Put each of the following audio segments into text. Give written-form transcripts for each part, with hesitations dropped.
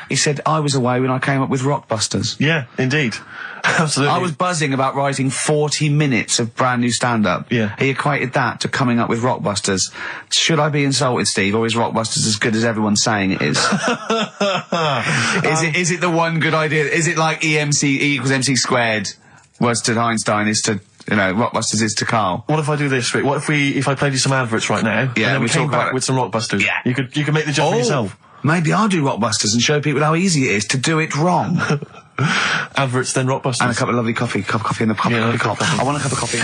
He said, I was away when I came up with Rockbusters. Yeah, indeed. Absolutely. I was buzzing about writing 40 minutes of brand new stand-up. Yeah. He equated that to coming up with Rockbusters. Should I be insulted, Steve, or is Rockbusters as good as everyone's saying it is? Is it the one good idea? Is it like E equals MC squared was to Einstein is to, Rockbusters is to Karl? What if I do this, Rick? What if I played you some adverts right now? Yeah, and then we came talk back about with some Rockbusters. Yeah. You could make the jump for yourself. Maybe I'll do Rockbusters and show people how easy it is to do it wrong. Adverts, then Rockbusters. And a cup of lovely coffee. Cup of coffee in the cup. Yeah, Cup. I want a cup of coffee.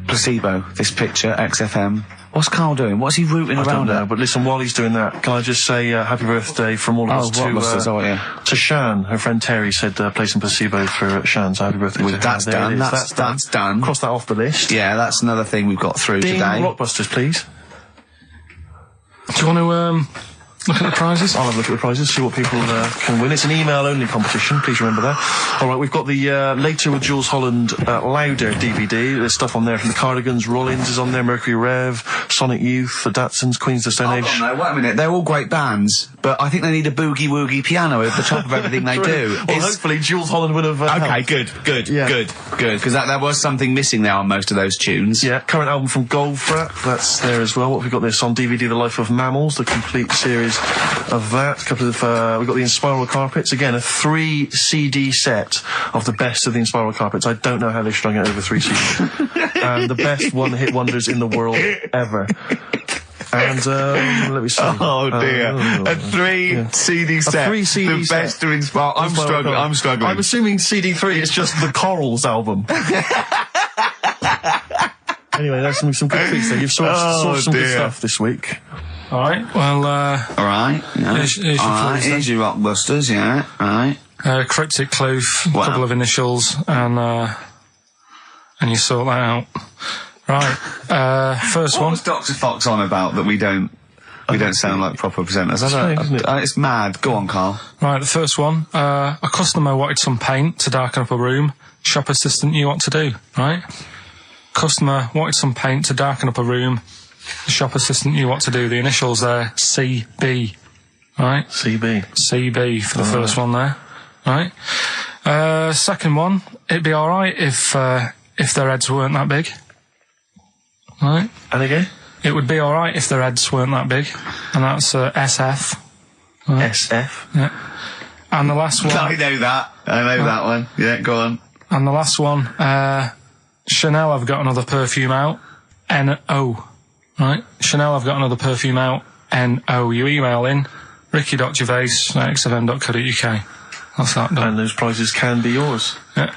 Placebo, this picture, XFM. What's Karl doing? What's he rooting around I don't know, at? but listen, while he's doing that, can I just say happy birthday from all of us to Shan. Her friend Terry said play some Placebo for Shan, so happy birthday to her. That's done. That's done. Cross that off the list. Yeah, that's another thing we've got through Dean, today. Rockbusters, please. Do you want to look at the prizes? I'll have a look at the prizes, see what people can win. It's an email-only competition, please remember that. All right, we've got the Later with Jules Holland Louder DVD. There's stuff on there from the Cardigans, Rollins is on there, Mercury Rev, Sonic Youth, the Datsuns, Queens of the Stone Age. No, wait a minute. They're all great bands, but I think they need a boogie-woogie piano over the top of everything they do. Well, hopefully Jules Holland would have Okay, helped. good, because there was something missing there on most of those tunes. Yeah, current album from Goldfrapp, that's there as well. What have we got this on DVD? The Life of Mammals, the complete series of that. A couple of we've got the Inspiral Carpets, again a 3 CD set of the best of the Inspiral Carpets. I don't know how they strung it over 3 CDs. And the best one-hit wonders in the world ever. And let me see. Oh dear, a 3 CD set. A 3 CD the set. best to inspire. I'm struggling. I'm assuming CD3 is just the Corals album. Anyway, there's some good feats there. You've sourced some good stuff this week. All right. Well. All right. Yeah. Here's your clues, here's your Rockbusters. Yeah. Right. Cryptic clue, a couple of initials, and you sort that out. Right. First what one. was Dr. Fox on about that we don't sound like proper presenters? It's mad. Go on, Karl. Right. The first one. A customer wanted some paint to darken up a room. Shop assistant knew what to do. Right. Customer wanted some paint to darken up a room. The shop assistant knew what to do. The initials there, CB. Right? CB for the first one there. Right? Second one, it'd be alright if their heads weren't that big. Right? And again? It would be alright if their heads weren't that big. And that's SF. Right? SF? Yeah. And the last one... I know that one. Yeah, go on. And the last one, Chanel have got another perfume out. N-O. Right, Chanel, I've got another perfume out. N-O. You email in ricky.gervais@xfm.co.uk. That's that done. And those prizes can be yours. Yeah.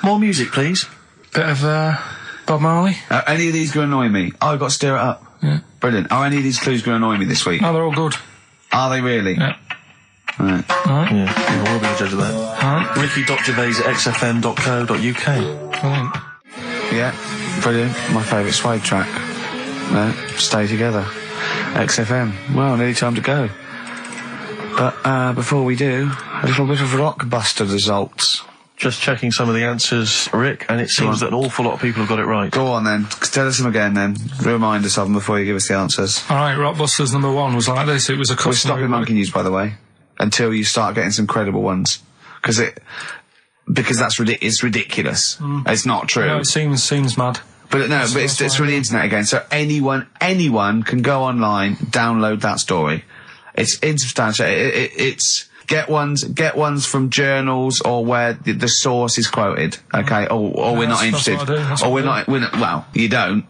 More music, please. Bit of Bob Marley. Any of these going to annoy me? Oh, I've got to stir it up. Yeah. Brilliant. Are any of these clues going to annoy me this week? No, they're all good. Are they really? Yeah. Right. Yeah, we'll be the judge of that. Alright. ricky.gervais@xfm.co.uk. Brilliant. Yeah. Brilliant. My favourite Suede track. No, Stay Together. XFM. Well, nearly time to go. But before we do, a little bit of Rockbuster results. Just checking some of the answers, Rick, and it seems that an awful lot of people have got it right. Go on then. Tell us them again then. Remind us of them before you give us the answers. Alright, Rockbusters number 1 was like this. It was a customer... We're stopping monkey news, by the way, until you start getting some credible ones. Because it's ridiculous. It's not true. No, it seems mad. But no, but it's from the internet again. So anyone can go online, download that story. It's insubstantial. It's get ones from journals or where the source is quoted. Okay, or we're not interested. Or we're not. Well, you don't.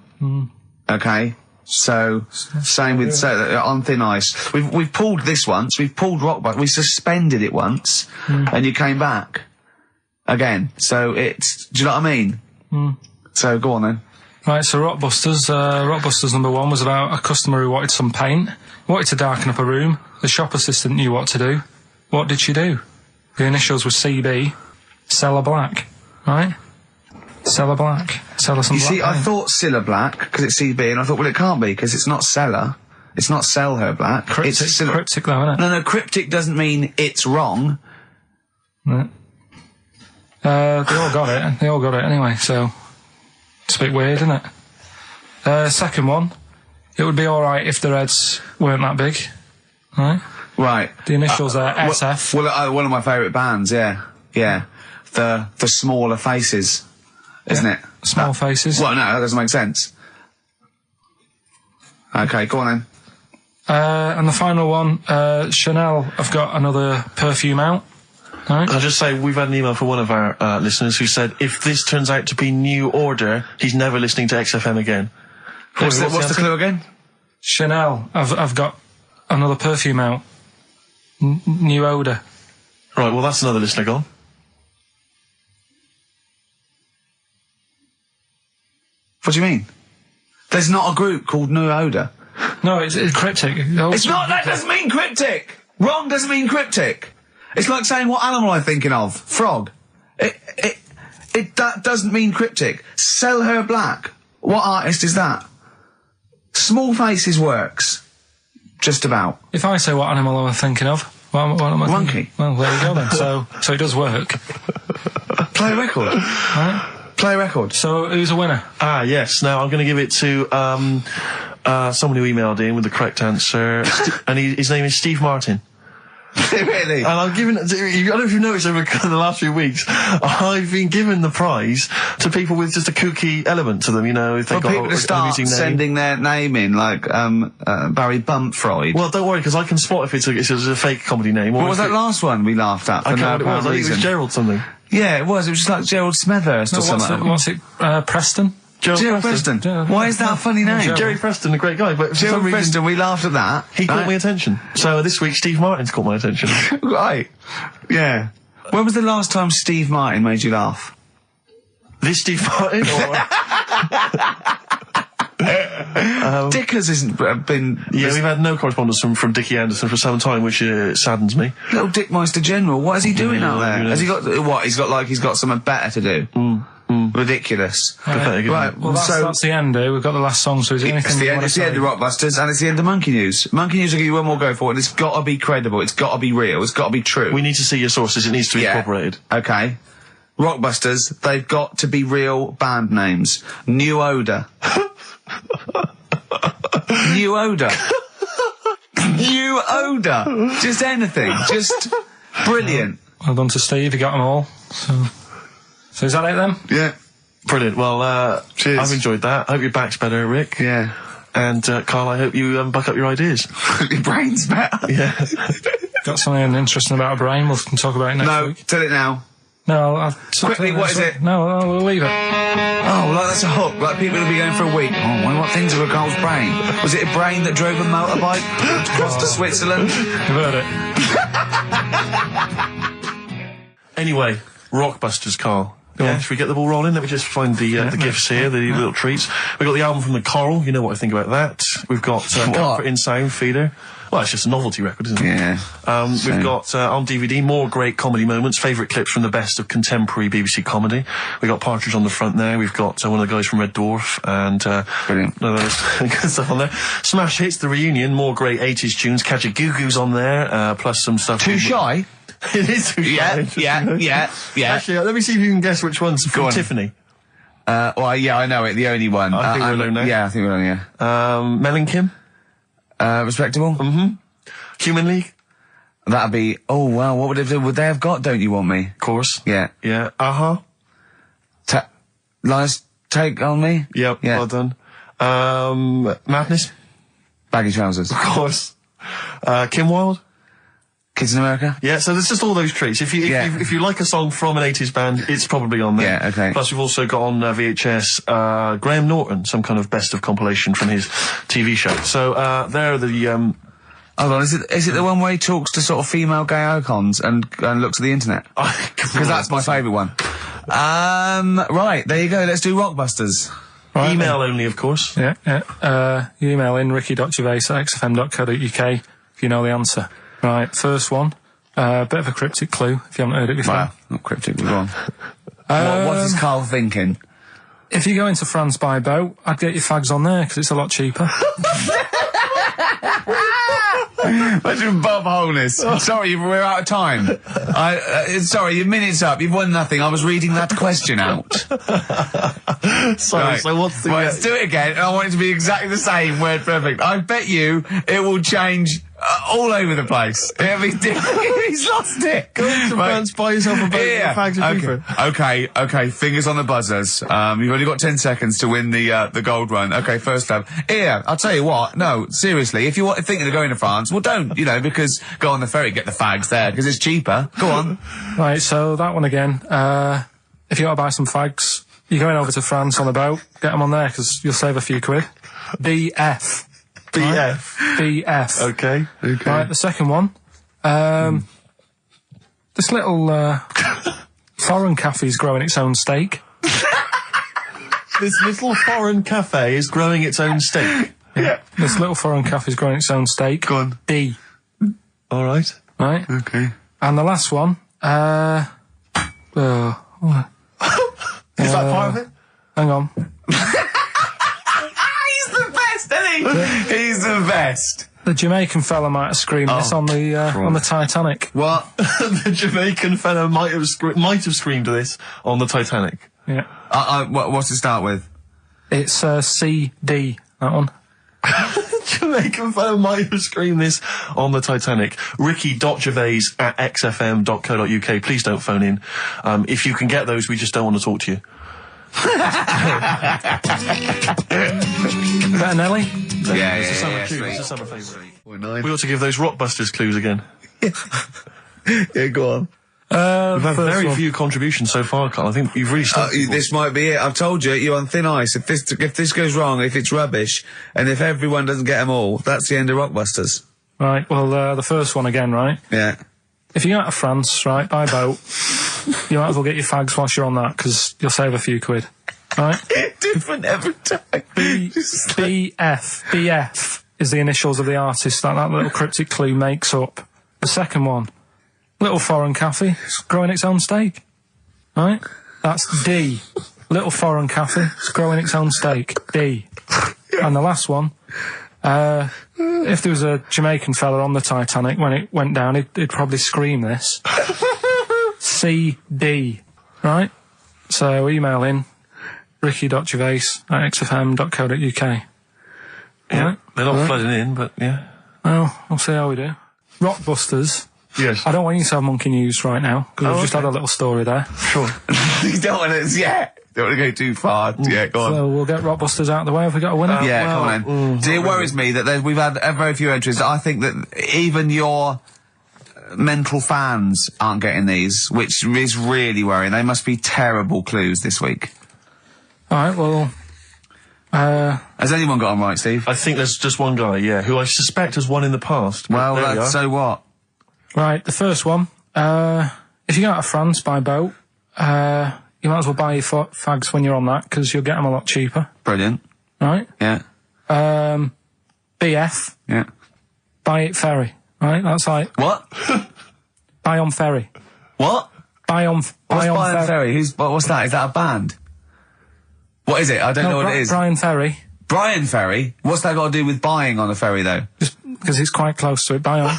Okay. So same with on thin ice. We've pulled this once. We've pulled Rockbusters. We suspended it once, and you came back again. So it's. Do you know what I mean? So go on then. Right, so Rockbusters number 1 was about a customer who wanted some paint, wanted to darken up a room. The shop assistant knew what to do. What did she do? The initials were CB. Sell her black. Right? Sell her black. Sell her some black. You see, I thought Cilla Black, because it's CB, and I thought, well, it can't be, because it's not Seller. It's not Sell Her Black. Cryptic, it's cryptic though, isn't it? No, cryptic doesn't mean it's wrong. Right. They all got it. They all got it anyway, so... It's a bit weird, isn't it? Second one, it would be alright if their heads weren't that big. Right? Right. The initials are SF. Well, one of my favourite bands, yeah. Yeah. The Smaller Faces, isn't it? Small Faces. Well, no, that doesn't make sense. Okay, go on then. And the final one, Chanel have got another perfume out. Right. I'll just say we've had an email from one of our listeners who said if this turns out to be New Order, he's never listening to XFM again. What's the clue again? Chanel have got another perfume out. New Odor. Right, well that's another listener gone. What do you mean? There's not a group called New Odor. No, it's cryptic. It's not. That doesn't mean cryptic. Wrong doesn't mean cryptic. It's like saying what animal I'm thinking of. Frog. That doesn't mean cryptic. Sell Her Black. What artist is that? Small Faces works. Just about. If I say what animal I'm thinking of, what am I Monkey. thinking? Well, there you go then. So it does work. Play a record. Right? Play a record. So who's a winner? Ah, yes. Now I'm going to give it to someone who emailed in with the correct answer, and his name is Steve Martin. Really? And I'm giving it to, I don't know if you've noticed over the last few weeks, I've been giving the prize to people with just a kooky element to them, you know, if they've got people to start amusing name. sending their name in, like Barry Bumpfroyd. Well, don't worry, because I can spot if it's a fake comedy name. What was that last one we laughed at? I can't remember what it was. I think it was Gerald something. Yeah, it was. It was just like Gerald Smethurst or something. What's it? Preston? Gerald Preston. Why is that a funny name? Jerry Preston, a great guy, but for Gerald some reason, Preston, we laughed at that. he caught my attention. So this week, Steve Martin's caught my attention. Right. Yeah. When was the last time Steve Martin made you laugh? This Steve Martin? Dickers hasn't been... Yeah, we've had no correspondence from Dickie Anderson for some time, which saddens me. Little Dickmeister General, what is he doing out there? Has he got... What? He's got something better to do? Ridiculous. Pathetic, isn't Right, it? Well, that's the end, We've got the last song, so is there anything it's the end of Rockbusters, and it's the end of Monkey News. Monkey News will give you one more go for it, and it's got to be credible, it's got to be real, it's got to be true. We need to see your sources, it needs to be incorporated. Okay. Rockbusters, they've got to be real band names. New Odor. New Odor. New Odor. Just anything. Just brilliant. Well done to Steve, you got them all. So is that it then? Yeah. Brilliant. Well, cheers. I've enjoyed that. I hope your back's better, Rick. Yeah. And, Carl, I hope you buck up your ideas. Your brain's better. Yeah. Got something interesting about a brain, we can talk about it next week. Tell it now. No, I'll Quickly, what is it? No, we'll leave it. Oh, like that's a hook. Like people will be going for a week. Oh, I wonder what things are a Carl's brain. Was it a brain that drove a motorbike across to Switzerland? You've heard it. Anyway, Rockbusters, Carl. Yeah, should we get the ball rolling? Let me just find the gifts here, the little treats. We've got the album from the Coral, you know what I think about that. We've got Comfort in Sound Feeder. Well, it's just a novelty record, isn't it? Yeah. We've got on DVD more great comedy moments, favourite clips from the best of contemporary BBC comedy. We've got Partridge on the front there. We've got one of the guys from Red Dwarf and brilliant. Good stuff on there. Smash Hits, the reunion, more great 80s tunes. Kajagoogoo's on there, plus some stuff. Too Shy? It is Too Shy. Yeah. Actually, let me see if you can guess which one's from Tiffany. Well, yeah, I know it. The only one. I think we're alone now. Yeah, I think we're alone, yeah. Mel and Kim. Respectable? Mm-hmm. Human League. That'd be, oh wow, what would they have got, Don't You Want Me? Of course. Yeah. Yeah. Uh-huh. Last Take On Me? Yep, yeah. Well done. Madness. Baggy Trousers. Of course. Kim Wilde. Kids in America? Yeah, so there's just all those treats. If you like a song from an 80s band, it's probably on there. Yeah, okay. Plus we've also got on VHS, Graham Norton, some kind of best of compilation from his TV show. So, there are the, Hold on, is it the one where he talks to sort of female gay icons and looks at the internet? Because that's my favourite one. Right, there you go, let's do Rockbusters. Right, email only, of course. Yeah. You email in ricky.gervais@xfm.co.uk if you know the answer. Right, first one. Bit of a cryptic clue, if you haven't heard it before. Well, not cryptic, but go on. What is Carl thinking? If you go into France by boat, I'd get your fags on there, because it's a lot cheaper. Imagine Bob Holness. Sorry, we're out of time. Sorry, your minute's up. You've won nothing. I was reading that question out. Sorry, right. So what's the... Well, let's do it again, and I want it to be exactly the same, word perfect. I bet you it will change all over the place. He's lost it. Go to France, buy yourself a boat with fags of cheaper. Okay, fingers on the buzzers. You've only got 10 seconds to win the gold run. Okay, first up. Here, I'll tell you what, no, seriously, if you're thinking of going to France, well don't, because go on the ferry, get the fags there, because it's cheaper. Go on. Right, so that one again. If you want to buy some fags, you're going over to France on a boat, get them on there, because you'll save a few quid. BF. BF. BF. Okay. Right, the second one. This little foreign cafe's growing its own steak. This little foreign cafe is growing its own steak. Yeah. This little foreign cafe's growing its own steak. Go on. D. All right. Right. Okay. And the last one. Is that part of it? Hang on. He's the best, isn't he? He's the best. The Jamaican fella might have screamed this on the Titanic. What? The Jamaican fella might have screamed this on the Titanic. Yeah. What's it start with? It's CD, that one. Jamaican fellow might have screamed this on the Titanic. Ricky.Gervais at xfm.co.uk. Please don't phone in. If you can get those, we just don't want to talk to you. Is that Nelly? Yeah, It's a summer tune. It's a summer favourite. We ought to give those Rockbusters clues again. Yeah, go on. We've had very few contributions so far, Carl. I think you've really started. This might be it. I've told you, you're on thin ice. If this goes wrong, if it's rubbish, and if everyone doesn't get them all, that's the end of Rockbusters. Right, well, the first one again, right? Yeah. If you go out to France, right, by boat, you might as well get your fags whilst you're on that, because you'll save a few quid. Right? Different every time. BF is the initials of the artist that little cryptic clue makes up. The second one, little foreign cafe, it's growing its own steak. Right? That's D. Little foreign cafe, it's growing its own steak. D. And the last one, if there was a Jamaican fella on the Titanic when it went down, he'd probably scream this. CD. Right? So email in ricky.gervais at xfm.co.uk. Yeah, right? They're not flooding in, but yeah. Well, we'll see how we do. Rockbusters. Yes. I don't want you to have monkey news right now, because we've just had a little story there. Sure. You don't want to go too far. Yeah, go on. So we'll get Rockbusters out of the way. Have we got a winner? Come on then. See, it worries me that we've had very few entries. I think that even your mental fans aren't getting these, which is really worrying. They must be terrible clues this week. All right, well... has anyone got them right, Steve? I think there's just one guy, who I suspect has won in the past. Well, so what? Right, the first one. If you go out of France by boat, you might as well buy your fags when you're on that, because you'll get them a lot cheaper. Brilliant. Right? Yeah. BF. Yeah. Buy it ferry. Right? That's like... What? Buy on ferry. What? Buy on Ferry? What's that? Is that a band? What is it? I don't know what it is. Brian Ferry. Brian Ferry? What's that got to do with buying on a ferry, though? Just because it's quite close to it. Buy on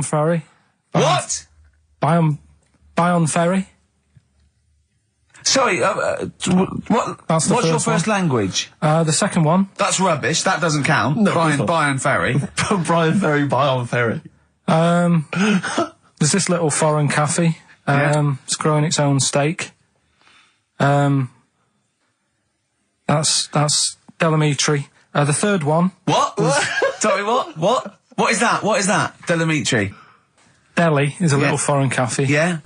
ferry. What? Buy on ferry. Sorry, what's your first language? The second one. That's rubbish. That doesn't count. No, Brian Ferry. Brian Ferry, buy on ferry. There's this little foreign cafe. It's growing its own steak. That's Delamitri. The third one. What? Sorry, what? What is that? What is that? Delamitri. Deli is a little foreign cafe. Yeah.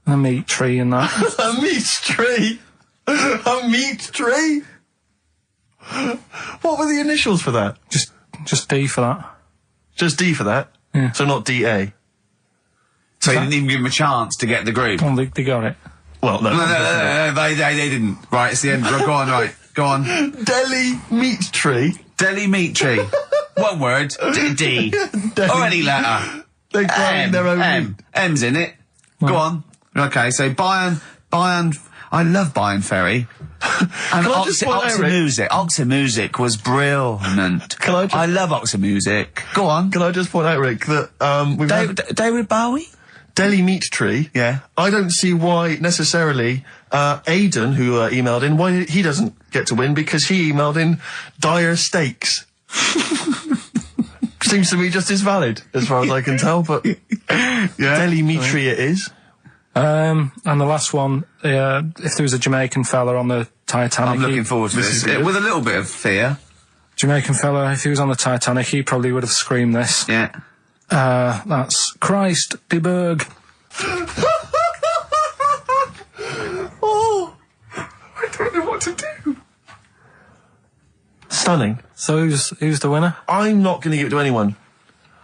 A meat tree and that. A meat tree? A meat tree? What were the initials for that? Just D for that. Just D for that? Yeah. So not DA? So you didn't even give them a chance to get the group? Well, they got it. Well, no. No, they didn't. Right, it's the end. Go on, right. Go on. Deli meat tree? Deli meat tree. One word. D. Or any letter. They're growing their own meat. M's in it. Go on. Okay, so Bayern, I love Bayern Ferry. And Oxymusic was brilliant. I love Oxymusic. Go on. Can I just point out, Rick, that we've had David Bowie? Deli Meat Tree. Yeah. I don't see why necessarily Aidan, who emailed in, why he doesn't get to win, because he emailed in Dire Steaks. Seems to me just as valid, as far as I can tell, but Delimitri it is. And the last one, if there was a Jamaican fella on the Titanic... I'm looking forward to this. With a little bit of fear. Jamaican fella, if he was on the Titanic, he probably would have screamed this. Yeah. That's Christ de Burgh. Oh, I don't know what to do. Stunning. So who's the winner? I'm not going to give it to anyone.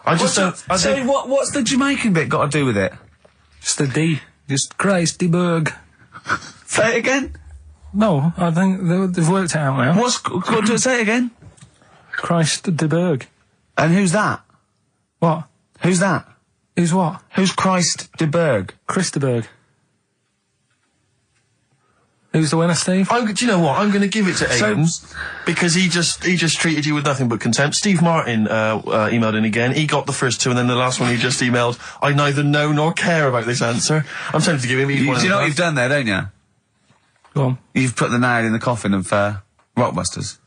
I just don't... What's the Jamaican bit got to do with it? Just the D. Just Christ de Burgh. Say it again. No, I think they've worked it out now. Say it again. Christ de Burgh. And who's that? What? Who's that? Who's what? Who's Christ de Burgh? Chris de Burgh. Who's the winner, Steve? Do you know what? I'm going to give it to Aidan because he just treated you with nothing but contempt. Steve Martin emailed in again. He got the first two, and then the last one he just emailed. I neither know nor care about this answer. I'm tempted to give him each one. Do you know what you've done there, don't you? Go on. You've put the nail in the coffin of Rockbusters.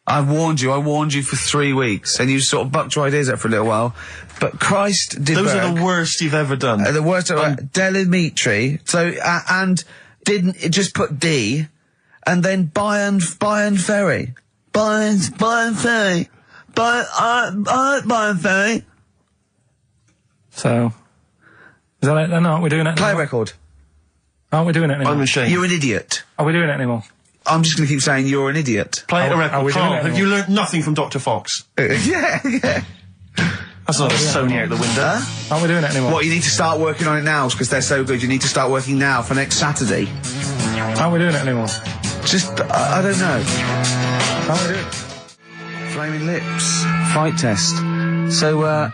I warned you for 3 weeks, and you sort of bucked your ideas up for a little while. But Christ de Burgh... Those are the worst you've ever done. The worst ever. Delimitri. So, and didn't it just put D, and then Bayern Ferry. Bayern Ferry. Bayern Ferry. So, is that it then? Aren't we doing it Play anymore? record. Aren't we doing it anymore? I'm ashamed. You're an idiot. Are we doing it anymore? I'm just going to keep saying you're an idiot. Play a record. Are we doing Carl, it have you learnt nothing from Dr. Fox? Yeah. That's not a Sony out the window. Huh? Aren't we doing it anymore? What, you need to start working on it now because they're so good. You need to start working now for next Saturday. Aren't we doing it anymore? Just, I don't know. Aren't we doing it? Flaming Lips. Fight test. So,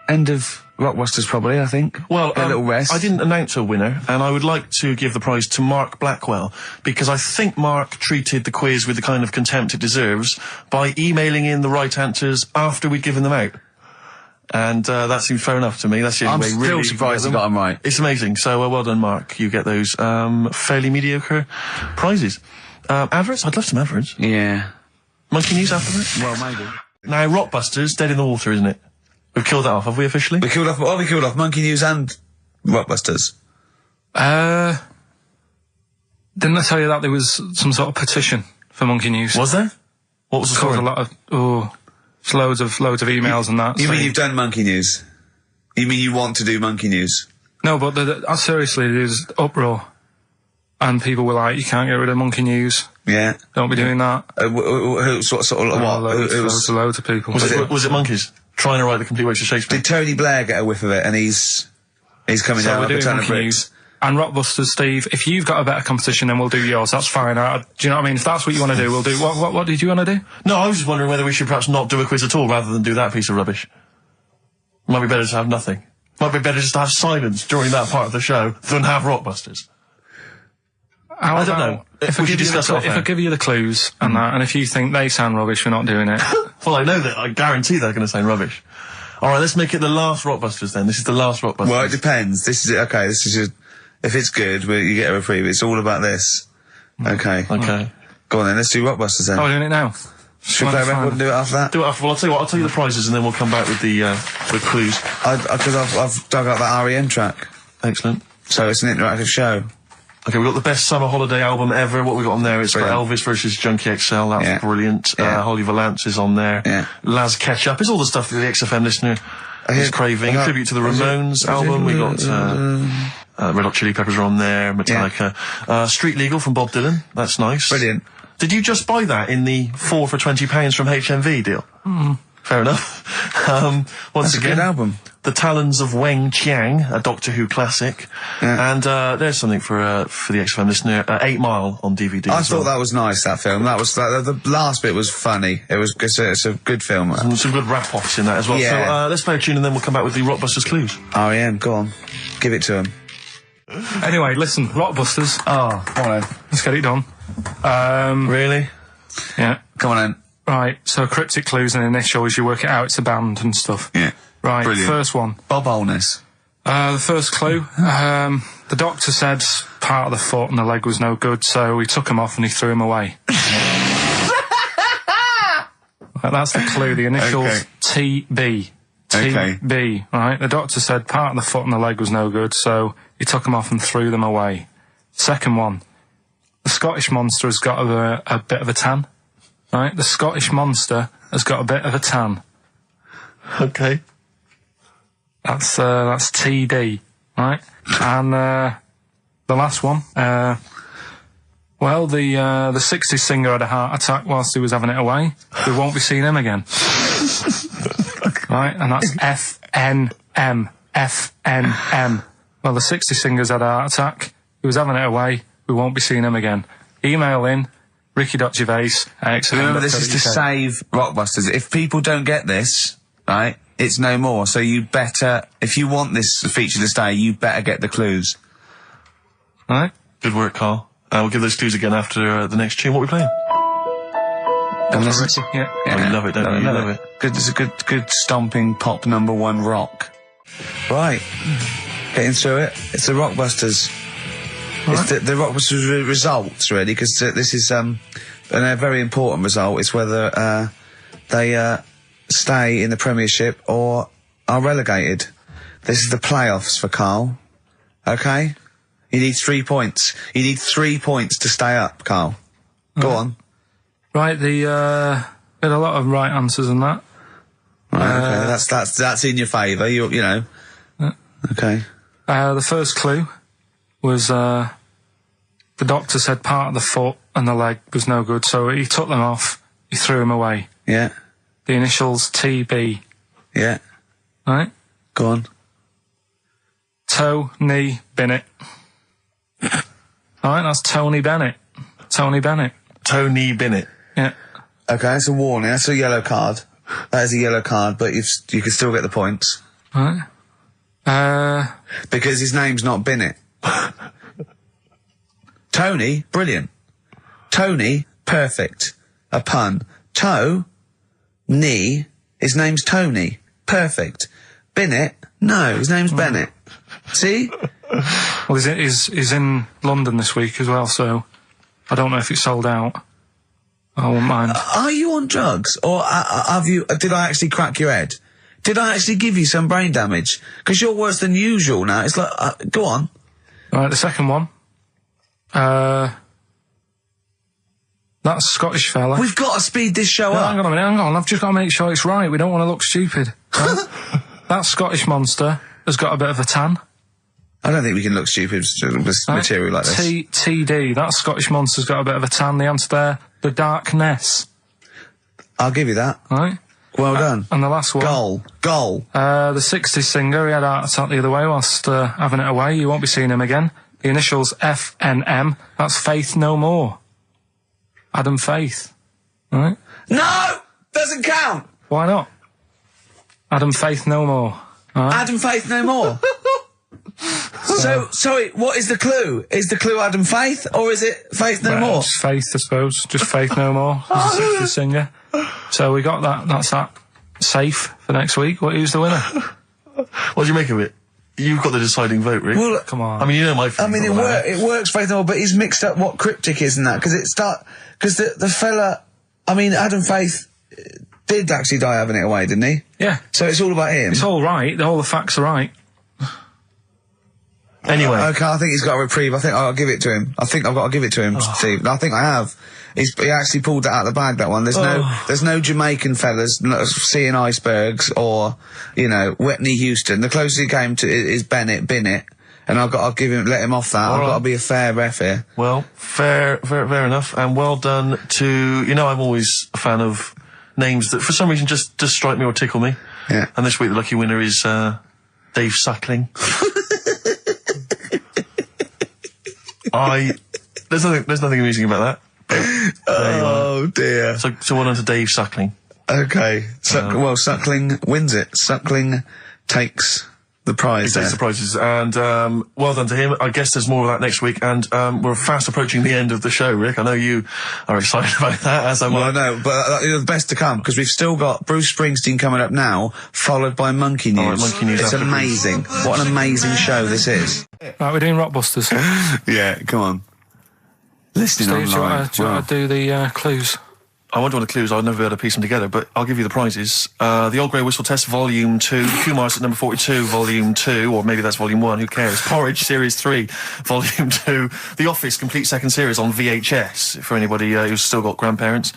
end of Rockbusters probably, I think. Well, a little rest. I didn't announce a winner, and I would like to give the prize to Mark Blackwell, because I think Mark treated the quiz with the kind of contempt it deserves by emailing in the right answers after we'd given them out. And that seems fair enough to me. That's the only way really. I'm still surprised you got them right. It's amazing. So well done, Mark. You get those fairly mediocre prizes. Adverts? I'd love some adverts. Yeah. Monkey News after that? Well, maybe. Now, Rockbusters, dead in the water, isn't it? We've killed that off, have we officially? We killed off Monkey News and Rockbusters. Didn't I tell you that there was some sort of petition for Monkey News? Was there? What was the Caused story? a lot of just loads of emails and that. You mean you've done Monkey News? You mean you want to do Monkey News? No, but seriously, there's uproar, and people were like, "You can't get rid of Monkey News. Yeah. Don't be doing that." Who sort of what? Loads of people. Was it monkeys trying to write the complete works of Shakespeare? Did Tony Blair get a whiff of it, and he's coming down we're like a doing ton of Monkey bricks? News. And Rockbusters, Steve, if you've got a better competition, then we'll do yours. That's fine. Do you know what I mean? If that's what you want to do, we'll do. What did you want to do? No, I was just wondering whether we should perhaps not do a quiz at all rather than do that piece of rubbish. Might be better to have nothing. Might be better just to have silence during that part of the show than have Rockbusters. I don't know. If I give you the clues and that, and if you think they sound rubbish, we're not doing it. Well, I know that. I guarantee they're going to sound rubbish. All right, let's make it the last Rockbusters then. This is the last Rockbusters. Well, it depends. This is it. Okay, this is just... If it's good, you get a reprieve. It's all about this. Okay. Okay. Go on then, let's do Rockbusters then. Oh, we're doing it now. Should we play a record and do it after that? Do it after. Well, I'll tell you what. I'll tell you the prizes and then we'll come back with the clues. Because I've dug up that REM track. Excellent. So it's an interactive show. Okay, we've got the best summer holiday album ever. What we got on there? It's got Elvis versus Junkie XL. That's brilliant. Holly Valance is on there. Yeah. Laz Ketchup. It's all the stuff that the XFM listener is craving. A tribute to the Ramones album. We got Red Hot Chili Peppers are on there. Metallica. Street Legal from Bob Dylan. That's nice. Brilliant. Did you just buy that in the 4 for £20 from HMV deal? Fair enough. Once again, a good album. The Talons of Weng Chiang, a Doctor Who classic. Yeah. And there's something for the XFM listener. 8 Mile on DVD. I thought that was nice, that film. That was the last bit was funny. It's a good film. Some good rap-offs in that as well. Yeah. So let's play a tune and then we'll come back with the Rockbusters clues. REM, go on. Give it to him. Anyway, listen, Rockbusters. Oh, come on then. Let's get it done. Really? Yeah. Come on then. Right, so cryptic clues and initials, you work it out, it's a band and stuff. Yeah. Right, Brilliant. First one. Bob Holness. The first clue, the doctor said part of the foot and the leg was no good, so he took him off and he threw him away. That's the clue, the initials TB. Okay. TB, right? The doctor said part of the foot and the leg was no good, so he took them off and threw them away. Second one, the Scottish Monster has got a bit of a tan, right? The Scottish Monster has got a bit of a tan. Okay. That's TD, right? And the last one, the 60s singer had a heart attack whilst he was having it away. We won't be seeing him again. Right? And that's FNM. FNM. Well, the 60s singer's had a heart attack. He was having it away. We won't be seeing him again. Email in ricky.gervais@xfm.co.uk. Remember, this is to save Rockbusters. If people don't get this, right, it's no more. So you better, if you want this feature to stay, you better get the clues. Right? Good work, Carl. We'll give those clues again after the next tune. What are we playing? Yeah. Oh, you love it, don't you? You love it. Good, it's a good stomping pop #1 rock. Right. Getting through it. It's the Rockbusters. Right. It's the Rockbusters results, really, because this is a very important result. It's whether they stay in the Premiership or are relegated. This is the playoffs for Karl. Okay? You need 3 points. You need 3 points to stay up, Karl. Go on. Right, we had a lot of right answers in that. Right, okay. That's in your favour. You know. Okay. The first clue was the doctor said part of the foot and the leg was no good, so he took them off. He threw them away. Yeah. The initials TB. Yeah. Right. Go on. Tony Bennett. Alright, that's Tony Bennett. Tony Bennett. Tony Bennett. Yeah. Okay, that's a warning. That's a yellow card. That is a yellow card, but you can still get the points. Right. Because his name's not Bennett. Tony, brilliant. Tony, perfect. A pun. Knee, his name's Tony. Perfect. Bennett, no, his name's Bennett. See? Well, he's in London this week as well, so I don't know if it's sold out. I won't mind. Are you on drugs, or did I actually crack your head? Did I actually give you some brain damage? Because you're worse than usual now. It's like, go on. Right, the second one. That Scottish fella. We've got to speed this show up. Hang on a minute, hang on. I've just got to make sure it's right. We don't want to look stupid. Right? That Scottish Monster has got a bit of a tan. I don't think we can look stupid with material like this. TD, that Scottish Monster's got a bit of a tan. The answer there, the Darkness. I'll give you that. Right. Well done. And the last one. Goal. The 60s singer, he had a heart attack the other way whilst having it away. You won't be seeing him again. The initials FNM. That's Faith No More. Adam Faith. Right? No! Doesn't count! Why not? Adam Faith No More. Right? Adam Faith No More. So, sorry, what is the clue? Is the clue Adam Faith, or is it Faith No More? Just Faith, I suppose. Just Faith No More. He's a 60s singer. So we got that. That's that. Safe for next week. Who's the winner? What do you make of it? You've got the deciding vote, Rick. Well, come on. I mean, you know my feelings. It works, Faith No More, but he's mixed up what cryptic is and that, because the fella, I mean, Adam Faith did actually die having it away, didn't he? Yeah. So it's all about him. It's all right. All the facts are right. Anyway. Okay, I think he's got a reprieve. I think I'll give it to him. I think I've got to give it to him, Steve. I think I have. He actually pulled that out of the bag, that one. There's no Jamaican fellas seeing icebergs or, Whitney Houston. The closest he came to is Bennett, and I'll let him off that. I've got to be a fair ref here. Well, fair enough, and well done to, I'm always a fan of names that for some reason just strike me or tickle me. Yeah. And this week the lucky winner is, Dave Suckling. There's nothing amusing about that. Oh dear. So well done to Dave Suckling. Okay. Suckling wins it. Suckling takes the prize. He takes the prizes, and well done to him. I guess there's more of that next week, and we're fast approaching the end of the show, Rick. I know you are excited about that, as am I. Well, I know, but the best to come, because we've still got Bruce Springsteen coming up now, followed by Monkey News. Monkey News. It's amazing. What an amazing show this is. Right, we're doing Rockbusters. Yeah, come on. Listening Steve, online. do you want to do the clues? I wonder what the clues are. I'll never be able to piece them together, but I'll give you the prizes. The Old Grey Whistle Test, Volume 2. Kumar's at number 42, Volume 2, or maybe that's Volume 1, who cares? Porridge, Series 3, Volume 2. The Office, complete second series on VHS, for anybody who's still got grandparents.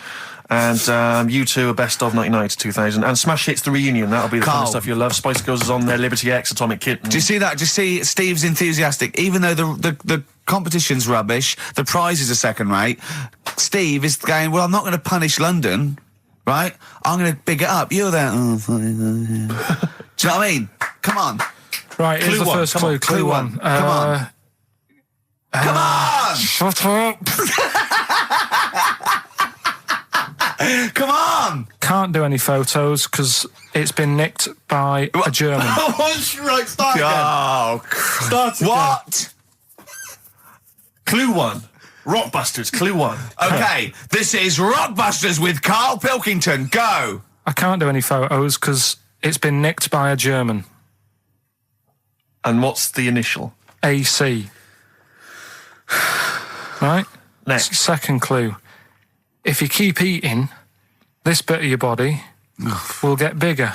And U2, a best of 99 to 2000. And Smash Hits, the reunion. That'll be the kind of stuff you'll love. Spice Girls is on there, Liberty X, Atomic Kitten. Do you see that? Do you see Steve's enthusiastic? Even though the competition's rubbish, the prizes are second rate, Steve is going, well, I'm not going to punish London, right? I'm going to big it up. You're there. Oh, do you know what I mean? Come on. Right, here's the first clue. Clue one. Come on. Come on! Shut up! Come on! Can't do any photos because it's been nicked by a German. Right, start again. Oh, Start again. what? Clue 1. Rockbusters, Clue 1. Okay, this is Rockbusters with Karl Pilkington. Go! I can't do any photos because it's been nicked by a German. And what's the initial? AC. Right? Next. Second clue. If you keep eating, this bit of your body will get bigger.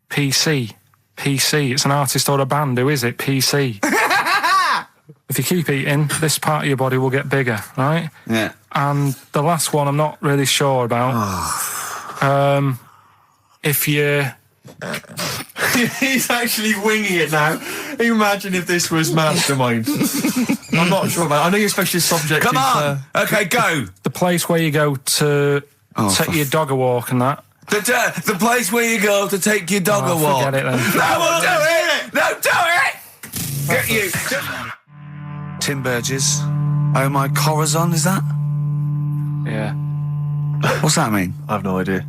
PC. PC. It's an artist or a band. Who is it? PC. If you keep eating, this part of your body will get bigger, right? Yeah. And the last one I'm not really sure about. If you... He's actually winging it now. Imagine if this was Mastermind. I'm not sure about it. I know your specialist subject Come is... on! Okay, go! The place where you go to take your dog a walk and that. The place where you go to take your dog a walk. Forget it then. No, we'll do it! No, do it! Get you! Tim Burgess. Oh my Corazon, is that? Yeah. What's that mean? I have no idea.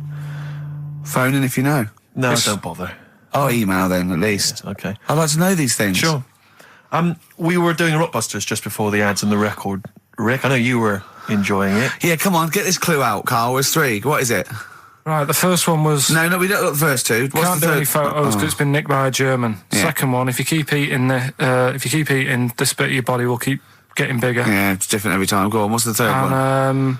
Phone in if you know. No, don't bother. Oh, email then, at least. Okay. I'd like to know these things. Sure. We were doing Rockbusters just before the ads and the record. Rick, I know you were enjoying it. Yeah, come on, get this clue out, Carl. There's 3. What is it? Right, the first one was... No, we don't got the first 2. What's Can't the do third? any photos because it's been nicked by a German. Yeah. Second one, if you keep eating, this bit of your body will keep getting bigger. Yeah, it's different every time. Go on, what's the third one?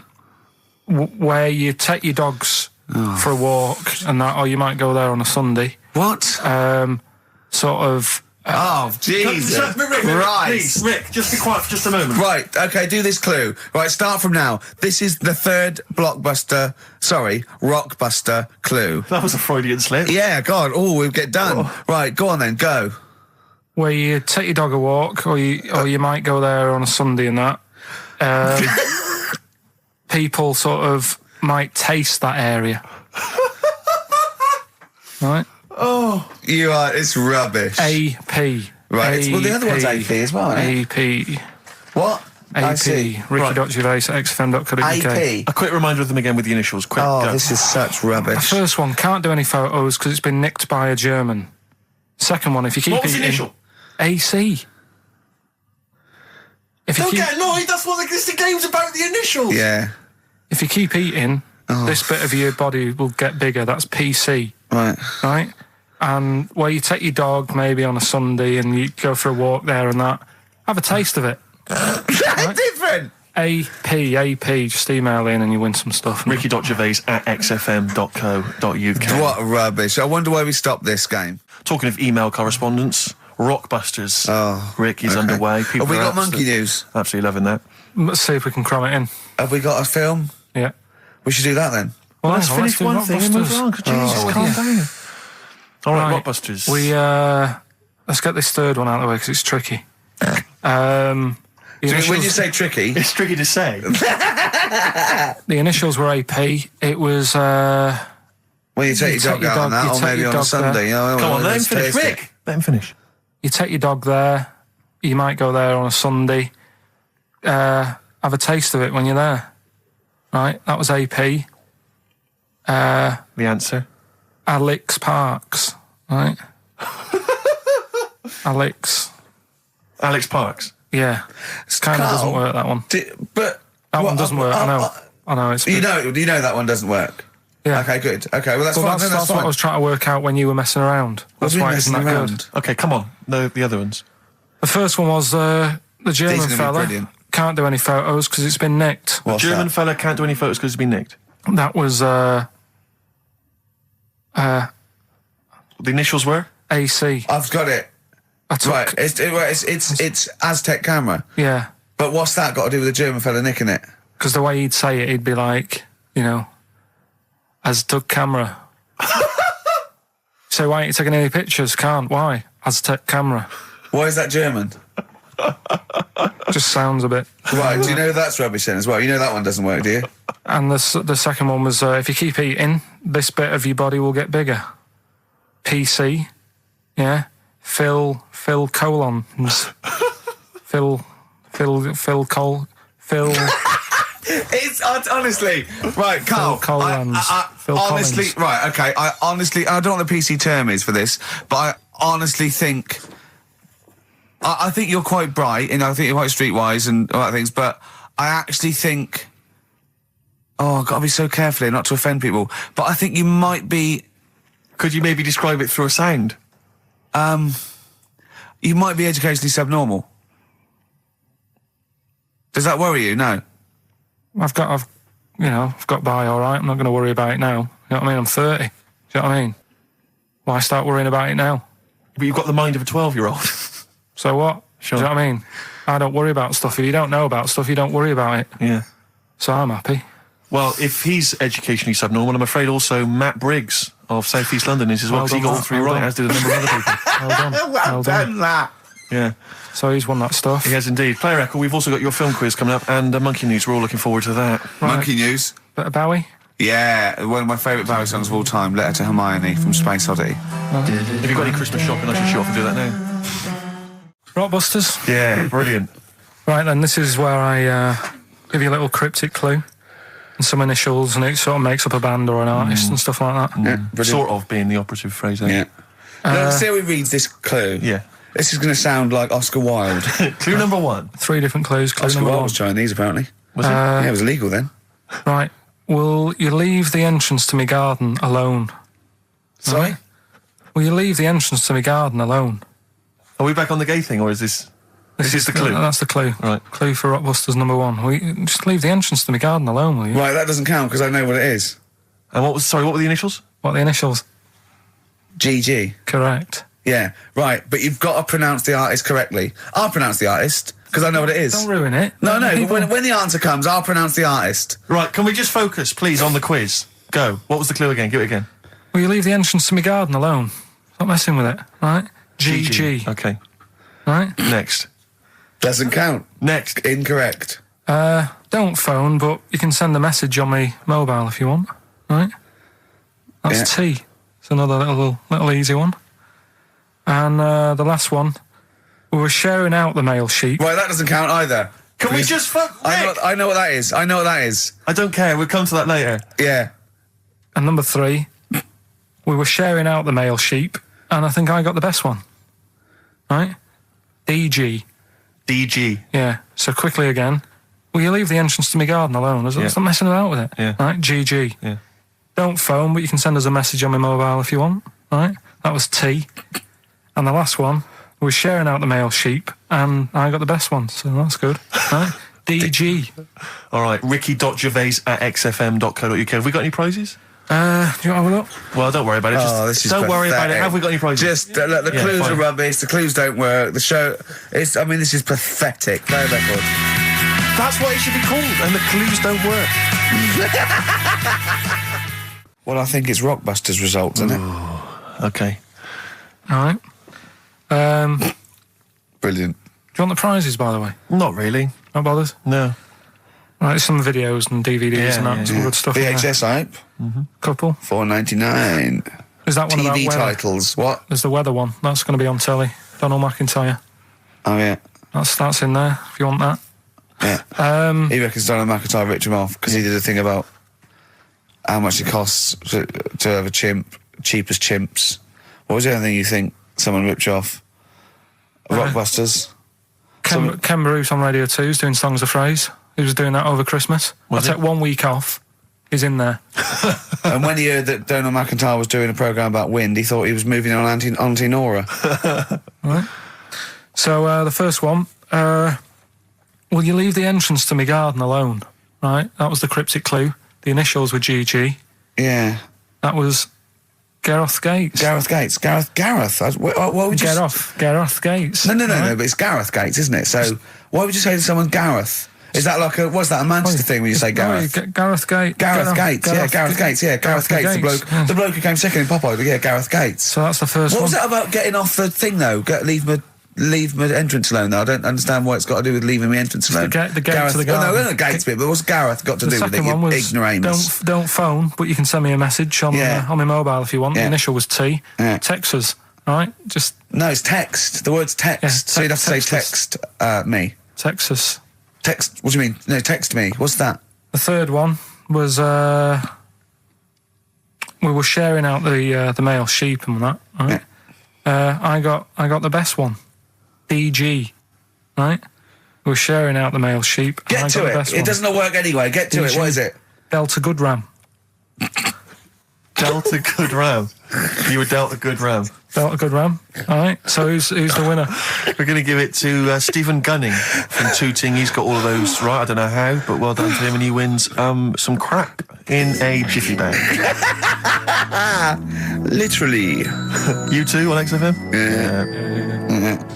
Where you take your dogs for a walk and that, or you might go there on a Sunday. What? Sort of... Oh, Jesus. Rick, Right. please, Rick, just be quiet for just a moment. Right, okay, do this clue. Right, start from now. This is the third Rockbuster clue. That was a Freudian slip. Yeah, God, we'll get done. Right, go on then, go. Where you take your dog a walk, or you might go there on a Sunday and that. People sort of might taste that area. Right? Oh, it's rubbish. AP. Right, well, the other one's AP as well, isn't it? AP. What? I AP. see. Ricky.Gervais at XFM.co.uk. AP. A quick reminder of them again with the initials. Quick, Oh, go. this is such The rubbish. first one, can't do any photos because it's been nicked by a German. Second one, if you keep What was the eating... initial? AC. If you Don't keep, get annoyed, that's what the game's about, the initials. Yeah, if you keep eating, this bit of your body will get bigger. That's PC, right. right? And where you take your dog maybe on a Sunday and you go for a walk there and that, have a taste of it. Right? Different. AP, just email in and you win some stuff. Ricky.Gervais at xfm.co.uk. What rubbish. I wonder why we stopped this game. Talking of email correspondence, Rockbusters. Oh, Rick is okay. underway. People Have we are got monkey news? Absolutely loving that. Let's see if we can cram it in. Have we got a film? Yeah. We should do that then. Well, Let's finish do one thing and move Rockbusters. on. Jesus, calm yeah. down. All right, Right. Rockbusters. Let's get this third one out of the way because it's tricky. The When you say tricky, It's tricky to say. initials were AP. It was... when you take your dog out on that, or maybe on a Sunday. Come on, let him finish. Rick, let him finish. You take your dog there. You might go there on a Sunday. Have a taste of it when you're there. Right? That was AP. The answer. Alex Parks. Right? Alex. Alex Parks. Yeah. It kind of doesn't work, that one. But That one doesn't work, I know. I know. It's You know that one doesn't work. Yeah. Okay, good. Okay, well that's fine. That's, Then that's fine. what I was trying to work out when you were messing around. That's why it isn't that good. Okay, come on. The other ones. The first one was the German These are gonna be fella. brilliant. Can't do any photos because it's been nicked. What's German that? fella can't do any photos because he's been nicked. That was, The initials were? AC. I've got it. I took, Right, it's Aztec camera. Yeah. But what's that got to do with the German fella nicking it? Because the way he'd say it, he'd be like, you know, Aztec camera. So why ain't you taking any pictures? Can't. Why? Aztec camera. Why is that German? Just sounds a bit. Right, do you know that's rubbish then as well? You know that one doesn't work, do you? And the second one was, if you keep eating, this bit of your body will get bigger. PC. Yeah. Phil colons. Phil. It's honestly right, Carl. Phil Collins. Phil honestly, Collins. right, okay. I don't know what the PC term is for this, but I honestly think, I think you're quite bright, and I think you're quite streetwise and all that things. But I actually think, I've got to be so careful here not to offend people. But I think you might be. Could you maybe describe it through a sound? You might be educationally subnormal. Does that worry you? No. I've got by all right. I'm not going to worry about it now. You know what I mean? I'm 30. Do you know what I mean? Why start worrying about it now? But you've got the mind of a 12-year-old. So what? Sure. Do you know what I mean? I don't worry about stuff. If you don't know about stuff, you don't worry about it. Yeah. So I'm happy. Well, if he's educationally subnormal, I'm afraid also Matt Briggs of South East London is as well, because he got all three right, as did a number of other people. Well done. that. Yeah. So he's won that stuff. He has indeed. Play Record, we've also got your film quiz coming up, and Monkey News. We're all looking forward to that. Right. Monkey News. Bit of Bowie. Yeah, one of my favourite Bowie songs of all time, Letter to Hermione from Space Oddity. Have you got any Christmas shopping? I should shoot off and do that now. Rockbusters. Yeah, brilliant. Right then, this is where I give you a little cryptic clue and some initials, and it sort of makes up a band or an artist and stuff like that. Yeah, brilliant. Sort of being the operative phrase there. Yeah. Let's see how he reads this clue. Yeah. This is going to sound like Oscar Wilde. Clue number one. 3 different clues. Clue Oscar number Wilde 1. was Chinese, apparently. Was it? Yeah, it was illegal then. Right. Will you leave the entrance to my garden alone? Sorry? Right. Will you leave the entrance to my garden alone? Are we back on the gay thing, or is this... This is the clue? That's the clue. Right. Clue for Rockbusters number 1. Will you just leave the entrance to my garden alone, will you? Right, that doesn't count because I know what it is. And what were the initials? What are the initials? GG. Correct. Yeah, right, but you've got to pronounce the artist correctly. I'll pronounce the artist because I know what it is. Don't ruin it. No, People- when the answer comes, I'll pronounce the artist. Right, can we just focus, please, on the quiz? Go. What was the clue again? Give it again. Will you leave the entrance to my garden alone? Stop messing with it, right? GG. Okay. Right? Next. Doesn't count. Next. Incorrect. Don't phone, but you can send a message on my mobile if you want, right? That's Yeah. T. It's another little easy one. And the last one, we were sharing out the mail sheet. Right, that doesn't count either. Can we just I know what that is. I know what that is. I don't care. We'll come to that later. Yeah. And number 3, we were sharing out the mail sheet, and I think I got the best one. Right? DG. DG. Yeah. So quickly again, will you leave the entrance to my garden alone? Stop messing about with it. Yeah. Right? GG. Yeah. Don't phone, but you can send us a message on my mobile if you want. Right? That was T. And the last one, we were sharing out the mail sheet, and I got the best one, so that's good. Right? DG. All right. Ricky.gervais@xfm.co.uk. Have we got any prizes? Do you want to have a look? Well, don't worry about it. Oh, this is don't worry about it. pathetic. Have we got any prizes? Just, look, the clues fine. are rubbish, the clues don't work, the show, this is pathetic. Play a record. That's what it should be called, and the clues don't work. Well, I think it's Rockbusters results, isn't it? Okay. All right. Brilliant. Do you want the prizes, by the way? Not really. Not bothered? No. Right, some videos and DVDs and that, yeah, some good stuff in there. VHS hype, Couple. $4.99. Is that one about TV weather? titles, what? There's the weather one. That's going to be on telly. Donald McIntyre. Oh, yeah. That's in there, if you want that. Yeah. He reckons Donald McIntyre ripped him off because he did a thing about how much it costs to have a chimp, cheap as chimps. What was the other thing you think someone ripped you off? Rockbusters? Ken Bruce on Radio 2 is doing Songs of Phrase. He was doing that over Christmas. I took 1 week off. He's in there. And when he heard that Donald McIntyre was doing a programme about wind, he thought he was moving on Auntie Nora. Right. So the first one, will you leave the entrance to my garden alone? Right, that was the cryptic clue. The initials were GG. Yeah. That was Gareth Gates. Gareth Gates. Gareth. What would you... Gareth Gates. No, but it's Gareth Gates, isn't it? So why would you say to someone Gareth? Is that like what's that, a Manchester thing when you say Gareth? Gareth Gates. Gareth Gates, Gareth Gates, the bloke who came second in Popeye, but Gareth Gates. So that's the first one. What was it about getting off the thing, though? Leave my entrance alone, though. I don't understand what it's got to do with leaving my entrance alone. The gate Gareth, to the garden. No, the gates bit, but what's Gareth got to do with it, you ignoramus? Don't phone, but you can send me a message on my mobile if you want. The initial was T. Text us, right? Just... No, it's text. The word's text. So you'd have to say text me. Text us. Text, what do you mean? No, text me. What's that? The third one was, we were sharing out the male sheep and that, right? Yeah. I got the best one. DG, right? We were sharing out the male sheep. Get to it. It doesn't work anyway. Get to it. What is it? Delta Good Ram. Delta Good Ram. You were dealt a good ram. Delta Good Ram. All right. So who's the winner? We're going to give it to Stephen Gunning from Tooting. He's got all of those right. I don't know how, but well done to him, and he wins some crap in a jiffy bag. Literally. You too on XFM? Yeah.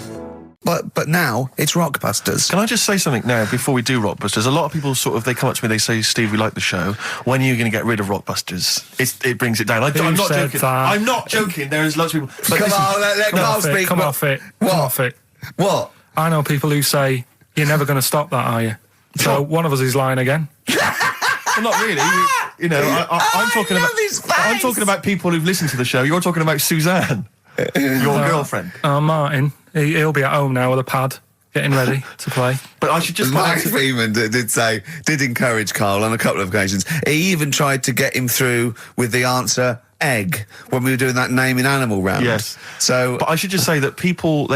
But now it's Rockbusters. Can I just say something now before we do Rockbusters? A lot of people they come up to me, they say, Steve, we like the show. When are you going to get rid of Rockbusters? It brings it down. I'm not joking. I'm not joking. There is lots of people. But come on, let Carl speak. Come off it. What? Come off it. What? I know people who say, you're never going to stop that, are you? So one of us is lying again. Well, not really. You know, I'm talking about people who've listened to the show. You're talking about Suzanne, your girlfriend. Martin, he'll be at home now with a pad, getting ready to play. But I should just... Mike Freeman did encourage Carl on a couple of occasions. He even tried to get him through with the answer egg when we were doing that naming animal round. Yes. So, but I should just say that people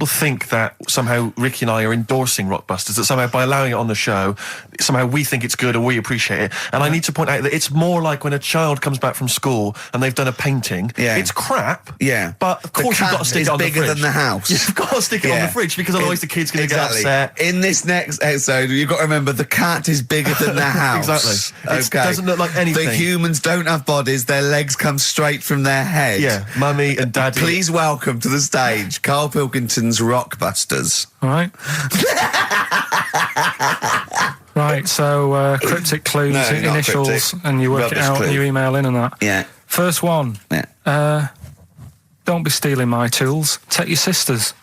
think that somehow Ricky and I are endorsing Rockbusters, that somehow by allowing it on the show, somehow we think it's good or we appreciate it. And I need to point out that it's more like when a child comes back from school and they've done a painting. Yeah. It's crap. Yeah. But of course you've got to stick it on the fridge. It's bigger than the house. You've got to stick it on the fridge because otherwise the kid's going to get upset. In this next episode, you've got to remember the cat is bigger than the house. Exactly. Okay. It doesn't look like anything. The humans don't have bodies. Their legs come straight from their head. Yeah, Mummy and Daddy. Please welcome to the stage Karl Pilkington's Rockbusters. All right. Right, so cryptic clues, initials, cryptic. And you work it out and you email in and that. Yeah. First one. Yeah. Don't be stealing my tools. Take your sister's.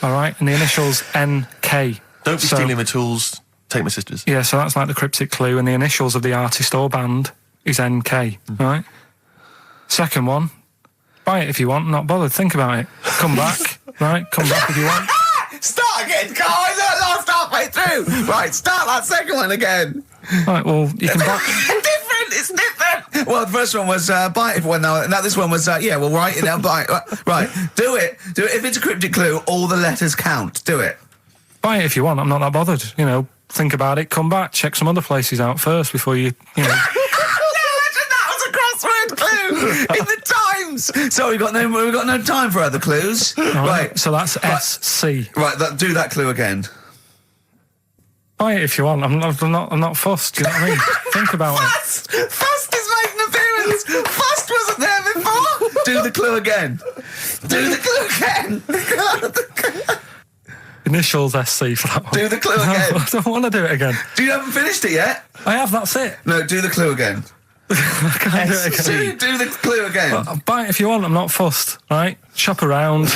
All right, and the initials NK. Don't be stealing my tools. Take my sister's. Yeah, so that's like the cryptic clue, and the initials of the artist or band is NK. Right. Second one. Buy it if you want. Not bothered. Think about it. Come back. Right. Come back if you want. Start again, Carl. I lost halfway through. Right. Start that second one again. Right. Well, you can buy. It's different. Well, the first one was buy it if you want. Now this one was we'll write it down. Buy it. Right. Do it. If it's a cryptic clue, all the letters count. Do it. Buy it if you want. I'm not that bothered. You know. Think about it. Come back. Check some other places out first before you know. Clue in the Times. So we've got no time for other clues. Right. So that's SC. Right. Do that clue again. Buy it if you want. I'm not fussed. Do you know what I mean? Think about Fussed. It. Fussed is making an appearance. Fussed wasn't there before. Do the clue again. Do the clue again. Initials SC for that one. Do the clue again. I don't want to do it again. You haven't finished it yet? I have. That's it. No. Do the clue again. Can't do it again. Do the clue again. Well, buy it if you want. I'm not fussed. Right? Shop around.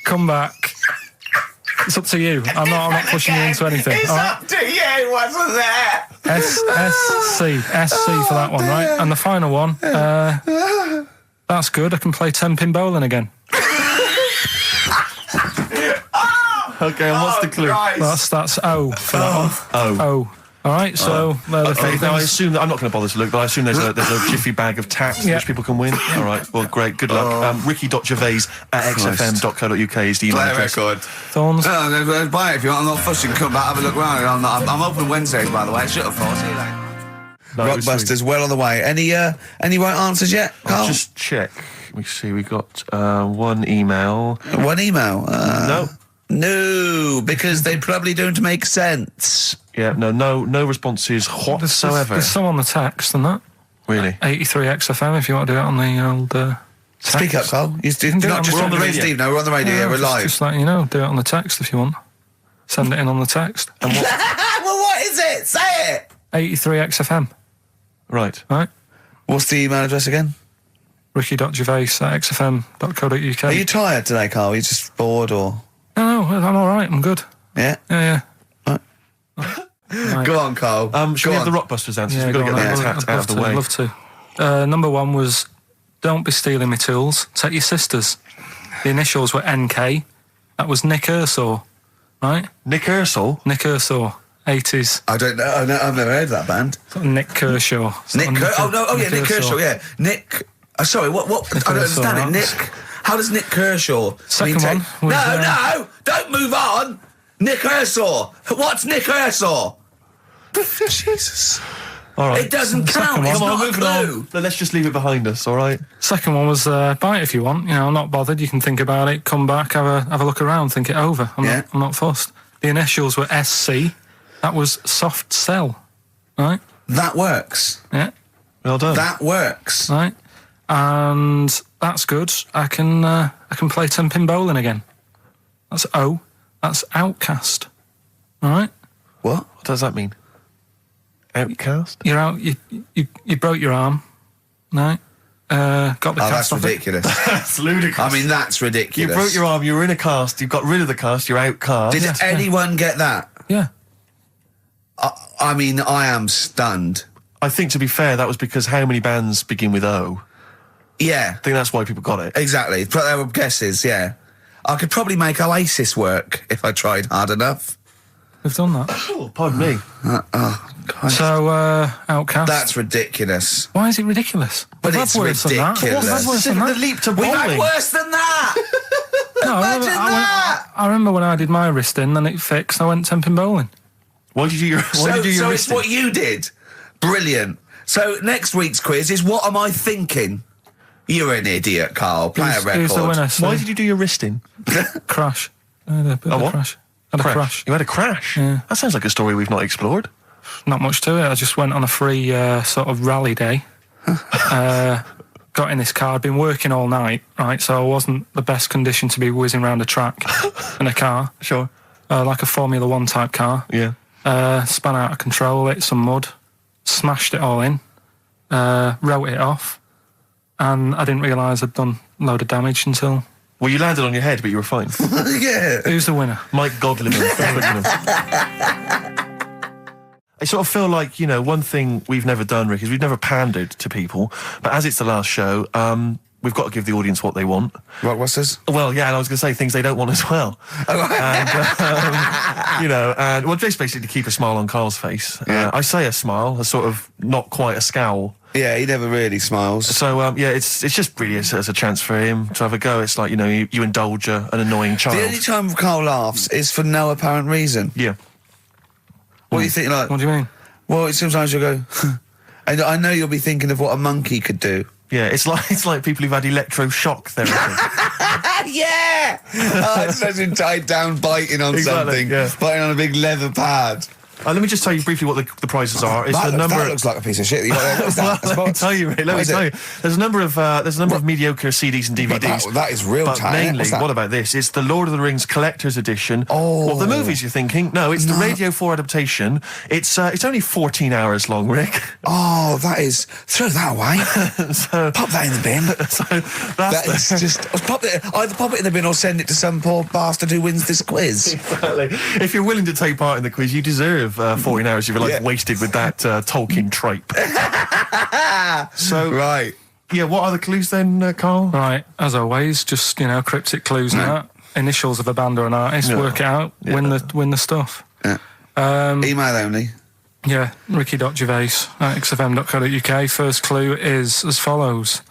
Come back. It's up to you. I'm not pushing you into anything. It's up to you. Wasn't there? SC for that one, right? And the final one. That's good. I can play 10-pin bowling again. Okay, and what's the clue? Christ. That's O for that one. O. All right, so now I assume that I'm not going to bother to look, but I assume there's a jiffy bag of tacks which people can win. All right, well, great, good luck. Ricky.Gervais at xfm.co.uk is the email address. Thorns. No, buy it if you want. I'm not fussing. Come back, have a look around. I'm open Wednesdays, by the way. Shut up, see you later. Rockbusters, well on the way. Any right answers yet, Carl? I'll just check. Let me see. We got one email. One email? No. No, because they probably don't make sense. Yeah, no responses whatsoever. There's some on the text and that. Really? 83 XFM if you want to do it on the old text. Speak up, Carl. You're not just we're on the radio. Steve, no, we're on the radio. Yeah, we're live. Just letting you know, do it on the text if you want. Send it in on the text. Well, what is it? Say it. 83 XFM. Right. Right? What's the email address again? ricky.gervais@xfm.co.uk. Are you tired today, Carl? Are you just bored or? No, I'm all right. I'm good. Yeah. Yeah. Right. Go on, Carl. Should we have the Rockbusters answers? Yeah, We've got to go get on, that I'd out of the way. I'd love to. Number one was, don't be stealing my tools. Take your sister's. The initials were NK. That was Nick Ersaw, right? Nick Ersaw? Nick Ersaw, 80s. I don't know. I've never heard of that band. Sort of Nick Kershaw. Nick Kershaw. Yeah, Nick. Sorry, what? Nick I don't Kershaw, understand it. that's- Nick. How does Nick Kershaw? Second one was, No, don't move on. Nick Ersaw. What's Nick Ersaw? Jesus. All right. It doesn't count. It's Come on, not a moving clue. on. Let's just leave it behind us, all right? Second one was, buy it if you want. You know, I'm not bothered. You can think about it, come back, have a look around, think it over. I'm not fussed. The initials were SC. That was soft sell, right? That works. Yeah, Well done. That works. right. And that's good. I can play 10-pin bowling again. That's O. That's Outcast. All right. What? What does that mean? Outcast? You're out. You broke your arm, right? Got the Oh, cast that's off ridiculous. That's ludicrous. I mean, that's You ridiculous. broke your arm, you were in a cast, you got rid of the cast, you're outcast. Did Yes, anyone get that? It. Yeah. I mean, I am stunned. I think, to be fair, that was because how many bands begin with O? Yeah, I think that's why people got it. exactly. But they were guesses, yeah. I could probably make Oasis work if I tried hard enough. We've done that. Oh, pardon me. God. So, Outcast. That's ridiculous. Why is it ridiculous? But We've it's had worse than that. ridiculous. We've had worse than The that. leap to We've had bowling. worse than that! No, Imagine that! I remember when I did my wrist in, then it fixed, I went 10-pin bowling. Why did you do your So it's wristing? what you did. Brilliant. So next week's quiz is, what am I thinking? You're an idiot, Carl. Play a record. Who's the winner? Why did you do your wristing? Crash. I had a bit of a what? crash. Had a crash. You had a crash? Yeah. That sounds like a story we've not explored. Not much to it. I just went on a free sort of rally day. Got in this car. I'd been working all night, right? So I wasn't the best condition to be whizzing around a track in a car. Sure. Like a Formula 1 type car. Yeah. Spun out of control, hit some mud, smashed it all in, wrote it off, and I didn't realise I'd done a load of damage until... Well, you landed on your head, but you were fine. Yeah. Who's the winner? Mike Godliman. I sort of feel like, you know, one thing we've never done, Rick, is we've never pandered to people, but as it's the last show, we've got to give the audience what they want. Rockbusters? Well, yeah, and I was going to say things they don't want as well. And, you know, and well, just basically to keep a smile on Carl's face. Yeah. I say a smile, a sort of not quite a scowl. Yeah, he never really smiles. So, yeah, it's just really as a chance for him to have a go. It's like, you know, you indulge an annoying child. The only time Carl laughs is for no apparent reason. Yeah. What do you think, like... What do you mean? Well, sometimes you'll go... and I know you'll be thinking of what a monkey could do. Yeah, it's like people who've had electroshock therapy. Yeah! I just imagine tied down biting on Exactly, something. yeah. Biting on a big leather pad. Let me just tell you briefly what the prizes are. It's That, the number. that looks like a piece of shit. You got there. What's that? Let me tell you, Ray. Let me tell you. There's a number of mediocre CDs and But DVDs. that is real But time. mainly, What's that? what about this? It's the Lord of the Rings Collector's Edition. Oh. Of the movies, you're thinking? No, it's the Radio 4 adaptation. It's only 14 hours long, Rick. Oh, that is... Throw that away. So, Pop that in the bin. so That that's is just... Either pop it in the bin or send it to some poor bastard who wins this quiz. exactly. If you're willing to take part in the quiz, you deserve 14 hours of your life Yeah. wasted with that Tolkien trope. So, Right. yeah, what are the clues then, Carl? Right, as always, just, you know, cryptic clues and that. Initials of a band or an artist, work it out, win the stuff. Yeah. Email only. Yeah, ricky.gervais@xfm.co.uk. First clue is as follows.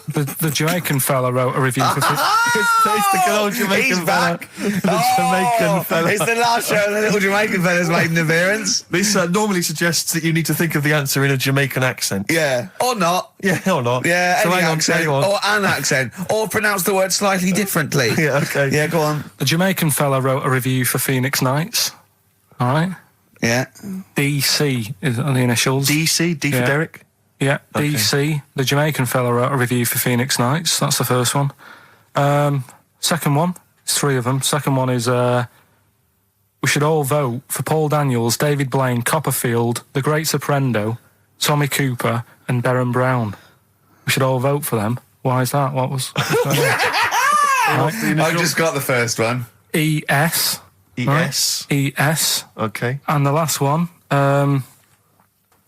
The Jamaican fella wrote a review for... It's the good old Jamaican He's fella. back. The Jamaican fella. It's the last show and the little Jamaican fella's made an appearance. This normally suggests that you need to think of the answer in a Jamaican accent. Yeah. Or not. Yeah, or not. Yeah, so any hang on, accent. hang on. Or an accent. Or pronounce the word slightly differently. Yeah, okay. Yeah, go on. The Jamaican fella wrote a review for Phoenix Nights. Alright? Yeah. DC is on the initials. DC? D for Derek? Yeah, Okay. DC. The Jamaican fella wrote a review for Phoenix Nights. That's the first one. Second one, it's 3 of them. Second one is, we should all vote for Paul Daniels, David Blaine, Copperfield, The Great Soprendo, Tommy Cooper, and Darren Brown. We should all vote for them. Why is that? What's going on? I've just got the first one. ES. ES. Right? ES. Okay. And the last one,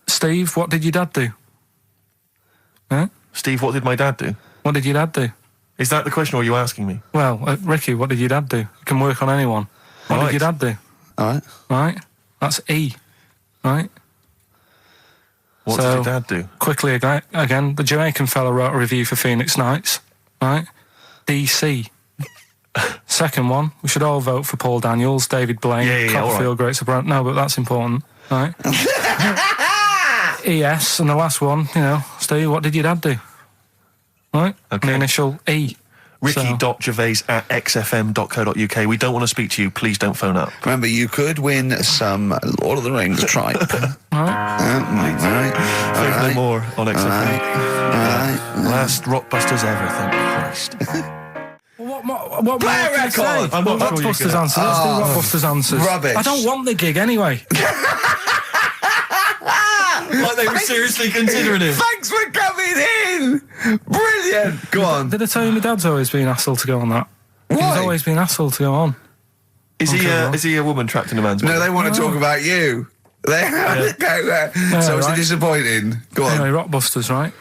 Steve, what did your dad do? Huh? Steve, what did my dad do? What did your dad do? Is that the question, or are you asking me? Well, Ricky, what did your dad do? It can work on anyone. What Right. did your dad do? Alright. Right? That's E. Right? What did your dad do? Quickly again, the Jamaican fella wrote a review for Phoenix Nights. Right? DC. Second one, we should all vote for Paul Daniels, David Blaine, Copperfield, all right. Great Soprano. No, but that's important. Right? ES, and the last one, Steve, what did your dad do? Right? Okay. And the initial E. Ricky.gervais@xfm.co.uk. We don't want to speak to you. Please don't phone up. Remember, you could win some Lord of the Rings tripe. There's no more on XFM. Last Rockbusters ever, thank Christ. What Play a record! I'm not sure you Rockbusters can. answers. Let's do Rockbusters answers. Rubbish. I don't want the gig anyway. Like they were seriously considering him. Thanks for coming in! Brilliant! Go on. Did I tell you my dad's always been asked to go on that? He's Why? always been asked to go on. Is Okay, he a woman trapped in a man's body? No, they want to talk about you. They have to go there. So it's right. disappointing. Go on. Anyway, Rockbusters, right?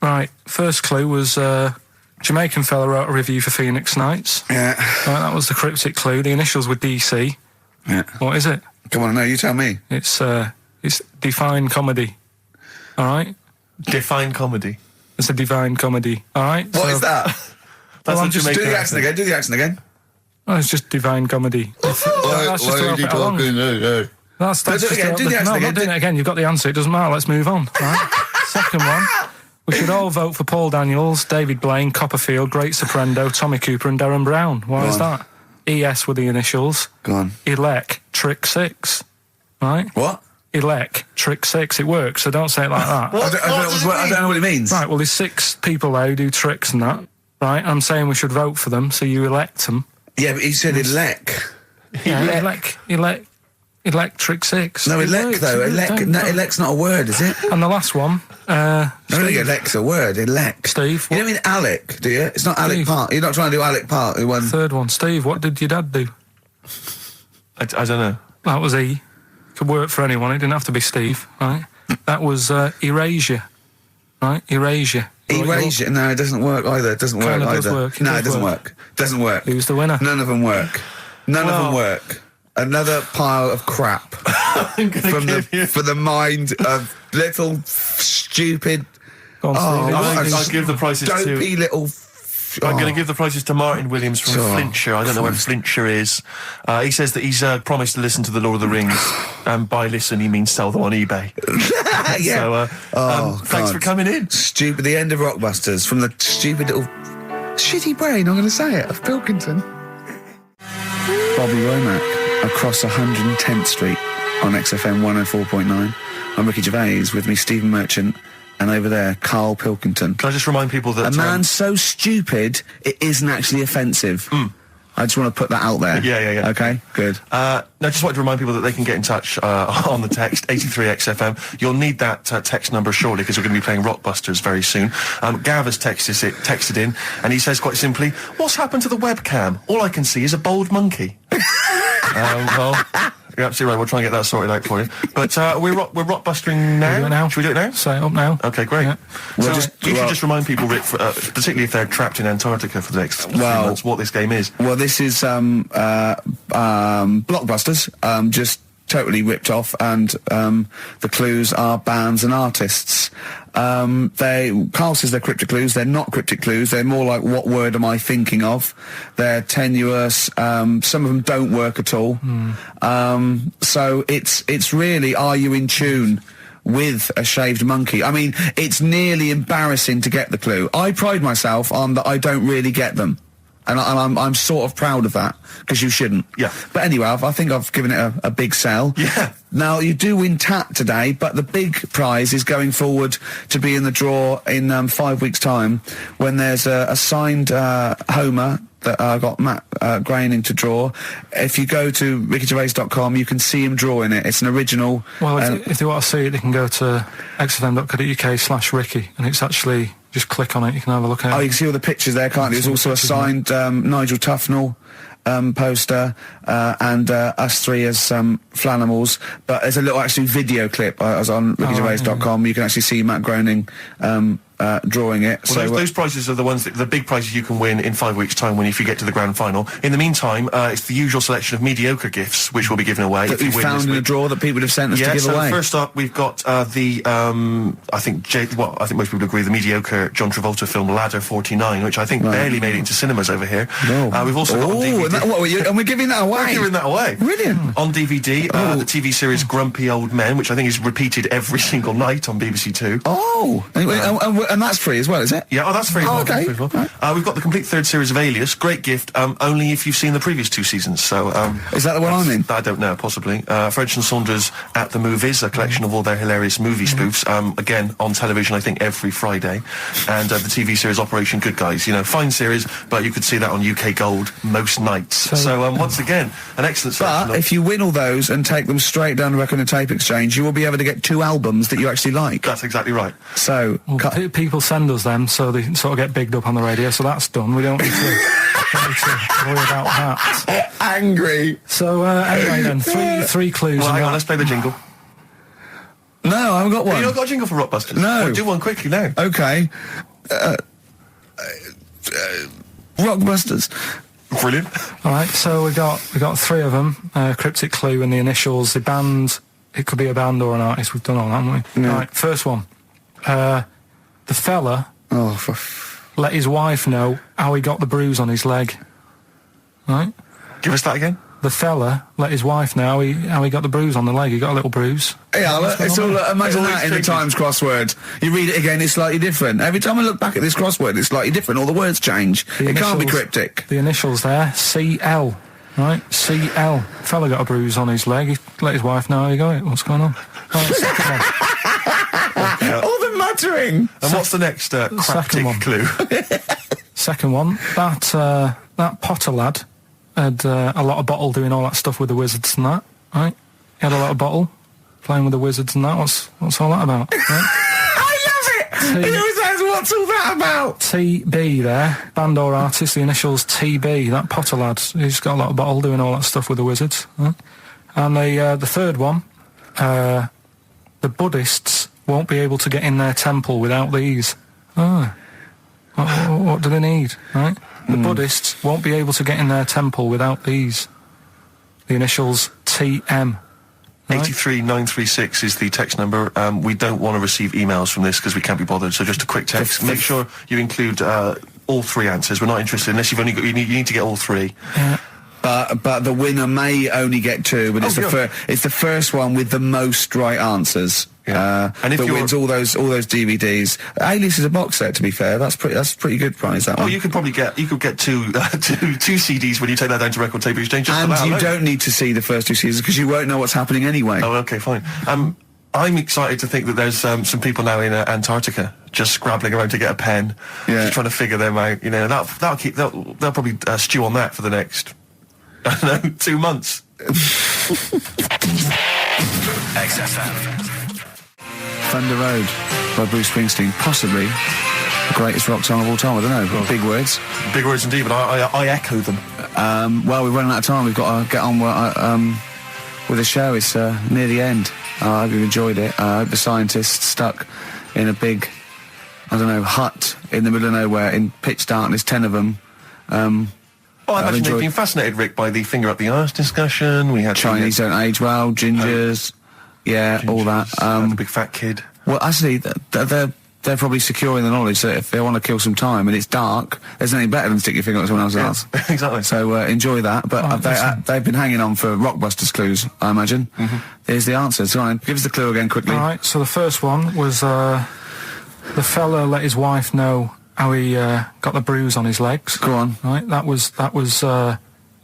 Right, first clue was Jamaican fella wrote a review for Phoenix Nights. Yeah. Right, that was the cryptic clue. The initials were DC. Yeah. What is it? Come on, no, you tell me. It's Define Comedy. All right? Define comedy. It's a divine comedy. All right? What is that? That's I'm a just Do Jamaican the accent again. Do the accent again. Oh, it's just divine comedy. That's just to help it along. That's Do it just again, to do the help accent No, I'm again, not doing it again. You've got the answer. It doesn't matter. Let's move on. Right? Second one. We should all vote for Paul Daniels, David Blaine, Copperfield, Great Soprendo, Tommy Cooper, and Darren Brown. Why Go is on. that? ES with the initials. Go on. Elec, Trick 6. Right? What? Elec, Trick 6. It works, so don't say it like that. I don't know what it means. Right, well, there's 6 people there who do tricks and that. Right? I'm saying we should vote for them, so you elect them. Yeah, but he said elect. Yeah, Electric 6. No, It elect works. though. Elect. Don't- No, don't. elect's not a word, is it? And the last one, I don't think elect's a word. Elect. Steve, You don't mean Alec, do you? It's not Alec Steve. Park. You're not trying to do Alec Park. Who won? third one, Steve, what did your dad do? I don't know. That was E. Could work for anyone, it didn't have to be Steve, right? That was Erasure, right? Erasure. Erasure. No, it doesn't work either. It doesn't work Kinda either. does work. It No, does it doesn't work. work. Doesn't work. Who's the winner? None of them work. None of them Well- work. Another pile of crap for the mind of little stupid. Go on, Oh, Steve. I'll give the prizes to... Dopey little. I'm going to give the prizes to Martin Williams from Oh, Flintshire. I don't know where Flintshire is. He says that he's promised to listen to the Lord of the Rings. And by listen, he means sell them on eBay. Yeah. So, thanks God. for coming in. Stupid. The end of Rockbusters from the stupid little shitty brain. I'm going to say it of Pilkington. Bobby Womack across 110th Street on XFM 104.9. I'm Ricky Gervais, with me Stephen Merchant, and over there Karl Pilkington. Can I just remind people that... A man so stupid it isn't actually offensive. I just want to put that out there. Yeah. Okay, good. No, just wanted to remind people that they can get in touch on the text 83XFM. You'll need that text number shortly because we're going to be playing Rockbusters very soon. Gav has texted in, and he says quite simply, "What's happened to the webcam? All I can see is a bald monkey." Well, you're absolutely right. We'll try and get that sorted out for you. But we're rockbustering now. Do it now. Should we do it now? Say it up now. Okay, great. Yeah. Well, So you should just remind people, Rick, particularly if they're trapped in Antarctica for the next 3 months, what this game is. Well, this is Blockbusters, just totally ripped off, and the clues are bands and artists. Carl says they're cryptic clues. They're not cryptic clues. They're more like, what word am I thinking of? They're tenuous. Some of them don't work at all. So it's really, are you in tune with a shaved monkey? I mean, it's nearly embarrassing to get the clue. I pride myself on that I don't really get them. And I'm sort of proud of that, because you shouldn't. Yeah. But anyway, I think I've given it a big sell. Yeah. Now, you do win Tat today, but the big prize is going forward to be in the draw in 5 weeks' time, when there's a signed Homer that I got Matt Groening to draw. If you go to rickygervais.com, you can see him drawing it. It's an original. Well, if they want to see it, they can go to xfm.co.uk/Ricky, and it's actually, just click on it, you can have a look at it. Oh, you can see all the pictures there, can't you? There's also a signed Nigel Tufnell poster, and us three as Flanimals. But there's a little actually video clip. I was on rickygervais.com. You can actually see Matt Groening drawing it. Well, those prizes are the ones the big prizes you can win in 5 weeks' time if you get to the grand final. In the meantime, it's the usual selection of mediocre gifts which will be given away. That we found in a drawer that people have sent us to give away. First up, we've got I think most people agree, the mediocre John Travolta film Ladder 49, which I think barely made it into cinemas over here. No. We've also got on DVD. And we're giving that away. We're giving that away. Brilliant. On DVD, the TV series Grumpy Old Men, which I think is repeated every single night on BBC Two. Oh, and that's free as well, is it? Yeah, that's free. Oh, okay. We've got the complete third series of Alias. Great gift, only if you've seen the previous 2 seasons. So, is that the one I'm in? I don't know, possibly. French and Saunders at the Movies, a collection of all their hilarious movie spoofs. Again, on television, I think every Friday. And the TV series Operation Good Guys. Fine series, but you could see that on UK Gold most nights. So once again, an excellent selection. But if you win all those and take them straight down to Record and Tape Exchange, you will be able to get 2 albums that you actually like. That's exactly right. So people send us them, so they sort of get bigged up on the radio. So that's done. We don't need to worry about that. Angry. So anyway, then three clues. Well, hang on, let's play the jingle. No, I haven't got one. You not got a jingle for Rockbusters? No. Well, do one quickly now. Okay. Rockbusters. Brilliant. All right, so we got 3 of them. Cryptic clue and the initials. The band. It could be a band or an artist. We've done all that, haven't we? Yeah. All right, first one. The fella let his wife know how he got the bruise on his leg. Right? Give us that again. The fella let his wife know how he got the bruise on the leg. He got a little bruise. Yeah, it's all. Imagine that in the Times crossword. You read it again, it's slightly different. Every time I look back at this crossword, it's slightly different. All the words change. It can't be cryptic. The initials there, CL. Right, CL. Fella got a bruise on his leg. He let his wife know how he got it. What's going on? Right, second one. All the muttering. And what's the next cryptic clue? Second one. That Potter lad had a lot of bottle doing all that stuff with the wizards and that. Right, he had a lot of bottle playing with the wizards and that. What's all that about? Right? I love it. He always says, "What's all that about?" TB there, band or artist, the initials TB. That Potter lad, he's got a lot of bottle doing all that stuff with the wizards. Right? And the third one, the Buddhists won't be able to get in their temple without these. What do they need? Right? The Buddhists won't be able to get in their temple without these. The initials TM. Right. 83936 is the text number. We don't want to receive emails from this because we can't be bothered. So just a quick text. Make sure you include all 3 answers. We're not interested unless you've only got. You need to get all 3. Yeah. But the winner may only get 2. But it's the first one with the most right answers. Yeah. And if that wins all those DVDs. Alias is a box set, to be fair. That's pretty good prize, that one. Oh, you could get 2 CDs when you take that down to Record Tape Exchange. And you don't need to see the first 2 seasons because you won't know what's happening anyway. Oh, okay, fine. I'm excited to think that there's some people now in Antarctica just scrabbling around to get a pen, just trying to figure them out. They'll probably stew on that for the next, I don't know, 2 months. XFM. Thunder Road by Bruce Springsteen, possibly the greatest rock song of all time. I don't know. Big words. Big words indeed, but I echo them. Well, we're running out of time. We've got to get on with the show. It's near the end. I hope you enjoyed it. I hope the scientists stuck in a big, hut in the middle of nowhere in pitch darkness, 10 of them. I imagine they've been fascinated, Rick, by the finger up the arse discussion. We had Chinese don't age well, gingers. All that. The big fat kid. Well, actually, they're probably secure in the knowledge that if they want to kill some time and it's dark, there's nothing better than stick your finger up someone else's ass. Exactly. So enjoy that. But they've been hanging on for Rockbusters clues, I imagine. Here's the answer. So give us the clue again quickly. All right. So the first one was the fella let his wife know how he got the bruise on his legs. Go on. Right, that was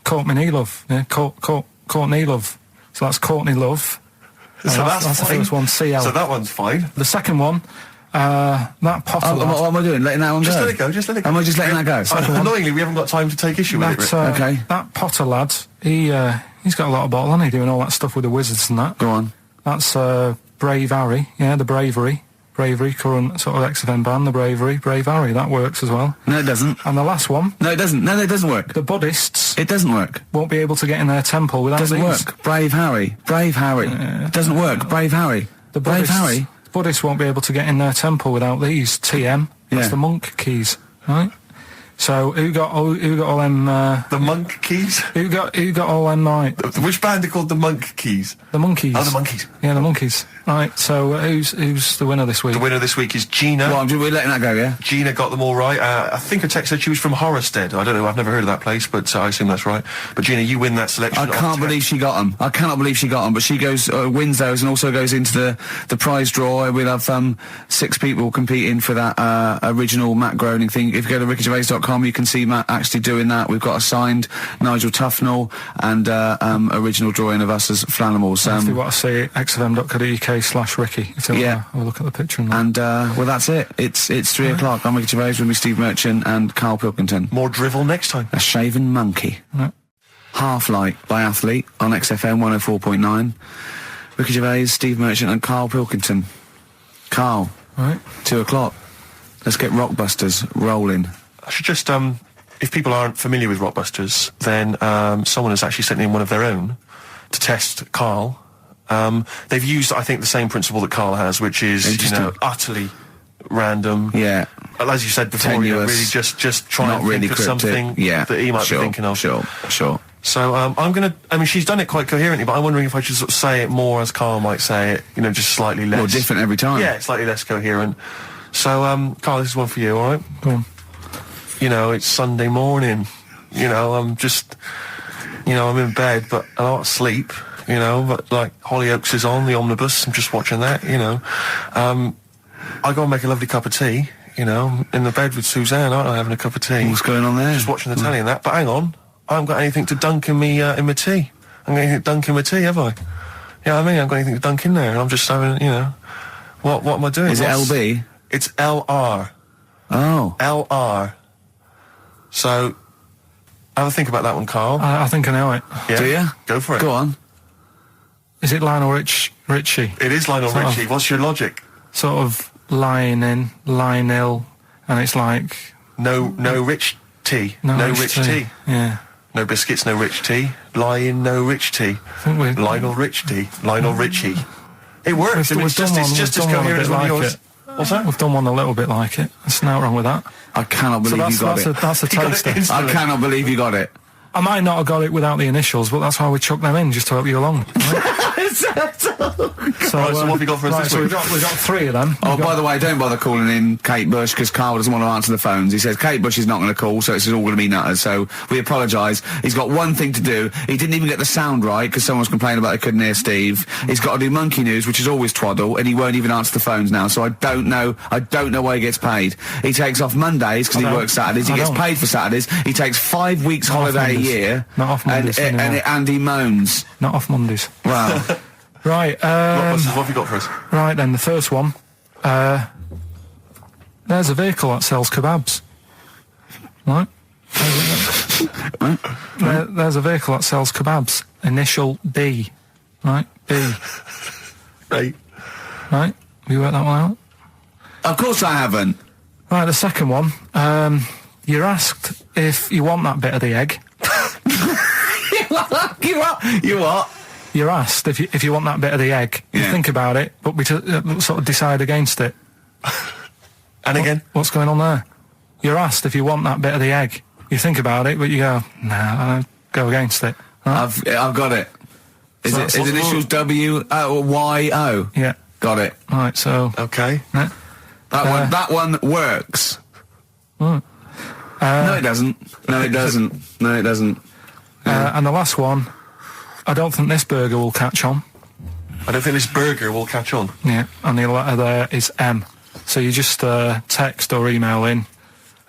Courtney Love. Yeah, Courtney Love. So that's Courtney Love. So that's the fine. first one. CL. So that one's fine. The second one, that Potter. What am I doing? Letting that one Just go? let it go. Just let it go. Am I just letting that go? Annoyingly, we haven't got time to take issue with it. Rick. Okay. That Potter lad, he's got a lot of bottle, hasn't he, doing all that stuff with the Wizards and that. Go on. That's Brave Harry, yeah, the Bravery, current sort of XFM band, the Brave Harry, that works as well. No, it doesn't. And the last one, No, it doesn't. No, it doesn't work. the Buddhists It doesn't work. won't be able to get in their temple without Doesn't these. work. Brave Harry. It doesn't work. Brave Harry. The Brave Harry. Buddhists won't be able to get in their temple without these. TM, that's Yeah. the monk keys, right? So who got all them? The Monk Keys. Who got all them? Right, Which band are called the Monk Keys? the monkeys. Oh, the Monkeys. Yeah, the monkeys. Right. So who's the winner this week? The winner this week is Gina. Well, we're letting that go, yeah? Gina got them all right. I think her text said she was from Horrorstead. I don't know. I've never heard of that place, but I assume that's right. But Gina, you win that selection. I can't believe she got them. I cannot believe she got them. But she goes, wins those and also goes into the prize draw. We'll have 6 people competing for that original Matt Groening thing. If you go to rickygervais.com, you can see Matt actually doing that. We've got a signed Nigel Tufnell and original drawing of us as Flanimals. If you want to see it, xfm.co.uk/Ricky. If you want to have a look at the picture. And well, that's it. It's 3 o'clock. I'm Ricky Gervais with me, Steve Merchant and Karl Pilkington. More drivel next time. A Shaven Monkey. Right. Half Light by Athlete on XFM 104.9. Ricky Gervais, Steve Merchant and Karl Pilkington. Karl, Right. 2 o'clock. Let's get Rockbusters rolling. I should just, if people aren't familiar with Rockbusters, then someone has actually sent in one of their own to test Karl. They've used, I think, the same principle that Karl has, which is, utterly random. Yeah. As you said before, Tenuous. really just try Not and really think of cryptic. something Yeah. that he might be thinking of. Sure. So I'm going to, I mean, she's done it quite coherently, but I'm wondering if I should sort of say it more as Karl might say it, just slightly less. Well, different every time. Yeah, slightly less coherent. So, Karl, this is one for you, all right? Go on. It's Sunday morning. I'm just, I'm in bed, but I don't sleep, but like Hollyoaks is on, the omnibus, I'm just watching that, I go and make a lovely cup of tea, in the bed with Suzanne, aren't I, having a cup of tea. What's going on there? Just watching the telly and that, but hang on, I haven't got anything to dunk in me, in my tea. I haven't got anything to dunk in my tea, have I? Yeah, I mean, I haven't got anything to dunk in there, and I'm just having, what am I doing? Is it LB? It's LR. Oh. LR. So, have a think about that one, Karl. I think I know it. Yeah? Do you? Go for it. Go on. Is it Lionel Richie? It is Lionel Sort of. Richie. What's your logic? Sort of lying in, lying ill, and it's like No rich tea. No rich tea. Yeah. No biscuits, no rich tea. Lying, no rich tea. I think we're- Lionel Rich tea. Lionel Richie. It works. We've It's just done as one a coherent bit as one of like yours. it. What's that? We've done one a little bit like it. There's nothing wrong with that. I cannot believe you got it. That's a You got it taster. instantly. I cannot believe you got it. I might not have got it without the initials, but that's why we chucked them in, just to help you along. So, Right, so what have you got for us right, this so week? we've got 3 of them. Oh, by the way, don't bother calling in Kate Bush because Karl doesn't want to answer the phones. He says Kate Bush is not going to call, so it's all going to be nutters. So we apologise. He's got one thing to do. He didn't even get the sound right because someone was complaining about they couldn't hear Steve. He's got to do Monkey News, which is always twaddle, and he won't even answer the phones now. So I don't know why he gets paid. He takes off Mondays because he I don't. works Saturdays. He I gets don't. paid for Saturdays. He takes 5 weeks Not off holiday a Mondays. year. Not off Mondays anymore. and he moans. Not off Mondays. Wow. Right, What have you got for us? right then, the first one. There's a vehicle that sells kebabs. Right? There's a vehicle that sells kebabs. Initial B. Right? B. Right. Right? Have you worked that one out? Of course I haven't. Right, the second one. You're asked if you want that bit of the egg. You what? You're asked if you want that bit of the egg. You Yeah. think about it, but we sort of decide against it. And again? What's going on there? You're asked if you want that bit of the egg. You think about it, but you go, nah, I'll go against it. Right? I've got it. Is So it that's his initials W-O-Y-O? Yeah. Got it. Right, so... Okay. yeah. That one works. No, it doesn't. No, it doesn't. No, it doesn't. And the last one, I don't think this burger will catch on. I don't think this burger will catch on. Yeah, and the letter there is M. So you just text or email in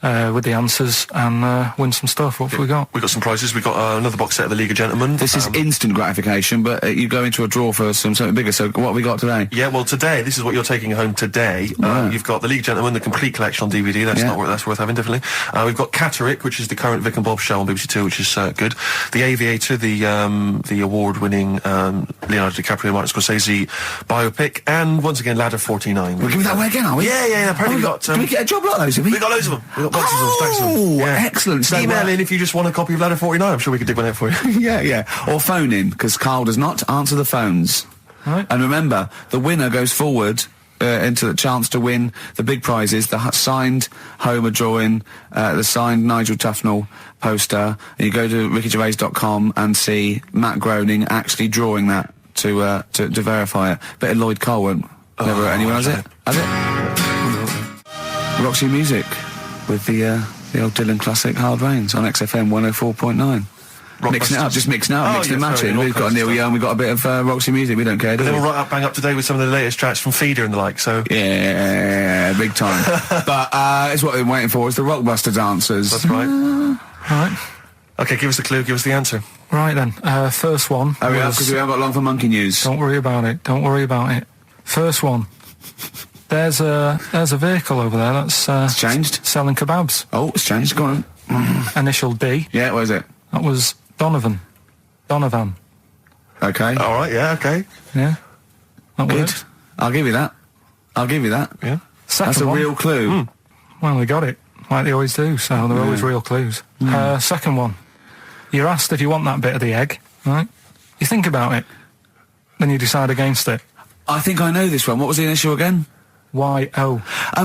with the answers and win some stuff. What have we got? We've got some prizes. We've got another box set of the League of Gentlemen. This is instant gratification, but you go into a draw for something bigger. So what have we got today? Yeah, well, today, this is what you're taking home today. You've got the League of Gentlemen, the complete collection on DVD. That's worth having, definitely. We've got Catterick, which is the current Vic and Bob show on BBC Two, which is good. The Aviator, the award-winning Leonardo DiCaprio, Martin Scorsese biopic, and once again, Ladder 49. We'll give that away again, are we? Yeah. Apparently do we get a job like those? We got loads of them. We got boxes of them, stacks of them. Oh, excellent. So email in if you just want a copy of Ladder 49. I'm sure we could dig one out for you. yeah. Or phone in, because Carl does not answer the phones. Right. And remember, the winner goes forward into the chance to win the big prizes, the signed Homer drawing, the signed Nigel Tufnell poster. And you go to rickygervais.com and see Matt Groening actually drawing that to verify it. Bit of Lloyd Cole won't never anyone has it? Has it? Roxy Music with the old Dylan classic Hard Rains on XFM 104.9. Mixing it up, just mixing it up, mixing and matching. We've got Neil Young, we've got a bit of Roxy Music, we don't care, do we? They're all right up, bang up today with some of the latest tracks from Feeder and the like, so... Yeah, big time. But it's what we're waiting for, is the Rockbusters answers. That's right. Right. Okay, give us the clue, give us the answer. Right then, first one. Oh, yeah, because we haven't got long for monkey news. Don't worry about it. First one. There's a vehicle over there that's It's changed. selling kebabs. Oh, it's changed, go on. Initial D. Yeah, what is it? That was Donovan. Okay. All right, yeah, okay. Yeah. That Good. worked. I'll give you that. Yeah. Second That's a one. real clue. Well, they got it, like they always do, so they're always real clues. Second one. You're asked if you want that bit of the egg, right? You think about it, then you decide against it. I think I know this one. What was the initial again? Y-O.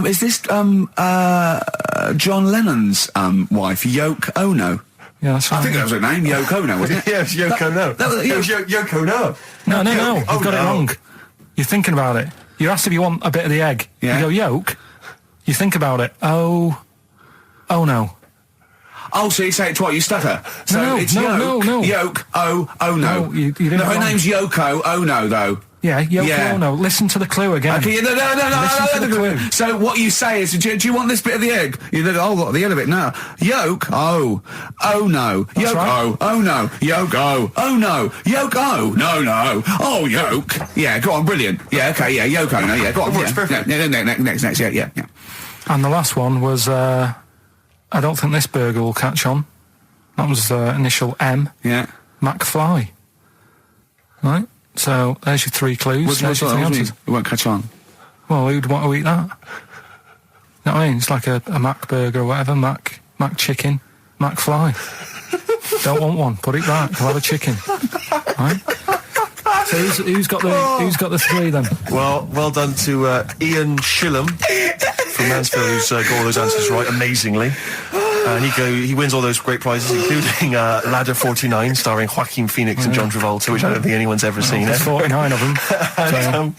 Is this John Lennon's wife, Yoko Ono? Yeah, that's right. I think that was her name, Yoko Ono, wasn't it? Yeah, it's Yoko No. that was- It was Yoko No. No, you've got it wrong. You're thinking about it. You're asked if you want a bit of the egg. Yeah. You go, yolk. You think about it. Oh no. Oh, so you say it twice, you stutter. So No, it's no. Yoko Ono. No, you didn't No, her wrong. name's Yoko Ono, though. Yeah, Yoko Yeah. Ono. Listen to the clue again. Okay, no. Listen to the clue. So what you say is, do you want this bit of the egg? You think, what, the end of it? No. Yolk, oh no. That's Yolk, right. oh no. Yolk, oh no. Yolk, no. Oh, yolk. Yeah, go on, brilliant. Yeah, okay, yeah, Yoko, no, yeah, go on. Works Yeah, perfect. next, yeah. And the last one was, I don't think this burger will catch on. That was initial M. Yeah. McFly. Right? So, there's your three clues. What's There's your three that? answers. It won't catch on. Well, who'd want to eat that? You know what I mean? It's like a Mac burger or whatever. Mac chicken. McFly. Don't want one. Put it back. I'll have a chicken. Right? So who's got the three then? Well done to Ian Shillham from Mansfield, who's got all those answers right amazingly. And he wins all those great prizes, including Ladder 49, starring Joaquin Phoenix and John Travolta, which I don't think anyone's ever seen. There's 49 of them.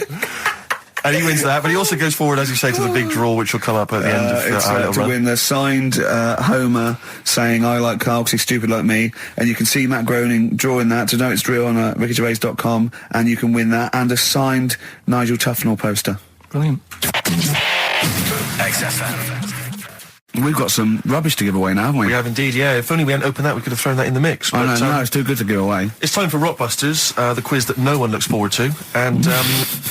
And he wins that, but he also goes forward, as you say, to the big draw, which will come up at the end of It's our little to run. win the signed Homer saying, I like Carl because he's stupid like me. And you can see Matt Groening drawing that to know it's real on rickygervais.com, and you can win that, and a signed Nigel Tufnell poster. Brilliant. XFM. We've got some rubbish to give away now, haven't we? We have indeed, yeah. If only we hadn't opened that, we could have thrown that in the mix. I But, know, no, it's too good to give away. it's time for Rockbusters, the quiz that no one looks forward to. And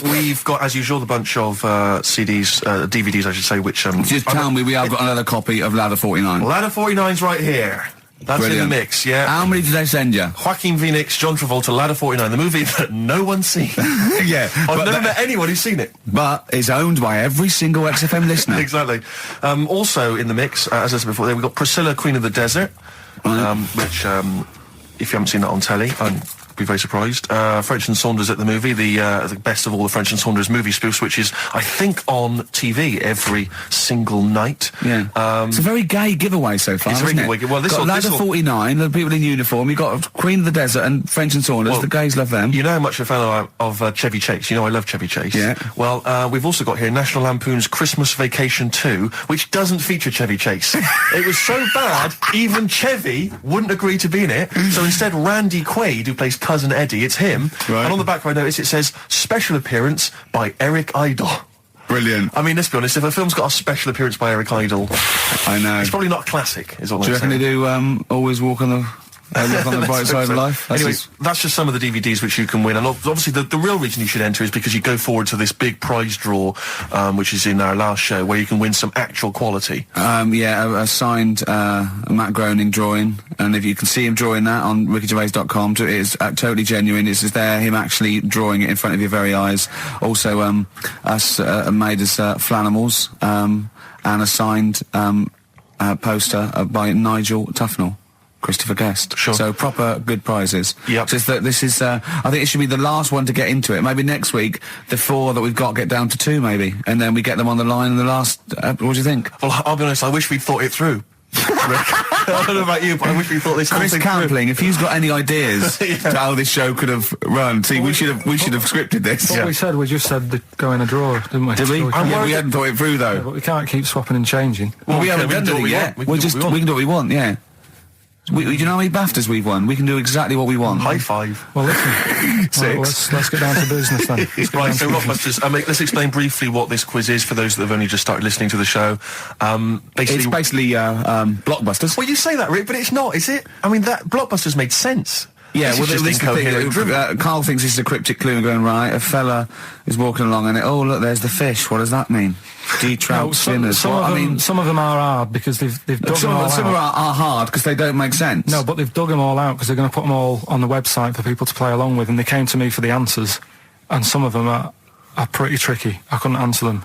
we've got, as usual, the bunch of CDs, DVDs, I should say, which... Just tell me we have got another copy of Ladder 49. Ladder 49's right here. That's Brilliant. in the mix, yeah. How many did they send you? Joaquin Phoenix, John Travolta, Ladder 49, the movie that no one's seen. Yeah, I've never met anyone who's seen it. but it's owned by every single XFM listener. Exactly. Also in the mix, as I said before, we've got Priscilla, Queen of the Desert, which, if you haven't seen that on telly, I'd be very surprised. French and Saunders at the movie, the best of all the French and Saunders movie spoofs, which is, I think, on TV every single night. Yeah. It's a very gay giveaway so far, It's a very isn't gay it? giveaway. Well, this got will- Ladder this will- 49, the people in uniform. You've got Queen of the Desert and French and Saunders. Well, the gays love them. You know how much a fan of Chevy Chase. You know I love Chevy Chase. Yeah. Well, we've also got here National Lampoon's Christmas Vacation 2, which doesn't feature Chevy Chase. It was so bad, even Chevy wouldn't agree to be in it. So instead, Randy Quaid, who plays Cousin Eddie, it's him. Right. And on the back, I notice it says, special appearance by Eric Idle. Brilliant. I mean, let's be honest, if a film's got a special appearance by Eric Idle, I know. it's probably not a classic, is all Do you I'm reckon they saying. do Always Walk on the... look on the bright Let's side hope of so. life? Anyway, that's just some of the DVDs which you can win. And obviously the real reason you should enter is because you go forward to this big prize draw, which is in our last show, where you can win some actual quality. A signed Matt Groening drawing, and if you can see him drawing that on rickygervais.com, it is totally genuine. It's just there, him actually drawing it in front of your very eyes. Also, us made as Flanimals, and a signed poster by Nigel Tufnell. Christopher Guest. Sure. So proper good prizes. Yep. Just that this is, I think it should be the last one to get into it. Maybe next week, the 4 that we've got get down to 2 maybe. And then we get them on the line in the last, what do you think? Well, I'll be honest, I wish we'd thought it through. I don't know about you, but I wish we thought this whole Chris thing through. Campling, if you've got any ideas to how this show could have run, see, we should have scripted this. What we said, we just said go in a drawer, didn't we? Did we? So Yeah, we hadn't thought it through though. but we can't keep swapping and changing. Well, we okay, haven't we can done do what anything we yet. want. We can do what we want. We can do what we want, yeah. Do you know how many BAFTAs we've won? We can do exactly what we want. High five. Well, listen. 6. Right, let's get down to business then. Let's get Right, down so to business. Rockbusters, let's explain briefly what this quiz is for those that have only just started listening to the show. It's basically Blockbusters. Well, you say that, Rick, but it's not, is it? I mean, that Blockbusters made sense. Yeah, This well, is just this is the incoherent drivel. thing. Carl thinks this is a cryptic clue and going, right, a fella is walking along and oh, look, there's the fish. What does that mean? Trout spinners. some of them are hard because they've dug them all Some out. are hard because they don't make sense. No, but they've dug them all out because they're going to put them all on the website for people to play along with, and they came to me for the answers, and some of them are pretty tricky. I couldn't answer them.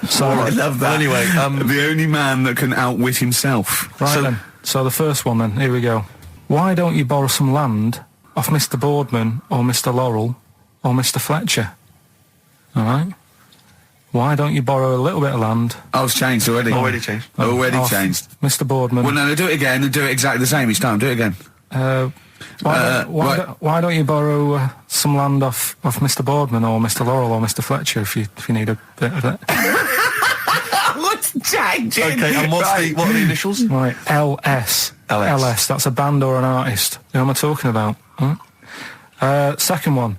So I love that. Well, anyway, the only man that can outwit himself. right then. So the first one then. Here we go. Why don't you borrow some land off Mr. Boardman or Mr. Laurel or Mr. Fletcher? All right. Why don't you borrow a little bit of land? Oh, it's changed already. Already changed. Already off changed. Mr. Boardman. Well, no, do it again and do it exactly the same each time. Do it again. Why don't you borrow some land off Mr. Boardman or Mr. Laurel or Mr. Fletcher if you need a bit of it? What's changing? Okay, and what are the initials? Right, LS. LS. That's a band or an artist. Who am I talking about? Huh? Second one.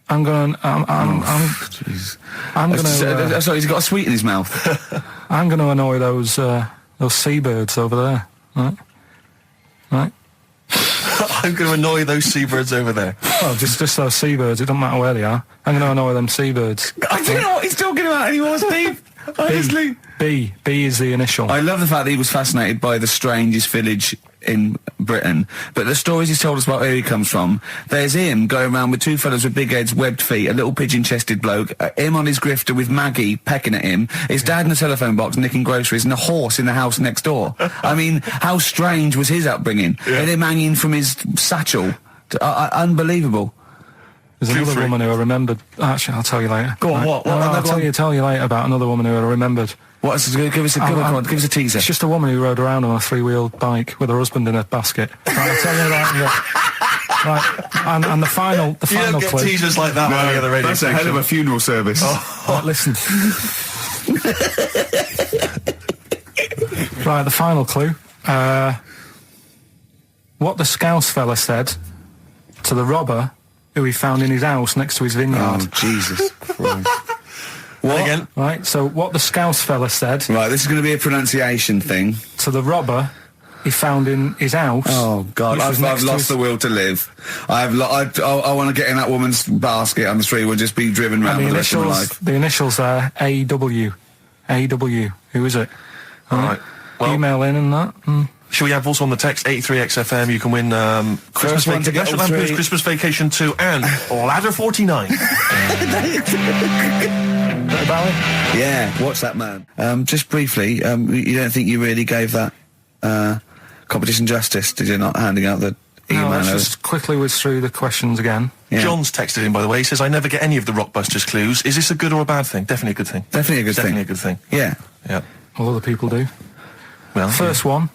I'm gonna. Sorry, he's got a sweet in his mouth. I'm gonna annoy those seabirds over there. Right. I'm going to annoy those seabirds over there. Well, just those seabirds. It doesn't matter where they are. I'm gonna annoy them seabirds. I don't know what he's talking about anymore, Steve. Honestly. B is the initial. I love the fact that he was fascinated by the strangest village in Britain, but the stories he's told us about where he comes from, there's him going around with 2 fellas with big heads, webbed feet, a little pigeon-chested bloke, him on his grifter with Maggie pecking at him, his dad in a telephone box nicking groceries, and a horse in the house next door. I mean, how strange was his upbringing? And him hanging from his satchel. Unbelievable. There's another woman who I remembered. Actually, I'll tell you later. Go on, what? I'll tell you later about another woman who I remembered. Give us a teaser. It's just a woman who rode around on a 3-wheeled bike with her husband in a basket. Right, I'll tell you about that. Right, and the final You don't get clue. teasers like that on any other radio That's a hell of a funeral service. Right, listen. Right, the final clue. What the Scouse fella said to the robber who he found in his house next to his vineyard. Oh, Jesus Christ. What? Again? Right, so what the Scouse fella said Right, this is going to be a pronunciation thing. to the robber he found in his house. Oh, God, which was I've next to lost his- the will to live. I want to get in that woman's basket on the street and just be driven around And for the rest of my life. the initials are AW. AW. Who is it? All right. Well, Email in and that. shall we have also on the text 83XFM? You can win Christmas, one to get National all Lampoon's three. Christmas Vacation 2 and Ladder 49. About it? Yeah, what's that, man? Just briefly, you don't think you really gave that competition justice, did you, not handing out the email? No, let's just quickly whiz through the questions again. Yeah. John's texted in, by the way. He says, I never get any of the Rockbusters clues. Is this a good or a bad thing? Definitely a good thing. Definitely a good Definitely thing. a good thing. Yeah. Yeah. All other people do. Well, First one.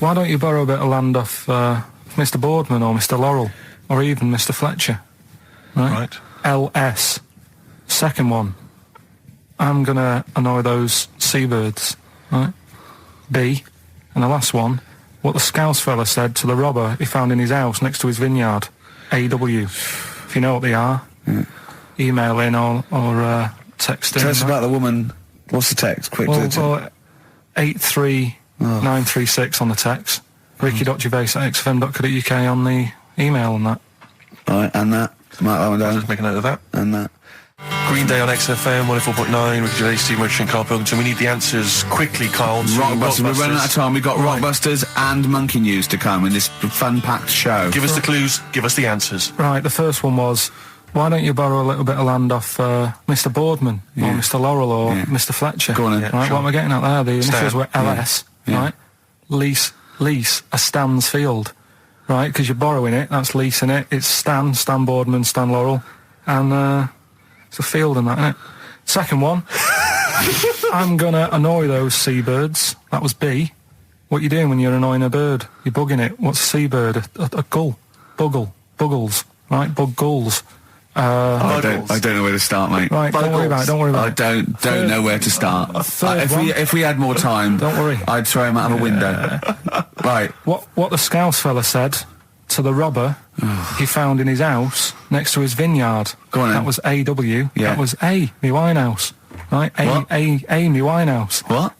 Why don't you borrow a bit of land off Mr. Boardman or Mr. Laurel or even Mr. Fletcher? Right. LS. Second one. I'm gonna annoy those seabirds. Right. B. And the last one. What the Scouse fella said to the robber he found in his house next to his vineyard. AW. If you know what they are. You email in or text in. Tell us about the woman. What's the text? Quick. Well, 83936 on the text. ricky.gervais@xfm.co.uk on the email and that. Right, and that. Mark that one down. Just make a note of that. And that. Green Day on XFM, 104.9, Ricky Gervais, Steve Merchant, Karl Pilkington. We need the answers quickly, Karl. Rockbusters. We're running out of time. We've got Rockbusters and Monkey News to come in this fun-packed show. Give us the clues, give us the answers. Right, the first one was, why don't you borrow a little bit of land off Mr. Boardman or Mr. Laurel or Mr. Fletcher? Go on then. Right, sure. what am I getting at there? The initials were LS, right? Lease a Stan's field, right? Because you're borrowing it, that's leasing it. It's Stan Boardman, Stan Laurel, and it's a field and that, isn't it? Second one, I'm gonna annoy those seabirds. That was B. What you doing when you're annoying a bird? You're bugging it. What's a seabird? A gull. Buggles. Right? Bug gulls. I don't know where to start, mate. Right, don't worry about it. I don't know where to start. If we had more time, don't worry. I'd throw him out of a window. Right. What the Scouse fella said to the robber he found in his house next to his vineyard. Go on then. That was A.W. Yeah. That was A, me Winehouse. Right? What? A, me Winehouse. What?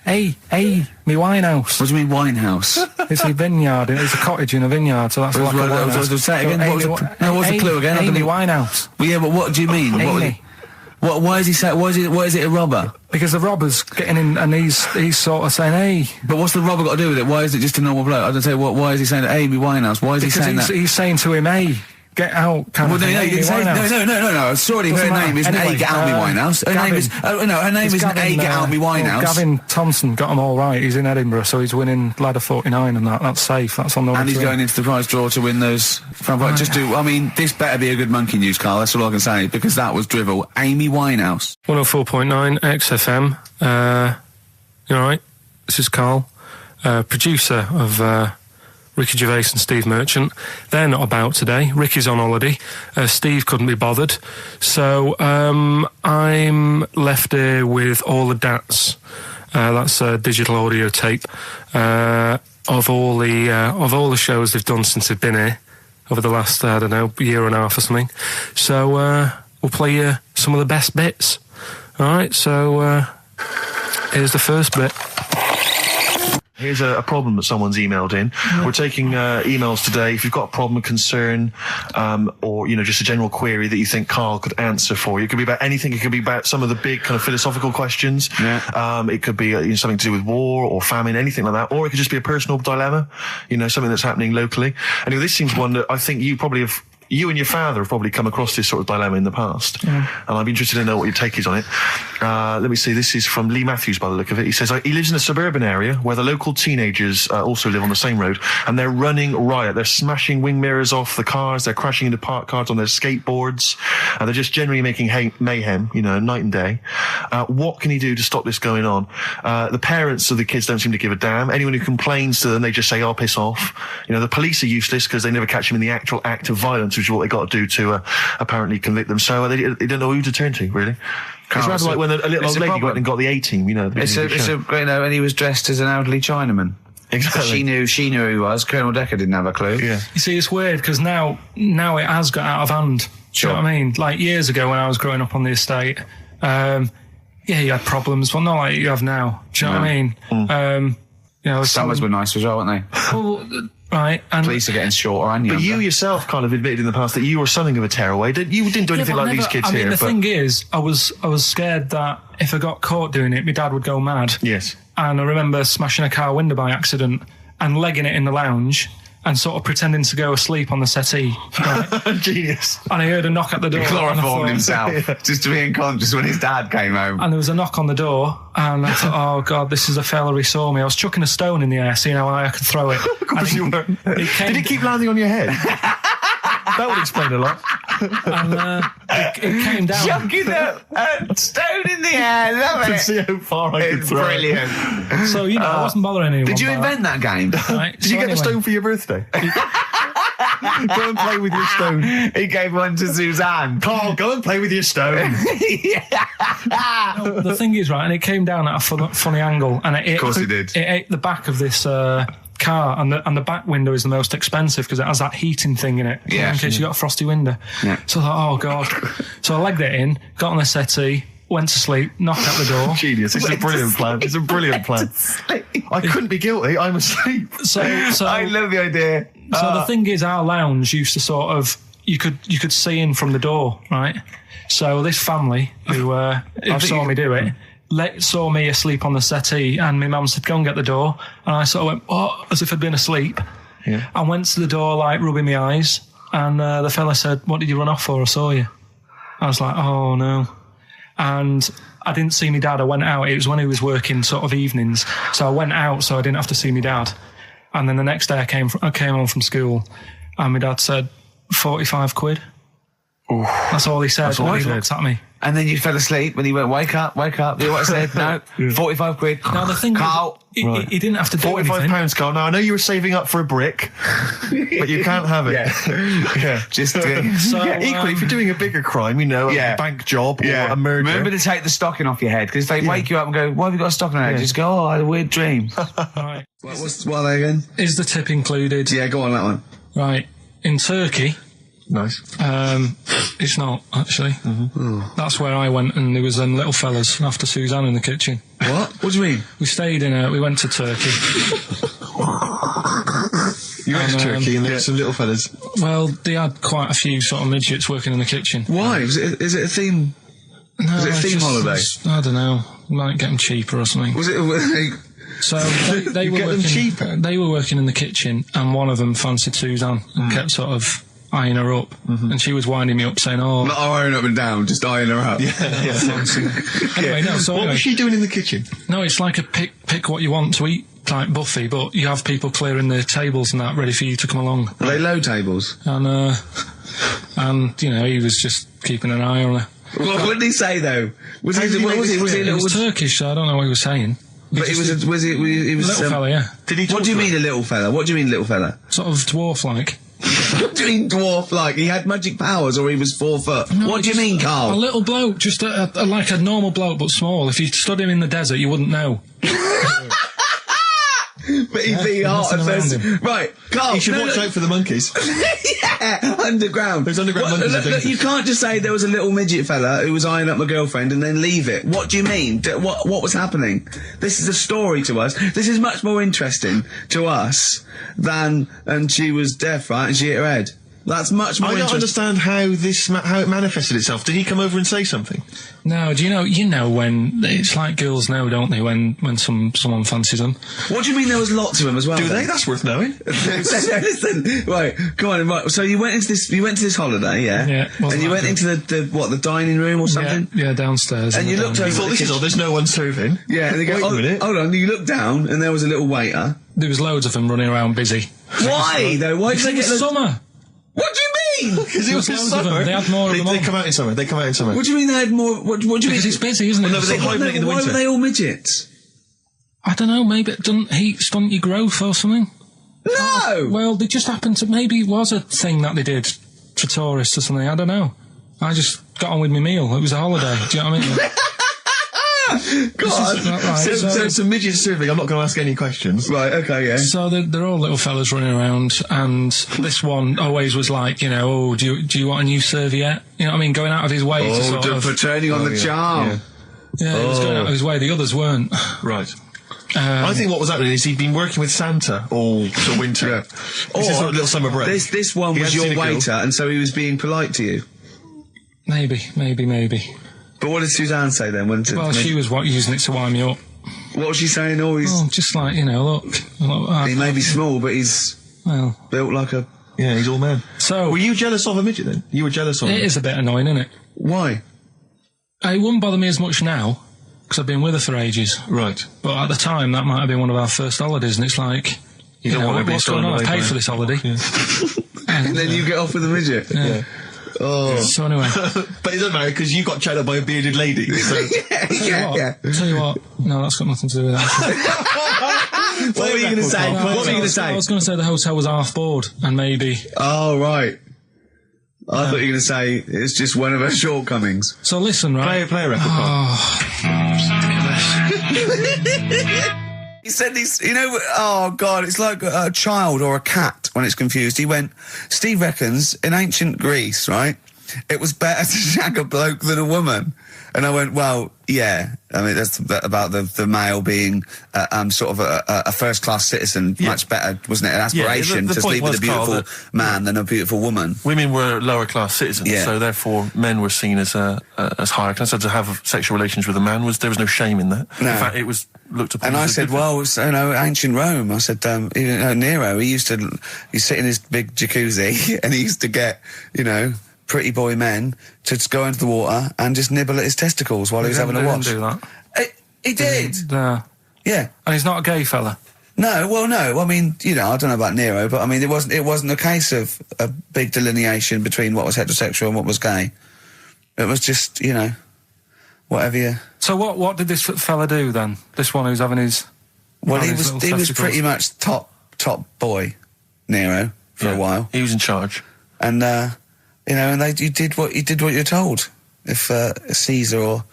A, me Winehouse. What do you mean winehouse? It's a vineyard. It's a cottage in a vineyard, so that's like a winehouse. Say it again. What's the clue again? Amy Winehouse. Well, yeah, but what do you mean? Amy. Why is he saying? Why is it a robber? Because the robber's getting in, and he's sort of saying, "Hey." But what's the robber got to do with it? Why is it just a normal bloke? I don't say. Why is he saying Amy Winehouse? Why is he saying that? He's saying to him, "Hey, get out." Well, no, you didn't say. No. Sorry, her name isn't A. Get out me Winehouse. Her name is. Her name isn't A. Get out me Winehouse. Gavin Thompson got them all right. He's in Edinburgh, so he's winning ladder 49, and that's safe. That's on the way. And he's going into the prize draw to win those. I mean, this better be a good Monkey News, Carl. That's all I can say because that was drivel. Amy Winehouse. 104.9 XFM. You all right? This is Karl, producer of Ricky Gervais and Steve Merchant. They're not about today. Ricky's on holiday. Steve couldn't be bothered. So I'm left here with all the DATs. That's a digital audio tape of all the shows they've done since they've been here over the last, I don't know, year and a half or something. So we'll play you some of the best bits. All right, so here's the first bit. Here's a problem that someone's emailed in. We're taking emails today. If you've got a problem, a concern, or, just a general query that you think Karl could answer for you. It could be about anything. It could be about some of the big kind of philosophical questions. Yeah. It could be something to do with war or famine, anything like that. Or it could just be a personal dilemma, something that's happening locally. Anyway, this seems one that I think you and your father have probably come across this sort of dilemma in the past. Yeah. And I'd be interested to know what your take is on it. Let me see, this is from Lee Matthews by the look of it. He says, he lives in a suburban area where the local teenagers also live on the same road, and they're running riot. They're smashing wing mirrors off the cars, they're crashing into parked cars on their skateboards, and they're just generally making mayhem, night and day. What can he do to stop this going on? The parents of the kids don't seem to give a damn. Anyone who complains to them, they just say, "Oh, piss off." The police are useless because they never catch them in the actual act of violence, which is what they got to do to apparently convict them. So they don't know who to turn to, really. It's rather like when a little old lady went and got the A-team, and he was dressed as an elderly Chinaman. Exactly. She knew who he was. Colonel Decker didn't have a clue. Yeah. You see, it's weird because now it has got out of hand. Sure. Do you know what I mean? Like years ago when I was growing up on the estate, you had problems, but not like you have now. Do you know what I mean? Summers were nice as well, weren't they? Well, right. And police are getting shorter and younger. But you yourself kind of admitted in the past that you were something of a tearaway. You didn't do anything like these kids here. The thing is, I was scared that if I got caught doing it, my dad would go mad. Yes. And I remember smashing a car window by accident and legging it in the lounge and sort of pretending to go asleep on the settee. Right? Genius. And I heard a knock at the door. He chloroformed himself just to be unconscious when his dad came home. And there was a knock on the door, and I thought, oh God, this is a fella he saw me. I was chucking a stone in the air, seeing how high I could throw it. Of course you were. Did it keep landing on your head? That would explain a lot. And it came down. Chucking a stone in the air, love it. To see how far I could throw brilliant. it. So, I wasn't bothering anyone. Did you invent that game? Right, Did you get the stone for your birthday? Go and play with your stone. He gave one to Suzanne. Karl, go and play with your stone. The thing is, right, and it came down at a funny angle, and of course it did. It ate the back of this car, and the back window is the most expensive because it has that heating thing in it. Yeah. In case you got a frosty window. Yeah. So I thought, oh God. So I legged it in, got on the settee, went to sleep, knocked at the door. Genius. It's a brilliant plan. It's a brilliant plan. I couldn't be guilty. I'm asleep. So I love the idea. So the thing is, our lounge used to sort of, you could see in from the door, right? So this family who saw me do it, saw me asleep on the settee, and my mum said, go and get the door. And I sort of went, oh, as if I'd been asleep. Yeah. I went to the door, like, rubbing my eyes, and the fella said, what did you run off for? I saw you. I was like, oh, no. And I didn't see my dad. I went out. It was when he was working sort of evenings. So I went out so I didn't have to see my dad. And then the next day I came home from school, and my dad said, 45 quid. Ooh. That's all he said. That's all he he said. looked at me. And then you fell asleep when he went, wake up. You know what I said? No, 45 quid. Now the thing Carl. is, he didn't have to do anything. £45, Carl. Now, I know you were saving up for a brick, but you can't have it. Yeah. Just So, equally, if you're doing a bigger crime, a bank job or a murder. Remember to take the stocking off your head, because if they wake you up and go, why have you got a stocking on your head? Just go, oh, I had a weird dream. Right. What are they again? Is the tip included? Yeah, go on that one. Right. In Turkey, Nice. it's not, actually. Mm-hmm. That's where I went, and there was them little fellas after Suzanne in the kitchen. What? What do you mean? We went to Turkey. You went to Turkey and there were some little fellas. Well, they had quite a few sort of midgets working in the kitchen. Why? Is it a theme? No, Was it a theme holiday? I don't know. Might get them cheaper or something. Was it? So they were get them working, cheaper? They were working in the kitchen, and one of them fancied Suzanne and kept sort of eyeing her up, and she was winding me up saying, "Oh, Not eyeing up and down, just eyeing her up. Anyway, no. So What anyway, was she doing in the kitchen? no, it's like a pick what you want to eat type buffet, but you have people clearing the tables and that ready for you to come along. Are they low tables? And he was just keeping an eye on her. What did he say though? Was he? did he What make was this it? Was clear? he? It was Was Turkish, so I don't know what he was saying. But he was. He was Little fella, yeah, Did he? What do you mean, a little fella? What do you mean, little fella? sort of dwarf-like. What do you mean, dwarf? Like he had magic powers, or he was 4 foot? No, What do you mean, A Carl? little bloke, just like a normal bloke, but small. If you stood him in the desert, you wouldn't know. But he'd be hot and nothing says, around right, Carl. You should watch out for the monkeys. Yeah, underground. There's underground monkeys Look, are dangerous. you can't just say there was a little midget fella who was eyeing up my girlfriend and then leave it. What do you mean? What was happening? This is a story to us. This is much more interesting to us than, and she was deaf, right, and she hit her head. That's much more I don't interesting. understand how it manifested itself. Did he come over and say something? No, do you know when it's like girls know, don't they? When someone fancies them. What do you mean there was lots of them as well? Do then? they? That's worth knowing. Listen, right, come on, right. So you went to this holiday, yeah? Yeah, well, and you went into the dining room or something? Yeah, downstairs. And you looked You over thought, the this is kitchen. odd, there's no one serving. Yeah, and they go, Wait a minute. hold on, you looked down and there was a little waiter. There was loads of them running around busy. Why, though? Why did they get It's summer. What do you mean? Because it was There's loads of summer. them. They had more of them They on. come out in summer. They come out in summer. What do you mean they had more? What do you mean? Because it's busy, isn't it? Well, no, but they Summer. hibernate in the Why winter. were they all midgets? I don't know, maybe it doesn't heat stunt your growth or something. No! Well, they just happened to, maybe it was a thing that they did for tourists or something, I don't know. I just got on with my meal. It was a holiday, do you know what I mean? God. Right, So some midgets serving. I'm not going to ask any questions. Right, okay, yeah. So they're all little fellas running around, and this one always was like, oh, do you want a new serviette? You know what I mean? Going out of his way to sort of... for turning on the charm. Yeah, he was going out of his way. The others weren't. Right. I think what was happening is he'd been working with Santa all till winter. Yeah. This is sort of little summer break. This one He was hadn't your seen a girl. waiter, and so he was being polite to you. Maybe. But what did Suzanne say then? Well, she was using it to wind me up. What was she saying? Oh, he's... Oh, just like, look. He may be small, but he's Well, built like a... Yeah, he's all man. so Were you jealous of a midget then? You were jealous of him? it is a bit annoying, isn't it? Why? It wouldn't bother me as much now, because I've been with her for ages. Right. But at the time, that might have been one of our first holidays, and it's like, You don't want to be what's going on? I stolen away paid by- for this holiday. And then you get off with a midget? Yeah. Oh. So anyway, But it doesn't matter because you got chatted by a bearded lady. So. yeah. tell you what, no, that's got nothing to do with that. What were you going to say? What were you going to say? I was going to say the hotel was half board, and maybe. Oh, right. I thought you were going to say it's just one of her shortcomings. So listen, right? Play a record. Carl. Oh, He said oh God, it's like a child or a cat when it's confused. He went, Steve reckons in ancient Greece, right, it was better to shag a bloke than a woman. And I went, well, yeah. I mean, that's about the male being sort of a first-class citizen. Yeah. Much better, wasn't it? An aspiration to sleep with a beautiful man than a beautiful woman. Women were lower-class citizens, so therefore men were seen as higher class. So to have sexual relations with a man there was no shame in that. No. In fact, it was looked upon. And I said, well, ancient Rome. I said, Nero. He sit in his big jacuzzi and he used to get, pretty boy men to just go into the water and just nibble at his testicles while he was having a wash. He didn't do that. He did. Yeah. And he's not a gay fella. No. Well, no. I mean, I don't know about Nero, but I mean, it wasn't a case of a big delineation between what was heterosexual and what was gay. It was just, whatever you. So what did this fella do then? This one who's having his. Well, he was pretty much top boy, Nero, for a while. He was in charge. And you did what you're told. If Caesar or.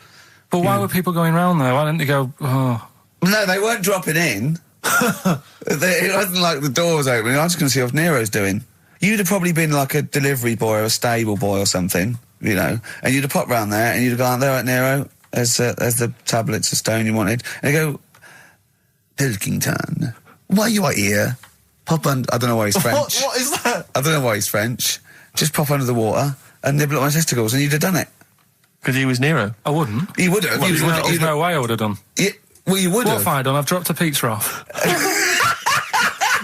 But why were people going round there? Why didn't they go? Oh. No, they weren't dropping in. It wasn't like the door was opening. I was just going to see what Nero's doing. You'd have probably been like a delivery boy or a stable boy or something, and you'd have popped round there and you'd have gone, there, right, Nero, as the tablets of stone you wanted. And they go, Pilkington, why you are here? Pop under. I don't know why he's French. What is that? I don't know why he's French. Just pop under the water and nibble at my testicles, and you'd have done it. Because he was Nero. I wouldn't. You would have. There's no way I would have done. Yeah, well, you would have. What have I done? I've dropped a pizza off.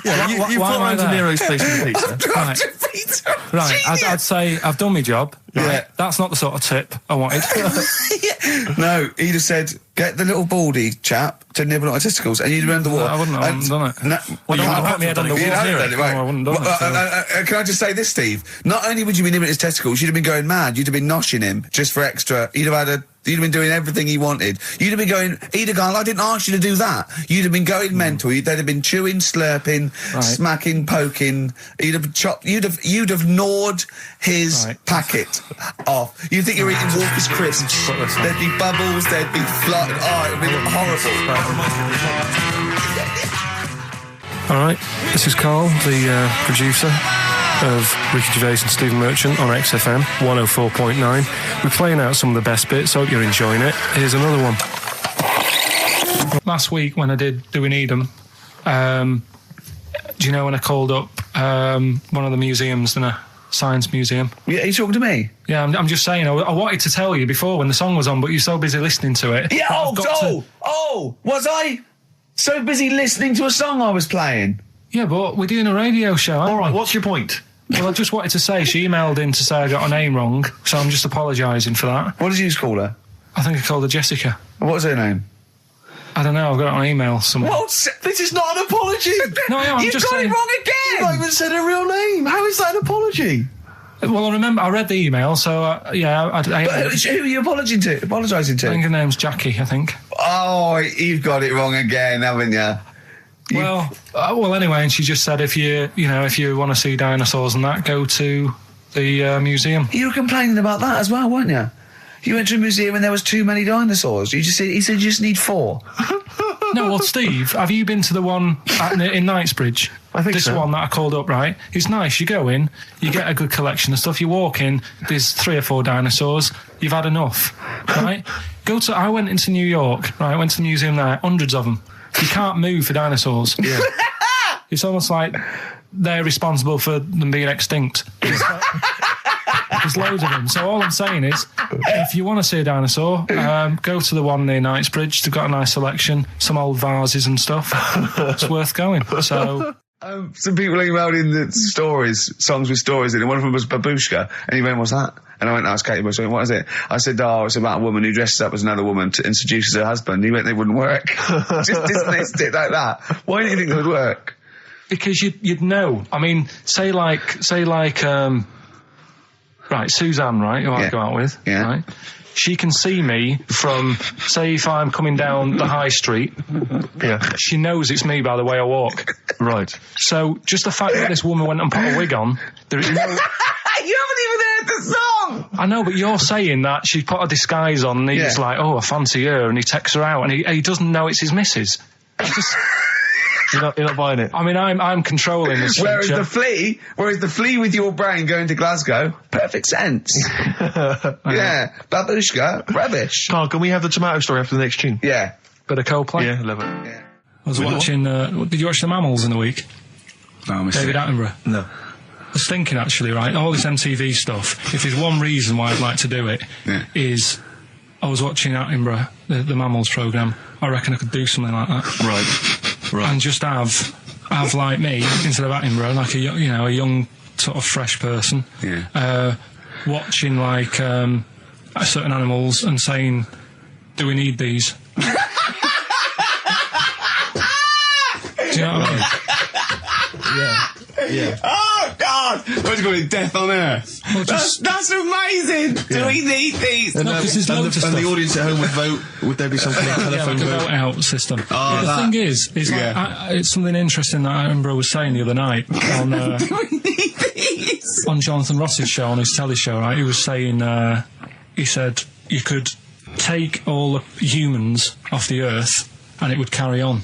You put around to Nero's place with the pizza. I've dropped a pizza. Right, I'd say I've done my job. Right? Yeah. That's not the sort of tip I wanted. No, he'd have said, get the little baldy chap to nibble at my testicles, and you'd have been under the water. I wouldn't have done it. No, well, you wouldn't have put me head under the water. Right. No, I wouldn't have done it. Can I just say this, Steve? Not only would you be nibbling at his testicles, you'd have been going mad. You'd have been noshing him just for extra. You'd have been doing everything he wanted. You'd have been going, he'd have gone, I didn't ask you to do that. You'd have been going mental. They'd have been chewing, slurping, smacking, poking. You'd have chopped. You'd have gnawed his packet off. You'd think you were eating Walker's crisps. There'd be bubbles. There'd be flood. Oh, it'd be horrible. All right, this is Karl, the producer of Ricky Gervais and Stephen Merchant on XFM 104.9. We're playing out some of the best bits. Hope you're enjoying it. Here's another one. Last week when I did Do We Need 'Em, do you know when I called up one of the museums, a science museum? Yeah, are you talking to me? Yeah, I'm just saying, I wanted to tell you before when the song was on, but you're so busy listening to it. Yeah, was I so busy listening to a song I was playing? Yeah, but we're doing a radio show, aren't we? All right, what's your point? Well, I just wanted to say, she emailed in to say I got her name wrong, so I'm just apologising for that. What did you call her? I think I called her Jessica. What was her name? I don't know, I've got it on email somewhere. This is not an apology! No, I'm just saying... You've got it wrong again! You've not even said her real name! How is that an apology? Well, I remember, I read the email, so, yeah... Who are you apologising to? I think her name's Jackie, I think. Oh, you've got it wrong again, haven't you? Well, anyway, and she just said if you want to see dinosaurs and that, go to the museum. You were complaining about that as well, weren't you? You went to a museum and there was too many dinosaurs. He said you just need 4. No, well, Steve, have you been to the one in Knightsbridge? I think this so. This one that I called up, right? It's nice. You go in, you get a good collection of stuff. You walk in, there's 3 or 4 dinosaurs. You've had enough, right? I went into New York, right? I went to the museum there, hundreds of them. You can't move for dinosaurs. Yeah. It's almost like they're responsible for them being extinct. There's loads of them. So all I'm saying is, if you want to see a dinosaur, go to the one near Knightsbridge. They've got a nice selection, some old vases and stuff. It's worth going. So... some people emailed in the songs with stories in it. One of them was Babushka, and he went, what's that? And I went, it's Katie Bush. I went, what is it? I said, it's about a woman who dresses up as another woman and seduces her husband. He went, they wouldn't work. Just dismissed it like that. Why do you think it would work? Because you'd know. I mean, say like, right, Suzanne, right, who I go out with, right? She can see me from, say, if I'm coming down the high street. Yeah. She knows it's me by the way I walk. Right. So, just the fact that this woman went and put a wig on, there is no... You haven't even heard the song! I know, but you're saying that she put a disguise on and he's like, I fancy her, and he takes her out, and he doesn't know it's his missus. You're not buying it. I mean, I'm controlling this. Whereas the flea with your brain going to Glasgow, perfect sense. Yeah, babushka, rubbish. Carl, can we have the tomato story after the next tune? Yeah. Bit of Coldplay. Yeah, love it. Yeah. I was watching. Did you watch The Mammals in the week? No, I missed David it. Attenborough. No. I was thinking actually, right, all this MTV stuff, if there's one reason why I'd like to do it, is I was watching Attenborough, the Mammals programme. I reckon I could do something like that. Right. And just have like me, instead of Attenborough, like a young sort of fresh person, watching like certain animals and saying, do we need these? Do you know what I mean? Yeah. Oh, God! What's it called? Death on Earth. Well, That's amazing! Do we need these? And, No, 'cause there's loads of and the stuff. audience at home would vote. Would there be something like Yeah, telephone like a vote? vote out system. Oh, the that- thing is like, it's something interesting that Attenborough was saying the other night on Do we need these? on Jonathan Ross's show, on his telly show, right? He was saying, he said you could take all the humans off the earth and it would carry on,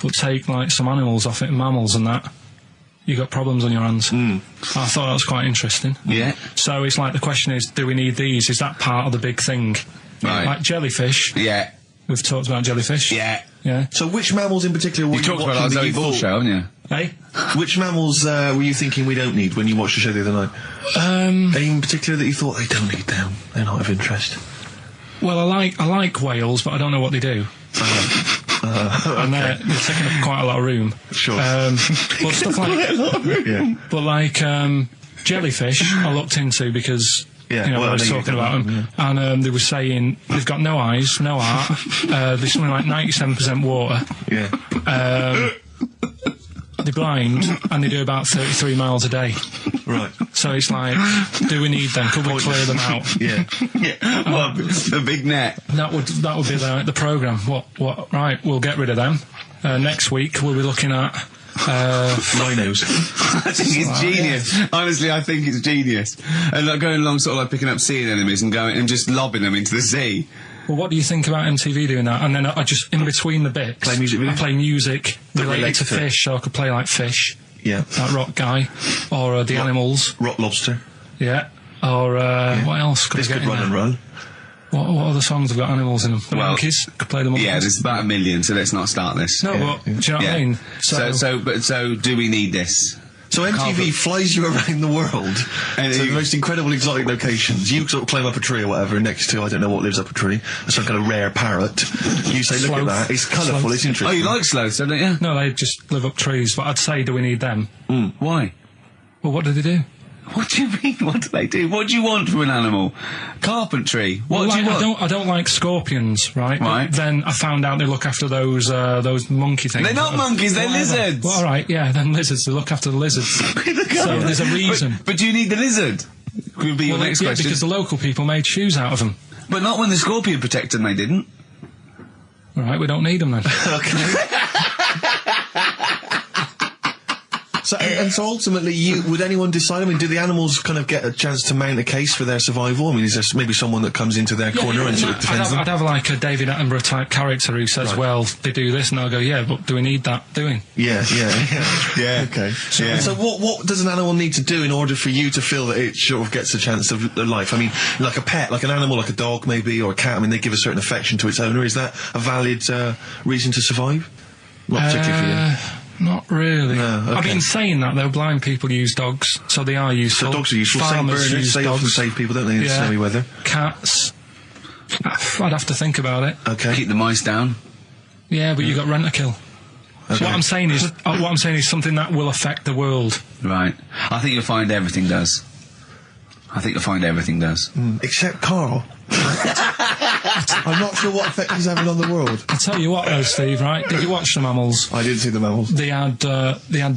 but take like some animals off it, mammals and that, you got problems on your hands. I thought that was quite interesting. Yeah. So it's like the question is, do we need these? Is that part of the big thing? Right. Like jellyfish. Yeah. We've talked about jellyfish. Yeah. Yeah. So which mammals in particular were You talked about watching that that you Zoe Ball thought- show, haven't you? Hey? Which mammals were you thinking we don't need when you watched the show the other night? Any in particular that you thought they don't need them? They're not of interest. Well, I like whales, but I don't know what they do. And they're taking up quite a lot of room. Sure. But stuff like, Yeah. but like jellyfish, I looked into because Yeah, I well, was I know talking you about them, and they were saying they've got no eyes, no heart. There's something like 97% water. Yeah. They're blind and they do about 33 miles a day. Right. So it's like, do we need them? Could we clear them out? Yeah. Yeah. Well, the big net. That would be the programme. What? Right, we'll get rid of them. Next week we'll be looking at Rhinos. I think it's genius. Yeah. Honestly, I think it's genius. And like going along sort of like picking up sea anemones and going and just lobbing them into the sea. Well, what do you think about MTV doing that? And then I just, in between the bits, Play music videos? I play music That related relates to to it. fish, so I could play like Fish, Yeah. that Rock Guy, or The Animals, Rock Lobster. yeah, or what else could This I could get in run there? and run. What other songs have got animals in them? The Well, Monkeys, could play the Monkeys. Yeah, there's about 1 million, so let's not start this. No, but do you know what I mean? So do we need this? So MTV flies you around the world And to the you- most incredible exotic locations. You sort of climb up a tree or whatever, and next to, I don't know what lives up a tree, some kind of rare parrot. You say, look at Sloth. that, it's colourful, Sloth. it's Oh, interesting. you like sloths, don't you? No, they just live up trees, but I'd say, do we need them? Why? Well, what do they do? What do you mean? What do they do? What do you want from an animal? Carpentry. What Well, do you like, want? I don't like scorpions, right? Right. But then I found out they look after those monkey things. They're not monkeys, they're Whatever. lizards. Well, all right, yeah, then lizards. They look after the lizards. So there's a reason. But do you need the lizard? Could be your Well, next yeah, question. because the local people made shoes out of them. But not when the scorpion protected them, they didn't. All right, we don't need them then. So ultimately, would anyone decide? I mean, do the animals kind of get a chance to mount a case for their survival? I mean, is there maybe someone that comes into their corner and sort of defends them? I'd have like a David Attenborough type character who says, Right. well, they do this, and I'll go, yeah, but do we need that doing? Yeah. Yeah. Okay. Yeah. So what does an animal need to do in order for you to feel that it sort of gets a chance of life? I mean, like a pet, like an animal, like a dog maybe, or a cat. I mean, they give a certain affection to its owner. Is that a valid reason to survive? Not particularly for you. Not really. No, okay. I've been saying that, though. Blind people use dogs, so they are useful. So dogs are useful. Saint Farmers Bernards, use they often dogs. save people, don't they, in snowy weather? Cats. I'd have to think about it. Okay. Keep the mice down. Yeah, but you got rent a kill. Okay. What I'm saying is something that will affect the world. Right. I think you'll find everything does. Except Carl. I'm not sure what effect he's having on the world. I'll tell you what, though, Steve. Right? Did you watch the mammals? I didn't see the mammals. They had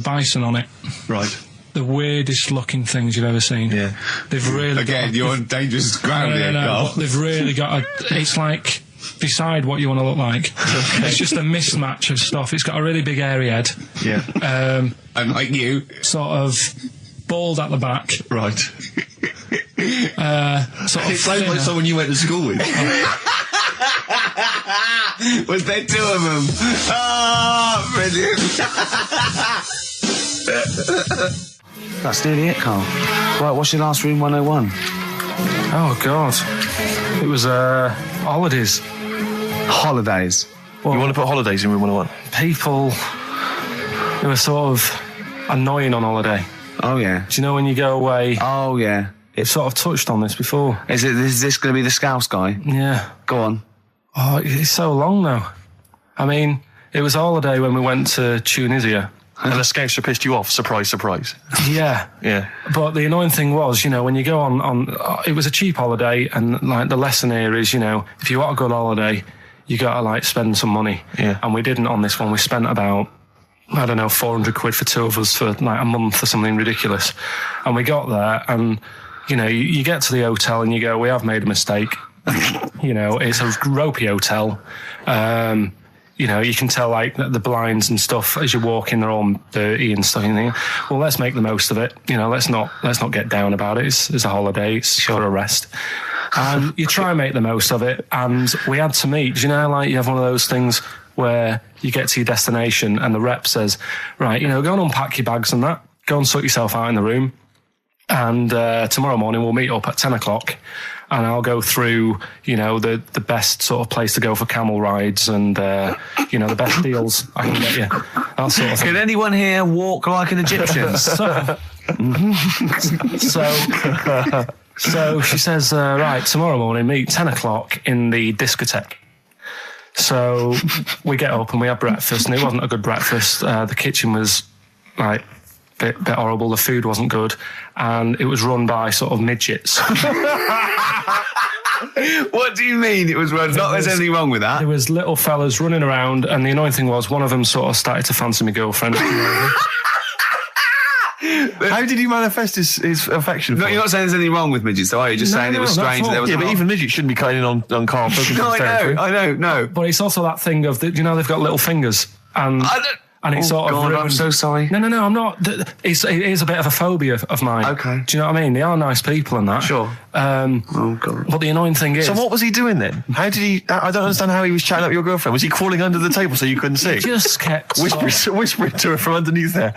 bison on it. Right. The weirdest looking things you've ever seen. Yeah. They've really Again, you're on dangerous ground here, Carl. but they've really got it's like, decide what you want to look like. It's just a mismatch of stuff. It's got a really big hairy head. Yeah. And like you. Sort of bald at the back. Right. Sort of It sounds like thinner. someone you went to school with. Was there 2 of them? Oh, brilliant. That's nearly it, Carl. Right, what's your last room 101? Oh, God. It was, holidays. Holidays. You want to put holidays in room 101? People who are sort of annoying on holiday. Oh, yeah. Do you know when you go away? Oh, yeah. It's sort of touched on this before. Is this going to be the Scouse guy? Yeah. Go on. Oh, it's so long now. I mean, it was a holiday when we went to Tunisia. And the Scouser pissed you off. Surprise, surprise. Yeah. Yeah. But the annoying thing was, when you go on it was a cheap holiday, and like the lesson here is, if you want a good holiday, you got to like spend some money. Yeah. And we didn't on this one. We spent about, I don't know, 400 quid for 2 of us for like a month or something ridiculous. And we got there and, you get to the hotel and you go, we have made a mistake. It's a ropey hotel. You can tell like the blinds and stuff as you walk in, they're all dirty and stuff. And you think, well, let's make the most of it. Let's not get down about it. It's a holiday. It's for a rest. And you try and make the most of it. And we had to meet. Like you have one of those things where you get to your destination and the rep says, right, go and unpack your bags and that. Go and sort yourself out in the room. And tomorrow morning we'll meet up at 10 o'clock. And I'll go through, the best sort of place to go for camel rides and, the best deals I can get you. That sort of thing. Can anyone here walk like an Egyptian? So she says, right, tomorrow morning, meet 10 o'clock in the discotheque. So we get up and we have breakfast, and it wasn't a good breakfast. The kitchen was, like, bit horrible. The food wasn't good, and it was run by sort of midgets. What do you mean it was run? Not there's anything wrong with that. There was little fellas running around, and the annoying thing was one of them sort of started to fancy my girlfriend. How did he manifest his affection for No, you're not saying there's anything wrong with midgets, though, are you? Just saying it was strange that there was... Yeah, but even midgets shouldn't be cutting in on Karl Pilkington's territory. I know. But it's also that thing of, they've got little fingers, and... And it's sort of ruined. I'm so sorry. No, I'm not. It is a bit of a phobia of mine. Okay. Do you know what I mean? They are nice people and that. Sure. Oh, God. But the annoying thing is... So what was he doing then? How did he... I don't understand how he was chatting up your girlfriend. Was he crawling under the table so you couldn't see? He just kept... Whispering to her from underneath there.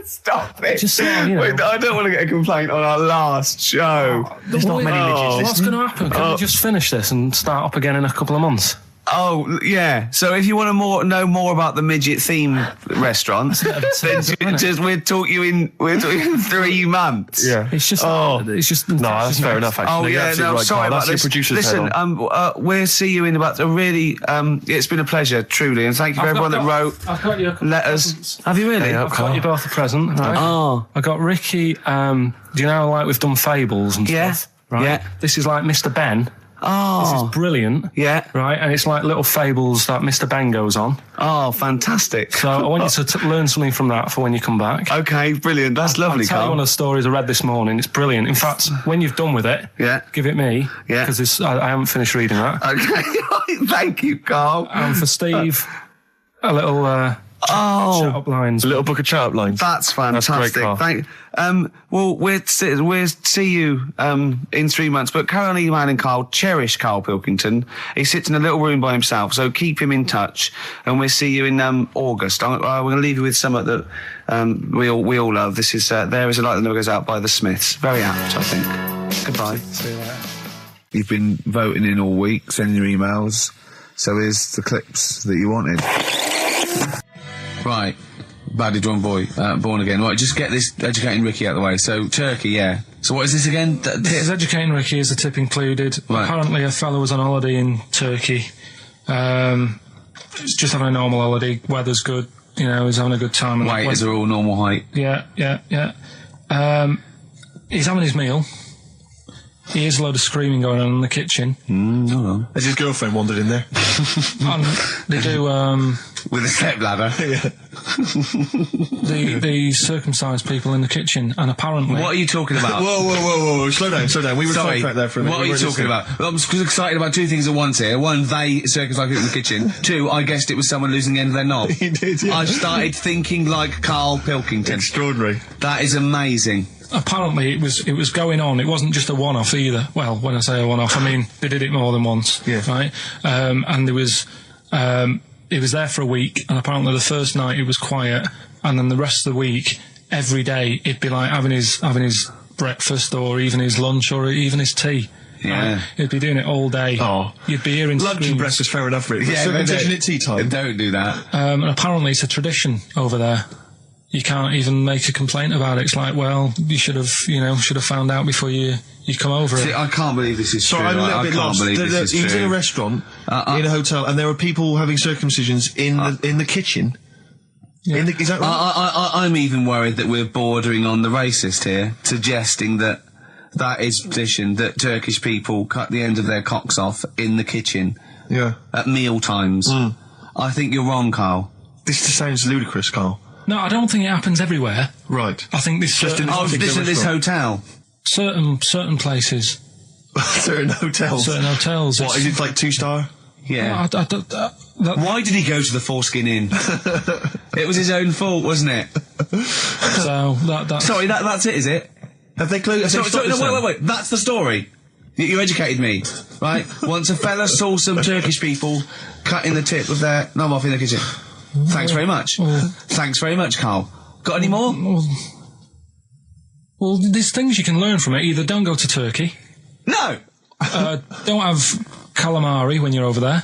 Stop it. Just Wait, I don't want to get a complaint on our last show. There's not many midgets. What's going to happen? Can we just finish this and start up again in a couple of months? Oh, yeah. So if you want to know more about the midget theme restaurant, then we'll talk you in 3 months. Yeah. It's just... No, that's fair enough, actually. Oh, yeah, no, right, sorry Karl. about That's this. your producer's Listen, we'll see you in about a really... it's been a pleasure, truly, and thank you for everyone that wrote letters. Have you really? I've got you both a present, right? Oh. I got Ricky, do you know, like we've done fables and stuff? Right? Yeah. This is like Mr. Ben. Oh. This is brilliant. Yeah. Right, and it's like little fables that Mr. Ben goes on. Oh, fantastic. So I want you to learn something from that for when you come back. Okay, brilliant. That's lovely, I'll tell you Karl. one of the stories I read this morning. It's brilliant. In fact, when you've done with it, give it me. Yeah. Because I haven't finished reading that. Okay. Thank you, Karl. And for Steve, a little... chat-up lines. A little book of chat-up lines. That's fantastic. That's great, Well, we'll see you in 3 months. But carry on emailing Karl. Cherish Karl Pilkington. He sits in a little room by himself, so keep him in touch. And we'll see you in August. We're going to leave you with something that we all love. This is There Is a Light That Never Goes Out by the Smiths. Very apt, I think. Goodbye. See you later. You've been voting in all week, sending your emails. So here's the clips that you wanted. Right, Badly Drawn Boy, Born Again. Right, just get this Educating Ricky out of the way. So, Turkey, yeah. So what is this again? It's Educating Ricky, is the tip included. Right. Apparently a fellow was on holiday in Turkey. He's just having a normal holiday. Weather's good. He's having a good time. Weight is all normal height. Yeah. He's having his meal. He hears a load of screaming going on in the kitchen. No. Has his girlfriend wandered in there? And they do... With a step ladder. Yeah. the circumcised people in the kitchen, and apparently... What are you talking about? Whoa. Slow down. We were sidetracked there for a minute. What are you talking about? I'm excited about 2 things at once here. 1, they circumcised people in the kitchen. 2, I guessed it was someone losing the end of their knob. He did, yeah. I started thinking like Karl Pilkington. Extraordinary. That is amazing. apparently it was going on. It wasn't just a one-off either. Well, when I say a one-off, I mean they did it more than once. Yeah. Right. And there was it was there for a week, and apparently the first night it was quiet, and then the rest of the week, every day it'd be like having his breakfast or even his lunch or even his tea. Yeah. He'd be doing it all day. Oh. You'd be hearing Lunch and screams. breakfast, fair enough, really. Yeah, but Circumcision at tea time. Don't do that. And apparently it's a tradition over there. You can't even make a complaint about it. It's like, well, you should have found out before you come over See, it. I can't believe this is true. Sorry, I'm a little I bit can't lost. believe this is He was in a true. restaurant, in a hotel, and there were people having circumcisions in the kitchen. Yeah. Is that right? I'm even worried that we're bordering on the racist here, suggesting that is tradition, that Turkish people cut the end of their cocks off in the kitchen Yeah. at meal times. I think you're wrong, Carl. This just sounds ludicrous, Carl. No, I don't think it happens everywhere. Right. I think this Just in Oh, particular this at this restaurant. hotel. certain places, Certain hotels. certain hotels. What, is it like 2-star? Yeah. Why did he go to the Foreskin Inn? It was his own fault, wasn't it? So that's Sorry, that's it, is it? Have they closed? Sorry, no, wait. That's the story. You educated me, right? Once a fella saw some Turkish people cutting the tip of their knob off in the kitchen. Thanks very much. Thanks very much, Carl. Got any more? Well, there's things you can learn from it. Either don't go to Turkey, No! don't have calamari when you're over there.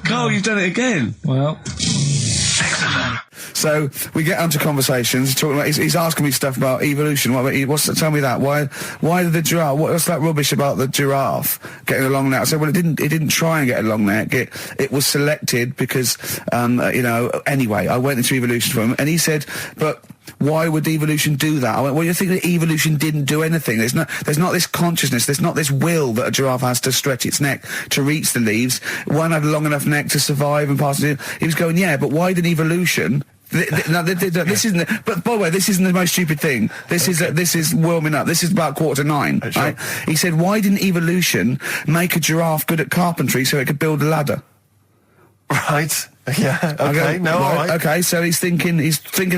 Carl, you've done it again. Well, So we get onto conversations. Talking about, he's asking me stuff about evolution. Tell me that. Why did the giraffe? What's that rubbish about the giraffe getting a long neck? I said, well, it didn't try and get a long neck. It was selected because, Anyway, I went into evolution for him, and he said, but why would evolution do that? I went, well, you think that evolution didn't do anything? There's not this consciousness, there's not this will that a giraffe has to stretch its neck to reach the leaves. One had a long enough neck to survive and pass it. He was going, yeah, but why did evolution? This isn't. But by the way, this isn't the most stupid thing. This is warming up. This is about 8:45. Sure. Right? He said, why didn't evolution make a giraffe good at carpentry so it could build a ladder? Right. Yeah. Okay. No. Right, All right. Okay. So he's thinking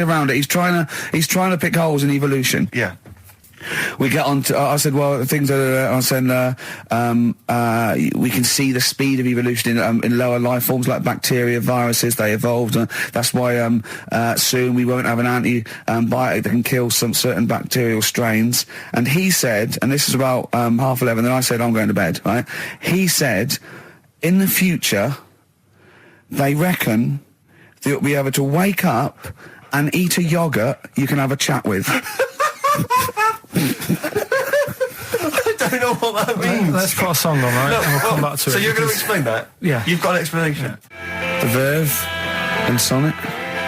around it. He's trying to pick holes in evolution. Yeah. We get on to, I said, well, things are, I said, we can see the speed of evolution in lower life forms like bacteria, viruses, they evolved. That's why, soon we won't have an antibiotic that can kill some certain bacterial strains. And he said, and this is about, 11:30, then I said, I'm going to bed, right? He said, in the future, they reckon that you'll be able to wake up and eat a yogurt you can have a chat with. I don't know what that means. let's put a song on, right? And we'll come back to it. So you're going to because- explain that? Yeah. You've got an explanation. The Verve and Sonic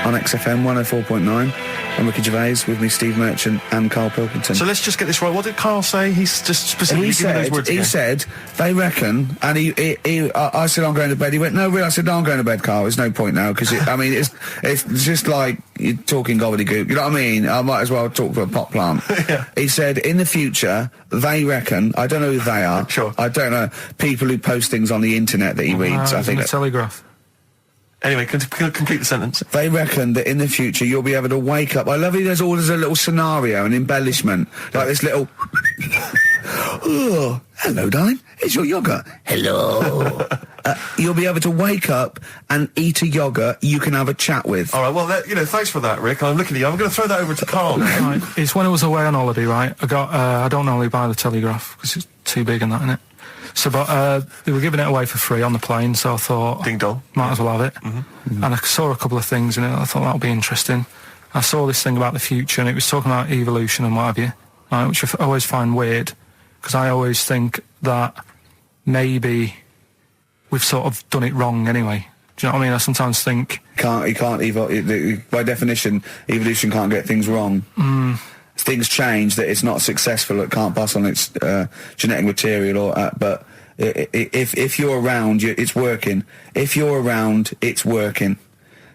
on XFM 104.9. And Ricky Gervais with me, Steve Merchant and Karl Pilkington. So let's just get this right. What did Carl say? He's just specifically giving those words he again. said, they reckon, and I said, I'm going to bed. He went, no, really? I said, no, I'm going to bed, Carl. There's no point now, because it's just like you're talking gobbledygook. You know what I mean? I might as well talk to a pot plant. Yeah. He said, in the future, they reckon, I don't know who they are. Sure. I don't know, people who post things on the internet that he reads. I think the Telegraph. Anyway, complete the sentence. they reckon that in the future you'll be able to wake up. I love it. There's a little scenario, an embellishment, like this little. Oh, hello, darling. It's your yogurt. Hello. You'll be able to wake up and eat a yogurt you can have a chat with. All right, well, thanks for that, Rick. I'm looking at you. I'm going to throw that over to Carl now. Right. It's when I was away on holiday, right? I don't normally buy the Telegraph because it's too big and that, innit? So, but they were giving it away for free on the plane, so I thought, Ding dong. might as well have it. And I saw a couple of things in it. I thought that would be interesting. I saw this thing about the future, and it was talking about evolution and what have you, right, which I always find weird, because I always think that maybe we've sort of done it wrong anyway. Do you know what I mean? I sometimes think... By definition, evolution can't get things wrong. Things change, that it's not successful, it can't pass on its genetic material, but if you're around, it's working. If you're around, it's working.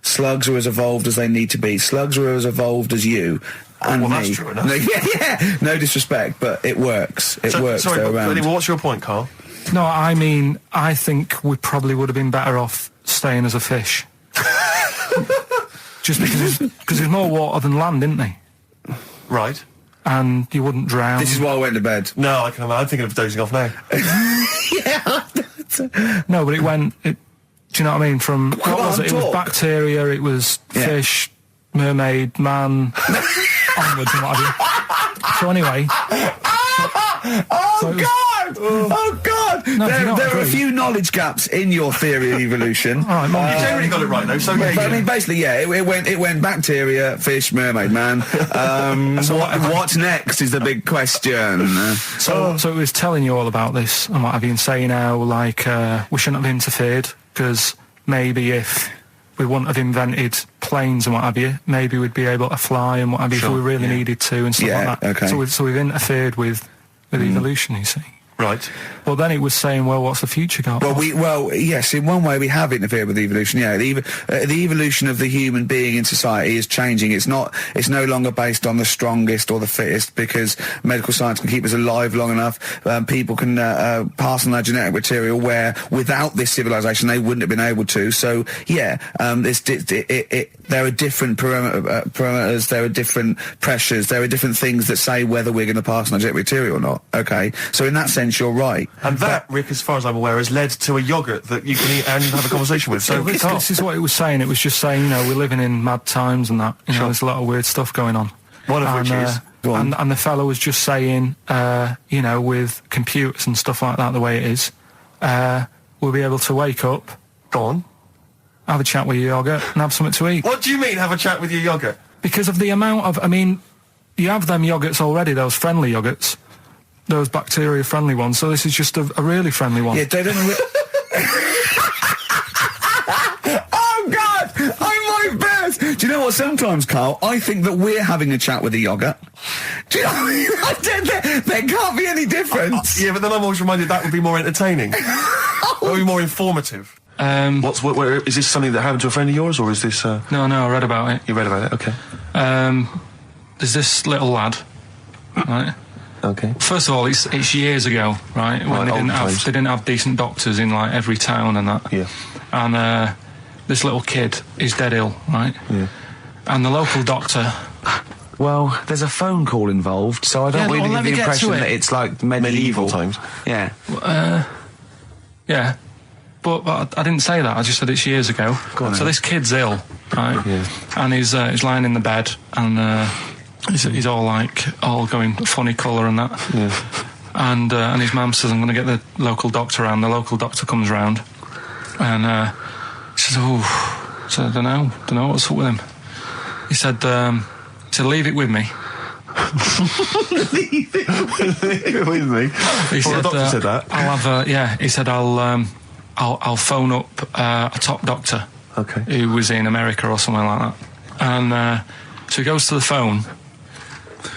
Slugs are as evolved as they need to be. Slugs are as evolved as you and well, me. that's true enough. Yeah. No disrespect, but it works. Works. Sorry, They're around. anyway, what's your point, Carl? No, I mean, I think we probably would have been better off staying as a fish. just because there's more water than land, isn't there? Right. And you wouldn't drown. This is why I went to bed. No, I'm thinking of dozing off now. No, but do you know what I mean? From, what was it? It was bacteria, it was fish, mermaid, man, onwards and what have you. So anyway... Oh God! No, there are a few knowledge gaps in your theory of evolution. All right, You generally got it right though. So But I mean, basically, it went bacteria, fish, mermaid, man. What's next is the big question. So it was telling you all about this and what have you, and saying how, like, we shouldn't have interfered, because maybe if we wouldn't have invented planes and what have you, maybe we'd be able to fly and what have you if we really needed to and stuff like that. Okay. So we've interfered with evolution, you see. Right. Well, then it was saying, well, what's the future got? Well, yes, in one way we have interfered with evolution. Yeah, the evolution of the human being in society is changing. It's no longer based on the strongest or the fittest, because medical science can keep us alive long enough. People can pass on their genetic material where without this civilization they wouldn't have been able to. So yeah, there are different parameters, there are different pressures, there are different things that say whether we're going to pass on our genetic material or not. Okay, so in that sense you're right. And that, Rick, as far as I'm aware, has led to a yoghurt that you can eat and have a conversation with. So this is what it was saying. It was just saying, you know, we're living in mad times and that. You know, there's a lot of weird stuff going on. One of which is... And the fellow was just saying, you know, with computers and stuff like that, the way it is, we'll be able to wake up, Go on. have a chat with your yoghurt and have something to eat. What do you mean, have a chat with your yoghurt? Because of the amount of, I mean, you have them yoghurts already, those friendly yoghurts, those bacteria-friendly ones, so this is just a really friendly one. Yeah, they don't... Oh, God! I might burst! Do you know what, sometimes, Carl, I think that we're having a chat with a yoghurt. Do you know there can't be any difference. Yeah, but then I'm always reminded that would be more entertaining. That would be more informative. Is this something that happened to a friend of yours, or is this... No, I read about it. You read about it, okay. There's this little lad, right? Okay. First of all, it's years ago, right? When they didn't have decent doctors in, like, every town and that. Yeah. And this little kid is dead ill, right? Yeah. And the local doctor... Well, there's a phone call involved, so I don't really get the impression that it's like medieval times. Yeah. Yeah. But I didn't say that, I just said it's years ago. So this kid's ill, right? Yeah. And he's lying in the bed, and he's all going funny colour and that. Yeah. And his mum says, I'm going to get the local doctor around. The local doctor comes round, and he says, I don't know what's up with him. He said, leave it with me. Leave it with me. He said, the doctor said that. I'll have he said, I'll phone up a top doctor. Okay. Who was in America or somewhere like that. And so he goes to the phone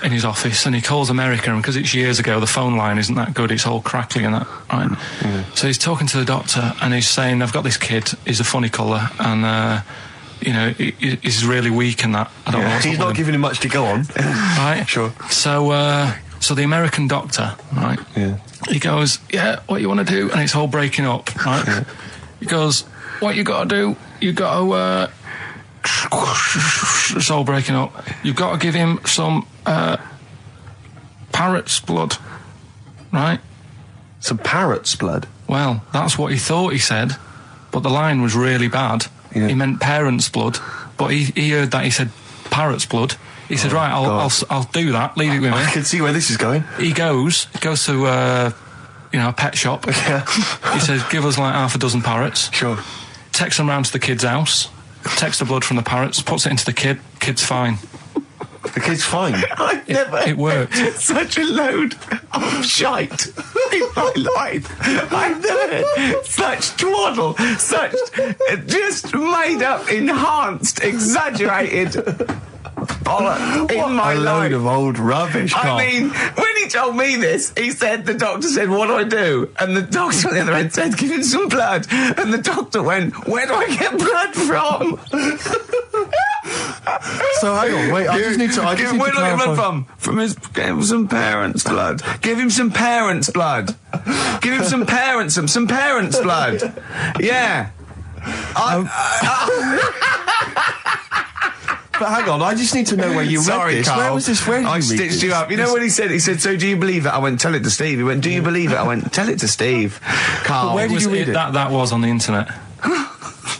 in his office and he calls America, and because it's years ago, the phone line isn't that good, it's all crackly and that, right? Yeah. So he's talking to the doctor and he's saying, I've got this kid, he's a funny colour, and you know, he's really weak and that. I don't know what's He's up not with him. giving him much to go on. Right? Sure. So the American doctor, right? Yeah. He goes, yeah, what you want to do? And it's all breaking up, right? Yeah. He goes, what you got to do? You got to, it's all breaking up. You've got to give him some, parrot's blood, right? Some parrot's blood? Well, that's what he thought he said, but the line was really bad. Yeah. He meant parent's blood, but he heard that he said parrot's blood. He said, right, I'll do that, leave it with me. I can see where this is going. He goes to, a pet shop. Yeah. He says, give us like half a dozen parrots. Sure. Takes them round to the kid's house, takes the blood from the parrots, puts it into the kid, kid's fine. The kid's fine. I've never It worked. such a load of shite in my life. I've never heard such twaddle, such just made up, enhanced, exaggerated bollock in my a life. load of old rubbish, Carl. I mean, when he told me this, he said, the doctor said, what do I do? And the doctor on the other end said, give him some blood. And the doctor went, where do I get blood from? So hang on, wait, I just need to where do I get clarify. blood from? Give him some parents' blood. Give him some parents' blood. Give him some parents' blood. Yeah. But hang on, I just need to know where you read this. Carl. Where was this? Where did I you read stitched this? you up. You know what he said? He said, so do you believe it? I went, tell it to Steve. He went, do you believe it? I went, tell it to Steve. Carl. Where did you read it? That was on the internet.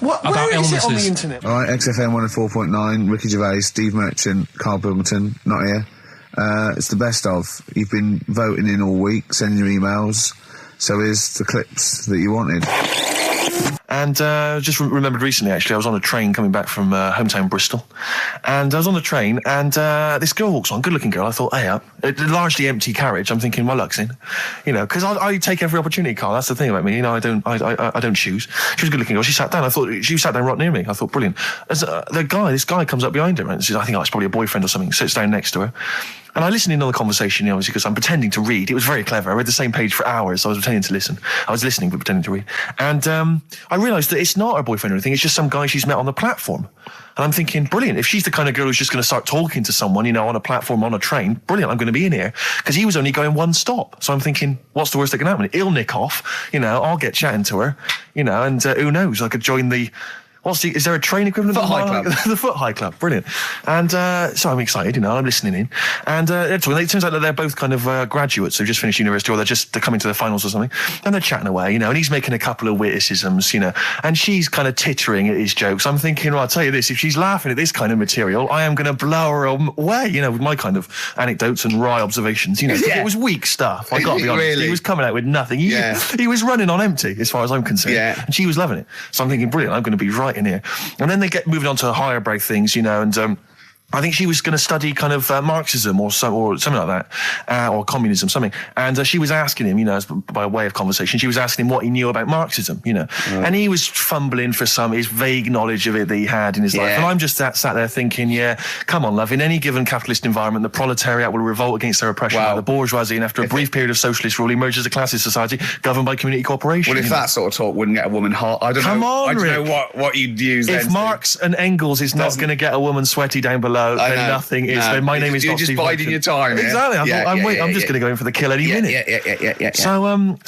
What? About Where is it on the illnesses. internet? All right, XFM 104.9, Ricky Gervais, Steve Merchant, Karl Pilkington, not here. It's the best of. You've been voting in all week, sending your emails. So here's the clips that you wanted. And just remembered recently, actually, I was on a train coming back from hometown Bristol, and I was on the train, and this girl walks on, good-looking girl. I thought, hey, a largely empty carriage. I'm thinking, my luck's in, you know, because I take every opportunity, Carl. That's the thing about me, you know. I don't choose. She was a good-looking girl. She sat down. I thought she sat down right near me. I thought, brilliant. As this guy comes up behind her, and says, I think it's probably a boyfriend or something. Sits down next to her. And I listened in on the conversation, you know, obviously, because I'm pretending to read. It was very clever. I read the same page for hours, so I was pretending to listen. I was listening, but pretending to read. And I realised that it's not her boyfriend or anything. It's just some guy she's met on the platform. And I'm thinking, brilliant. If she's the kind of girl who's just going to start talking to someone, you know, on a platform, on a train, brilliant, I'm going to be in here. Because he was only going one stop. So I'm thinking, what's the worst that can happen? He'll nick off, you know, I'll get chatting to her, you know, and who knows, I could join the... is there a train equivalent? Foot High Club. The Foot High Club, brilliant. And so I'm excited, you know, I'm listening in. And it turns out that they're both kind of graduates who've just finished university, or they're coming to their finals or something. And they're chatting away, you know, and he's making a couple of witticisms, you know, and she's kind of tittering at his jokes. I'm thinking, well, I'll tell you this, if she's laughing at this kind of material, I am going to blow her away, you know, with my kind of anecdotes and wry observations, you know. Yeah. It was weak stuff, I got to be honest. Really? He was coming out with nothing. He was running on empty, as far as I'm concerned. Yeah. And she was loving it. So I'm thinking, brilliant, I'm going to be right in here. And then they get moving on to higher brow things, you know, and I think she was going to study kind of Marxism or something like that, or communism, something. And she was asking him, you know, by way of conversation, she was asking him what he knew about Marxism, you know. And he was fumbling for his vague knowledge of it that he had in his life. And I'm just sat there thinking, yeah, come on, love, in any given capitalist environment, the proletariat will revolt against their oppression by the bourgeoisie, and after a brief period of socialist rule, emerges a classist society governed by community cooperation. Well, if that sort of talk wouldn't get a woman hot, I don't know what you'd use then. If Marx and Engels is not going to get a woman sweaty down below, then nothing is. Then my name is You're not just Steve biding your time. Exactly. I'm just going to go in for the kill any minute. Yeah. So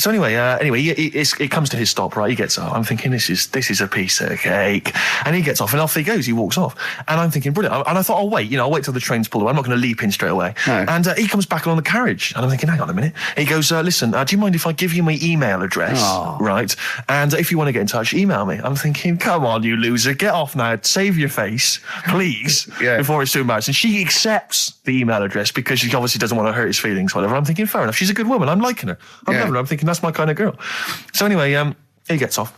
anyway, it comes to his stop, right? He gets up. I'm thinking, this is a piece of cake. And he gets off, and off he goes. He walks off. And I'm thinking, brilliant. And I thought, I'll wait till the train's pulled away. I'm not going to leap in straight away. No. And he comes back along the carriage. And I'm thinking, hang on a minute. He goes, listen, do you mind if I give you my email address? Oh. Right? And if you want to get in touch, email me. I'm thinking, come on, you loser. Get off now. Save your face, please, before it's too embarrassing. She accepts the email address because she obviously doesn't want to hurt his feelings, whatever. I'm thinking, fair enough. She's a good woman. I'm liking her. I'm loving her. I'm thinking, that's my kind of girl. So anyway, he gets off.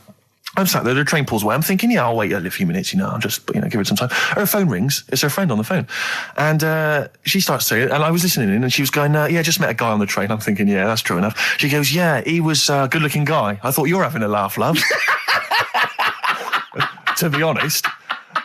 I'm sat there, the train pulls away. I'm thinking, yeah, I'll wait a few minutes, you know, I'll just, you know, give it some time. Her phone rings. It's her friend on the phone. And she starts saying, and I was listening in, and she was going, yeah, just met a guy on the train. I'm thinking, yeah, that's true enough. She goes, yeah, he was a good-looking guy. I thought, you're having a laugh, love. To be honest.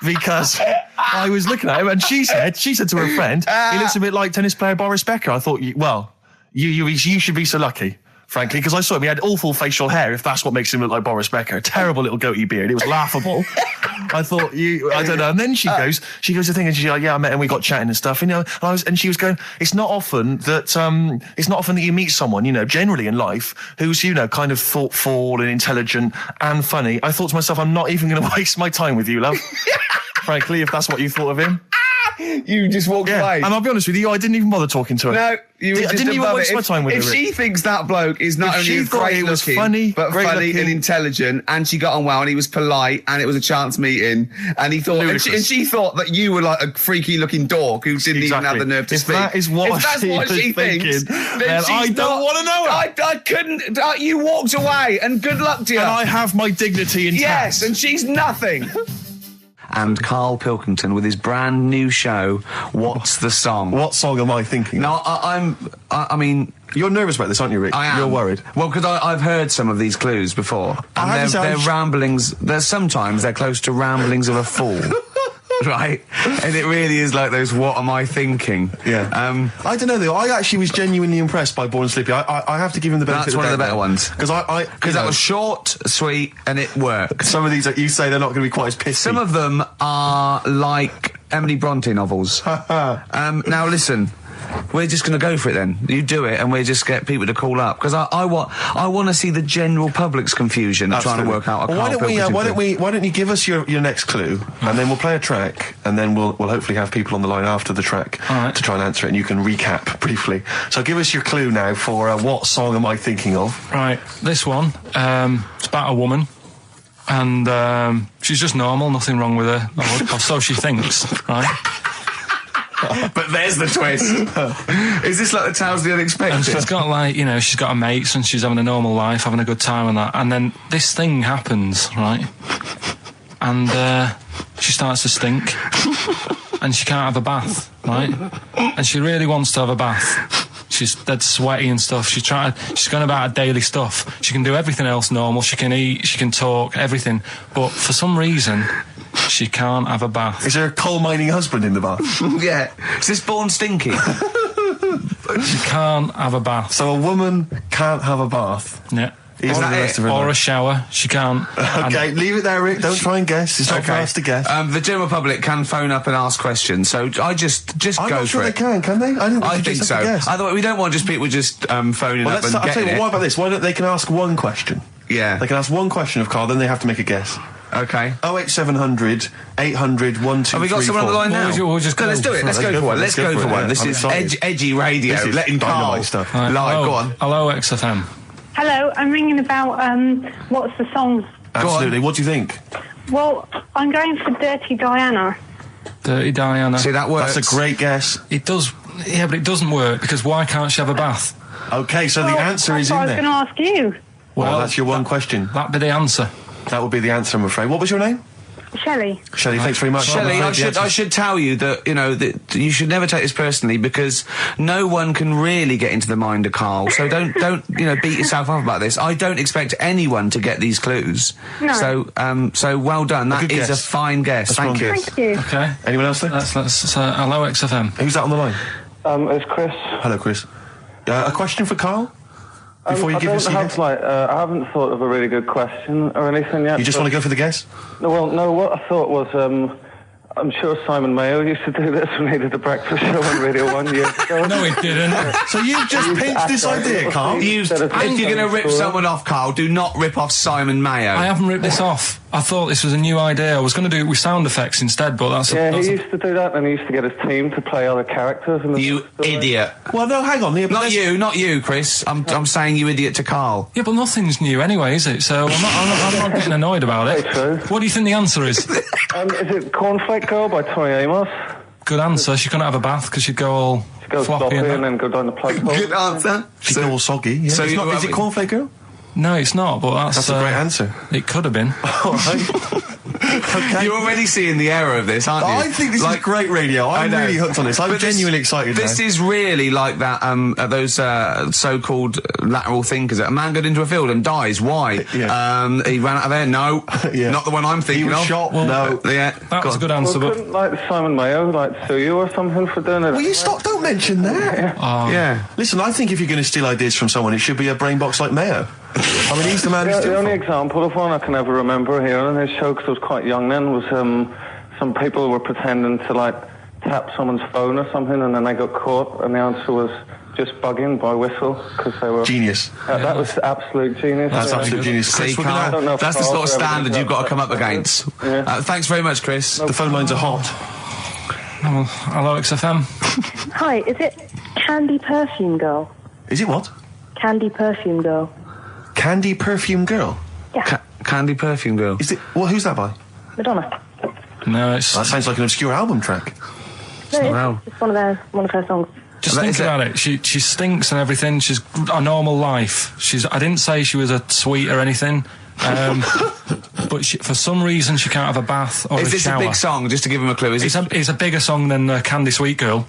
Because I was looking at him, and she said to her friend, he looks a bit like tennis player Boris Becker. I thought, you should be so lucky, frankly, because I saw him. He had awful facial hair, if that's what makes him look like Boris Becker. A terrible little goatee beard. It was laughable. I thought, I don't know. And then she goes to think, and she's like, yeah, I met him, we got chatting and stuff, you know. And she was going, it's not often that you meet someone, you know, generally in life, who's, you know, kind of thoughtful and intelligent and funny. I thought to myself, I'm not even going to waste my time with you, love. Frankly, if that's what you thought of him. You just walked away. And I'll be honest with you, I didn't even bother talking to her. No, I didn't even waste my time with her. If she thinks that bloke is not only great looking, funny, but funny and intelligent, and she got on well, and he was polite, and it was a chance meeting, and he thought, and she thought that you were like a freaky looking dork who didn't even have the nerve to speak. That is what she thinks, then I don't want to know her. I couldn't. You walked away, and good luck to you. And I have my dignity intact. Yes, and she's nothing. And Karl Pilkington with his brand new show, What's the Song? What song am I thinking? No, I mean... You're nervous about this, aren't you, Rick? I am. You're worried. Well, because I've heard some of these clues before. And they're ramblings... Sometimes they're close to ramblings of a fool. Right? And it really is like those, what am I thinking? Yeah. I don't know, though. I actually was genuinely impressed by Born Sleepy. I have to give him the benefit of the doubt. That's one of the better ones. Because that was short, sweet, and it worked. Some of these, you say they're not going to be quite as pissy. Some of them are like Emily Bronte novels. Now, listen. We're just going to go for it then. You do it, and we just get people to call up because I want to see the general public's confusion of trying to work out. Well, why don't you give us your next clue, and then we'll play a track, and then we'll hopefully have people on the line after the track to try and answer it, and you can recap briefly. So give us your clue now for what song am I thinking of? Right, this one. It's about a woman. And she's just normal, nothing wrong with her, or so she thinks, right? But there's the twist. Is this like the Tales of the Unexpected? And she's got she's got her mates and she's having a normal life, having a good time and that. And then this thing happens, right? And she starts to stink. And she can't have a bath, right? And she really wants to have a bath. She's dead sweaty and stuff. She's going about her daily stuff. She can do everything else normal. She can eat, she can talk, everything. But for some reason, she can't have a bath. Is there a coal mining husband in the bath? Yeah. Is this Born Stinky? She can't have a bath. So a woman can't have a bath? Yeah. Or a shower. She can't. Okay, leave it there, Rick. Don't try and guess. It's not for us to guess. The general public can phone up and ask questions, so I just go for it. I'm not sure they can they? I think so. Otherwise, we don't want just people just phoning up and getting it. What about this? Why don't they can ask one question? Yeah. They can ask one question of Carl, then they have to make a guess. Okay. 08700 800 1234. Have we got someone on the line now? We'll just go. Let's do it. Let's go for one. Let's go for one. This is edgy radio. This is letting Carl stuff. live. Go on. Hello, XFM. Hello, I'm ringing about, what's the song? Absolutely. What do you think? Well, I'm going for Dirty Diana. Dirty Diana. See, that works. That's a great guess. It does, yeah, but it doesn't work, because why can't she have a bath? Okay, so the answer is in there. I was going to ask you. Well, that's your one question. That'd be the answer. That would be the answer, I'm afraid. What was your name? Shelley. Shelley, thanks very much. Shelley, I should tell you that, that you should never take this personally because no one can really get into the mind of Carl. So don't beat yourself up about this. I don't expect anyone to get these clues. No. So well done. That is guess. a fine guess. Thank you. Thank you. Okay. Anyone else there? Let's hello, XFM. Who's that on the line? It's Chris. Hello, Chris. A question for Carl? Before you give us I haven't thought of a really good question or anything yet. You just want to go for the guess? No, what I thought was, I'm sure Simon Mayo used to do this when he did the breakfast show on Radio 1 years ago. No, he didn't. So you've just pinched this idea, Carl? If you're going to rip someone off, Carl, do not rip off Simon Mayo. I haven't ripped this off. I thought this was a new idea. I was going to do it with sound effects instead, but that's he used to do that, and he used to get his team to play other characters. You idiot. Well, no, hang on. Not you, Chris. I'm saying you idiot to Carl. Yeah, but nothing's new anyway, is it? So I'm not getting annoyed about it. True. What do you think the answer is? Is it Cornflake Girl by Tori Amos? Good answer. She couldn't have a bath because she'd go all Go floppy and then go down the plug hole. Good answer. She'd go all soggy. Yeah. So is it Cornflake Girl? No, it's not, but that's a great answer. It could have been. All right. Okay. You're already seeing the error of this, aren't you? I think this is great radio. I'm really hooked on this. I'm genuinely excited This is really like that, those so-called lateral thinkers. A man got into a field and dies. Why? Yeah. He ran out of air. No. Yeah. Not the one I'm thinking He was of. shot. No. Yeah. That was a good answer, but... Couldn't, Simon Mayo, sue you or something for doing it? Will you stop? Don't mention that. Yeah. Listen, I think if you're going to steal ideas from someone, it should be a brain box like Mayo. I mean, he's the man who's The only example of one I can ever remember hearing in his show, because I was quite young then, was some people were pretending to, tap someone's phone or something, and then they got caught, and the answer was just bugging by whistle, because they were... Genius. That was absolute genius. That's absolute genius. See, Chris, Carl, that's the sort of standard you've got to come up against. Yeah. Thanks very much, Chris. The phone lines are hot. Hello, XFM. Hi, is it Candy Perfume Girl? Is it what? Candy Perfume Girl. Candy Perfume Girl? Yeah. Candy Perfume Girl. Is it? Well, who's that by? Madonna. No, it's... That sounds like an obscure album track. No, it's one of her songs. Just think about it. She stinks and everything. She's a normal life. I didn't say she was a sweet or anything. But for some reason she can't have a bath or a shower. Is this a big song? Just to give him a clue. It's a bigger song than Candy Sweet Girl.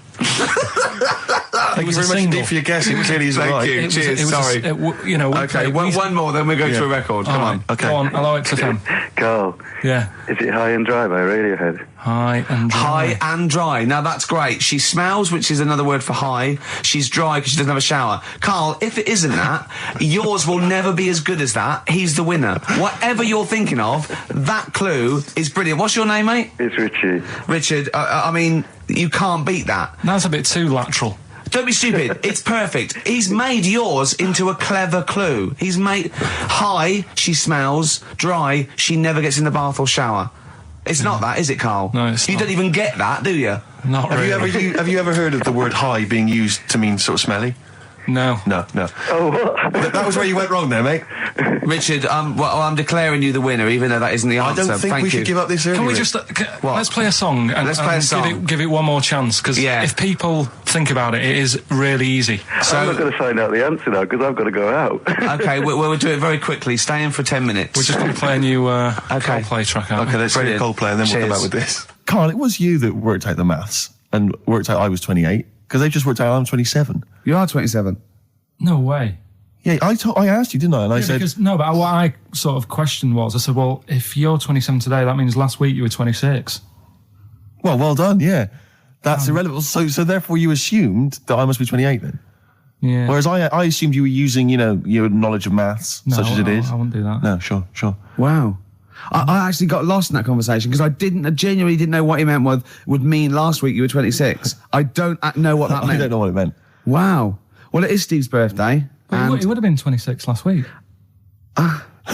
Thank you very much indeed for your guess. It clearly isn't right. Thank you. Cheers. Sorry. Okay, one more, then we go to a record. Come on. Okay. Go on. Hello, XFM. Carl. Yeah. Is it High and Dry by Radiohead? High and dry. High and dry. Now that's great. She smells, which is another word for high. She's dry because she doesn't have a shower. Carl, if it isn't that, yours will never be as good as that. He's the winner. Whatever you're thinking of, that clue is brilliant. What's your name, mate? It's Richie. Richard, I mean, you can't beat that. That's a bit too lateral. Don't be stupid. It's perfect. He's made yours into a clever clue. He's made high, she smells, dry, she never gets in the bath or shower. It's not that, is it, Carl? No, it's You not. don't even get that, do you? Not really. Have you ever heard of the word high being used to mean sort of smelly? No. No. Oh, what? That was where you went wrong there, mate. Richard, I'm declaring you the winner, even though that isn't the I answer. don't think Thank we you. should give up this early. Can we Rick. just let's play a song and, Let's play a and song. give it one more chance, because Yeah. if people think about it, it is really easy. I'm not going to find out the answer now because I've got to go out. Okay, we'll do it very quickly. Stay in for 10 minutes. We're just going to play a new Coldplay track, aren't Okay, we? let's hear Brilliant. Coldplay and then we'll come Cheers. back with this. Carl, it was you that worked out the maths and worked out I was 28, because they just worked out I'm 27. You are 27. No way. Yeah, I asked you, didn't I? And I said, Because, no, but what I sort of questioned was, I said, well, if you're 27 today, that means last week you were 26. well done, yeah. That's irrelevant. So therefore you assumed that I must be 28 then. Yeah. Whereas I assumed you were using, your knowledge of maths, No, such as it is. I wouldn't do that. No, sure. Wow. I actually got lost in that conversation because I genuinely didn't know what he meant would mean last week you were 26. I don't know what that I meant. don't know what it meant. Wow. Well, it is Steve's birthday. But it would have been 26 last week.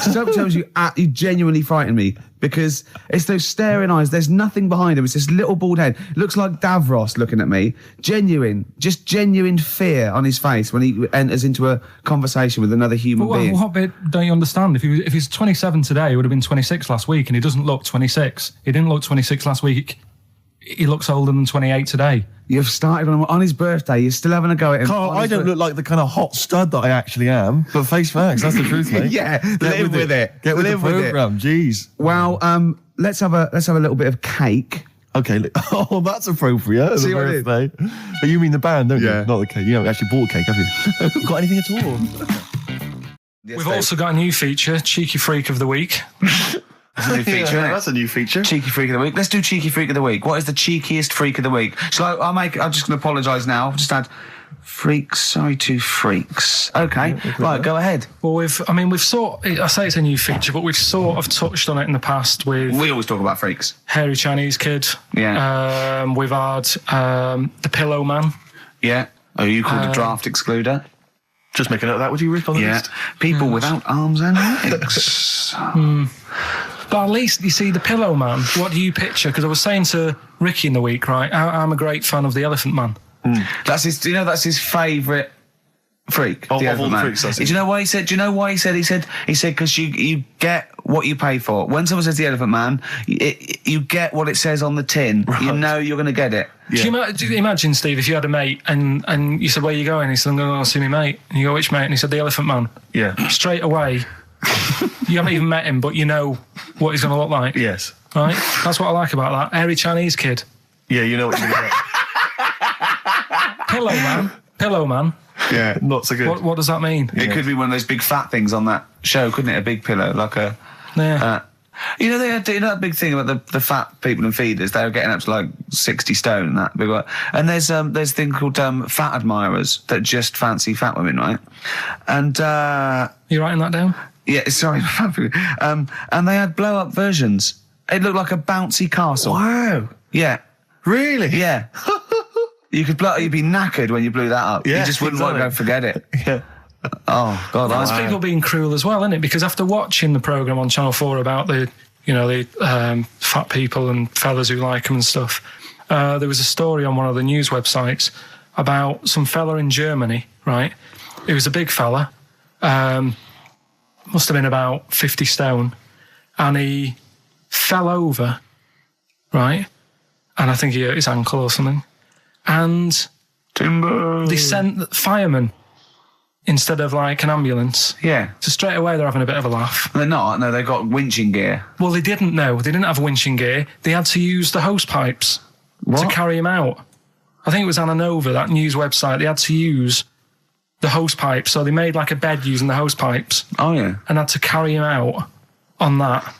Sometimes you genuinely frighten me because it's those staring eyes. There's nothing behind him. It's this little bald head. Looks like Davros looking at me. Genuine fear on his face when he enters into a conversation with another human being. What bit don't you understand? If he's 27 today, he would have been 26 last week, and he doesn't look 26. He didn't look 26 last week. He looks older than 28 today. You've started on his birthday. You're still having a go at him. Carl, I don't look like the kind of hot stud that I actually am, but face facts, that's the truth, mate. Yeah, live with it. Get with Live the with it. programme, jeez. Well, let's have a little bit of cake. Okay, oh, that's appropriate. See The what I did? birthday. But you mean the band, don't Yeah. you? Not the cake. You haven't actually bought a cake, have you? Got anything at all? We've also got a new feature, Cheeky Freak of the Week. That's a new feature, isn't it? That's a new feature. Cheeky Freak of the Week. Let's do Cheeky Freak of the Week. What is the cheekiest freak of the week? I'm just going to apologise now. I've just had freaks, sorry to freaks. Okay, right, go ahead. Well, I say it's a new feature, but we've sort of touched on it in the past with We always talk about freaks. Hairy Chinese Kid. Yeah. We've had the Pillow Man. Yeah. Oh, you called a draft excluder? Just make a note of that, would you, Rick, on the Yeah. list? People without arms and legs. But at least, you see, the Pillow Man, what do you picture? Because I was saying to Ricky in the week, right, I'm a great fan of the Elephant Man. That's his favourite freak. Of the all Elephant the Man. freaks, that's it. Do you know why he said? Do you know why he said? He said because you get what you pay for. When someone says the Elephant Man, you get what it says on the tin. Right. You know you're going to get it. Do you imagine, Steve, if you had a mate and you said, where are you going? He said, I'm going to go see my mate. And you go, which mate? And he said, the Elephant Man. Yeah. Straight away, you haven't even met him, but you know what he's going to look like. Yes. Right? That's what I like about that. Hairy Chinese Kid. Yeah, you know what you get. Pillow Man. Yeah. Not so good. What does that mean? It could be one of those big fat things on that show, couldn't it? A big pillow, like a. Yeah. You know that big thing about the fat people in feeders. They were getting up to like 60 stone and that big one. And there's a thing called fat admirers that just fancy fat women, right? And You writing that down? yeah, sorry, and they had blow up versions. It looked like a bouncy castle. Wow. Yeah, Really? yeah. You'd be knackered when you blew that up. Yeah, You just wouldn't want to go exactly. forget it. Yeah. Oh God, That's I people being cruel as well, isn't it? Because after watching the programme on Channel 4 about the fat people and fellas who like them and stuff, there was a story on one of the news websites about some fella in Germany, right? He was a big fella, must have been about 50 stone, and he fell over, right? And I think he hurt his ankle or something. And Timber. they sent firemen instead of like an ambulance. Yeah, So straight away they're having a bit of a laugh. they're not. No, they've got winching gear. Well, they didn't know. They didn't have winching gear. They had to use the hose pipes to carry him out. I think it was Ananova, that news website. They had to use the hose pipes. So they made like a bed using the hose pipes Oh yeah. and had to carry him out on that.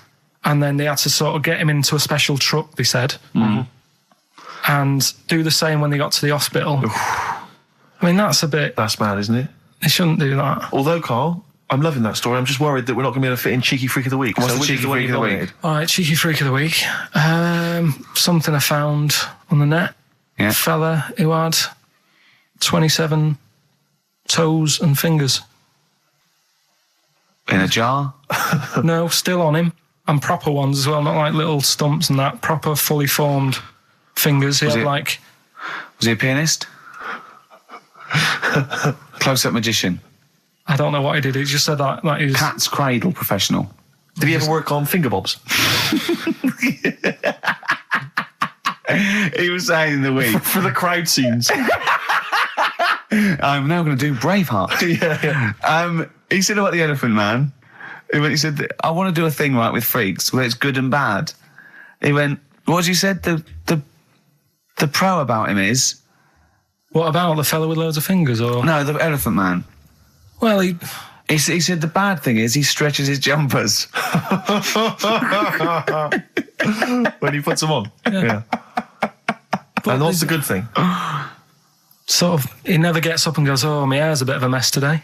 And then they had to sort of get him into a special truck, they said. Mm-hmm. And do the same when they got to the hospital. I mean, that's a bit... That's mad, isn't it? They shouldn't do that. Although, Carl, I'm loving that story. I'm just worried that we're not going to be able to fit in Cheeky Freak of the Week. What's the which is Cheeky one Freak you of the week? nominated? All right, Cheeky Freak of the Week. Something I found on the net. Yeah. Fella who had 27 toes and fingers. In a jar? No, still on him. And proper ones as well, not like little stumps and that. Proper, fully formed fingers. Was he a pianist? Close-up magician? I don't know what he did. He just said that he was... Cat's cradle professional? Did he ever work on finger bobs? He was saying in the week. For the crowd scenes. I'm now going to do Braveheart. Yeah. He said about the Elephant Man. He said, I want to do a thing right with freaks where it's good and bad. He went, what you said? The pro about him is... What about the fella with loads of fingers, or...? No, the Elephant Man. Well, He said the bad thing is he stretches his jumpers. When he puts them on. Yeah. And what's the good thing? Sort of, he never gets up and goes, oh, my hair's a bit of a mess today.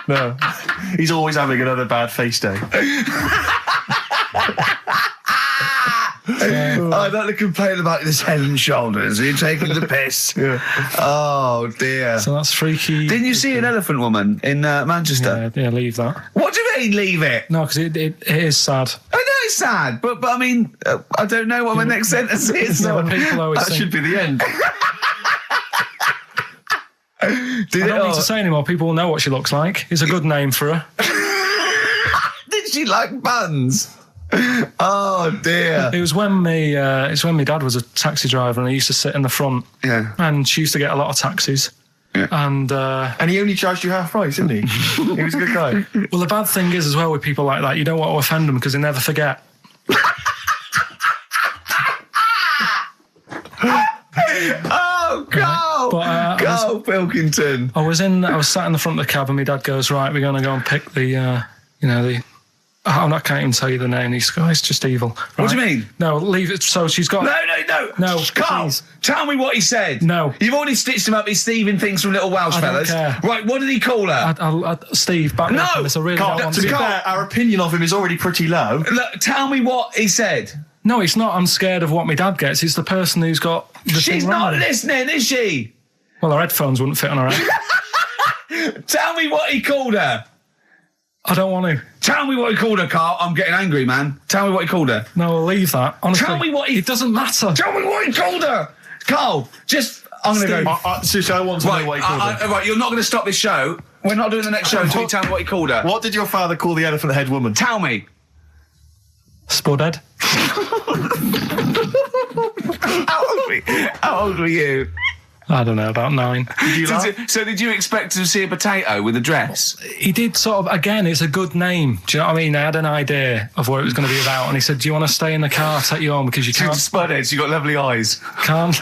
No. He's always having another bad face day. I'd like to complain about this head and shoulders. Are you taking the piss? Yeah. Oh, dear. So that's freaky. Didn't you see an elephant woman in Manchester? Yeah, leave that. What do you mean, leave it? No, because it is sad. I know it's sad, but I mean, I don't know what my next sentence is. No, people always That think... should be the end. I don't need to say anymore. People will know what she looks like. It's a good name for her. Did she like buns? Oh dear! It was when my dad was a taxi driver, and he used to sit in the front. Yeah. And she used to get a lot of taxis. Yeah. And he only charged you half price, didn't he? He was a good guy. well, the bad thing is as well with people like that, you don't want to offend them because they never forget. Oh, Carl! Karl Pilkington. I was sat in the front of the cab, and my dad goes, right, we're going to go and pick the I can't even tell you the name. These guys, just evil. Right? What do you mean? No, leave it. So she's got... No, Carl, please. tell me what he said. No. You've already stitched him up. He's thieving things from little Welsh I don't fellas. care. Right, what did he call her? Steve, back me up No! on this. I really Carl, don't want to be to... fair, our opinion of him is already pretty low. Look, tell me what he said. No, it's not. I'm scared of what my dad gets. It's the person who's got the She's thing not wrong. listening, is she? Well, her headphones wouldn't fit on her head. Tell me what he called her. I don't want to. Tell me what he called her, Carl. I'm getting angry, man. Tell me what he called her. No, I'll leave that. Honestly, Tell me what he... It doesn't matter. Tell me what he called her. Carl, just... I'm going to go... Seriously, I want to know what he called her. Right, you're not going to stop this show. We're not doing the next show until you tell me what he called her. What did your father call the elephant head woman? Tell me. Spudhead. How old were you? I don't know, about 9. Did you laugh? So did you expect to see a potato with a dress? He did sort of, again, it's a good name. Do you know what I mean? I had an idea of what it was going to be about, and he said, do you want to stay in the car, take you home, because you can't... Spudheads, you got lovely eyes. Can't.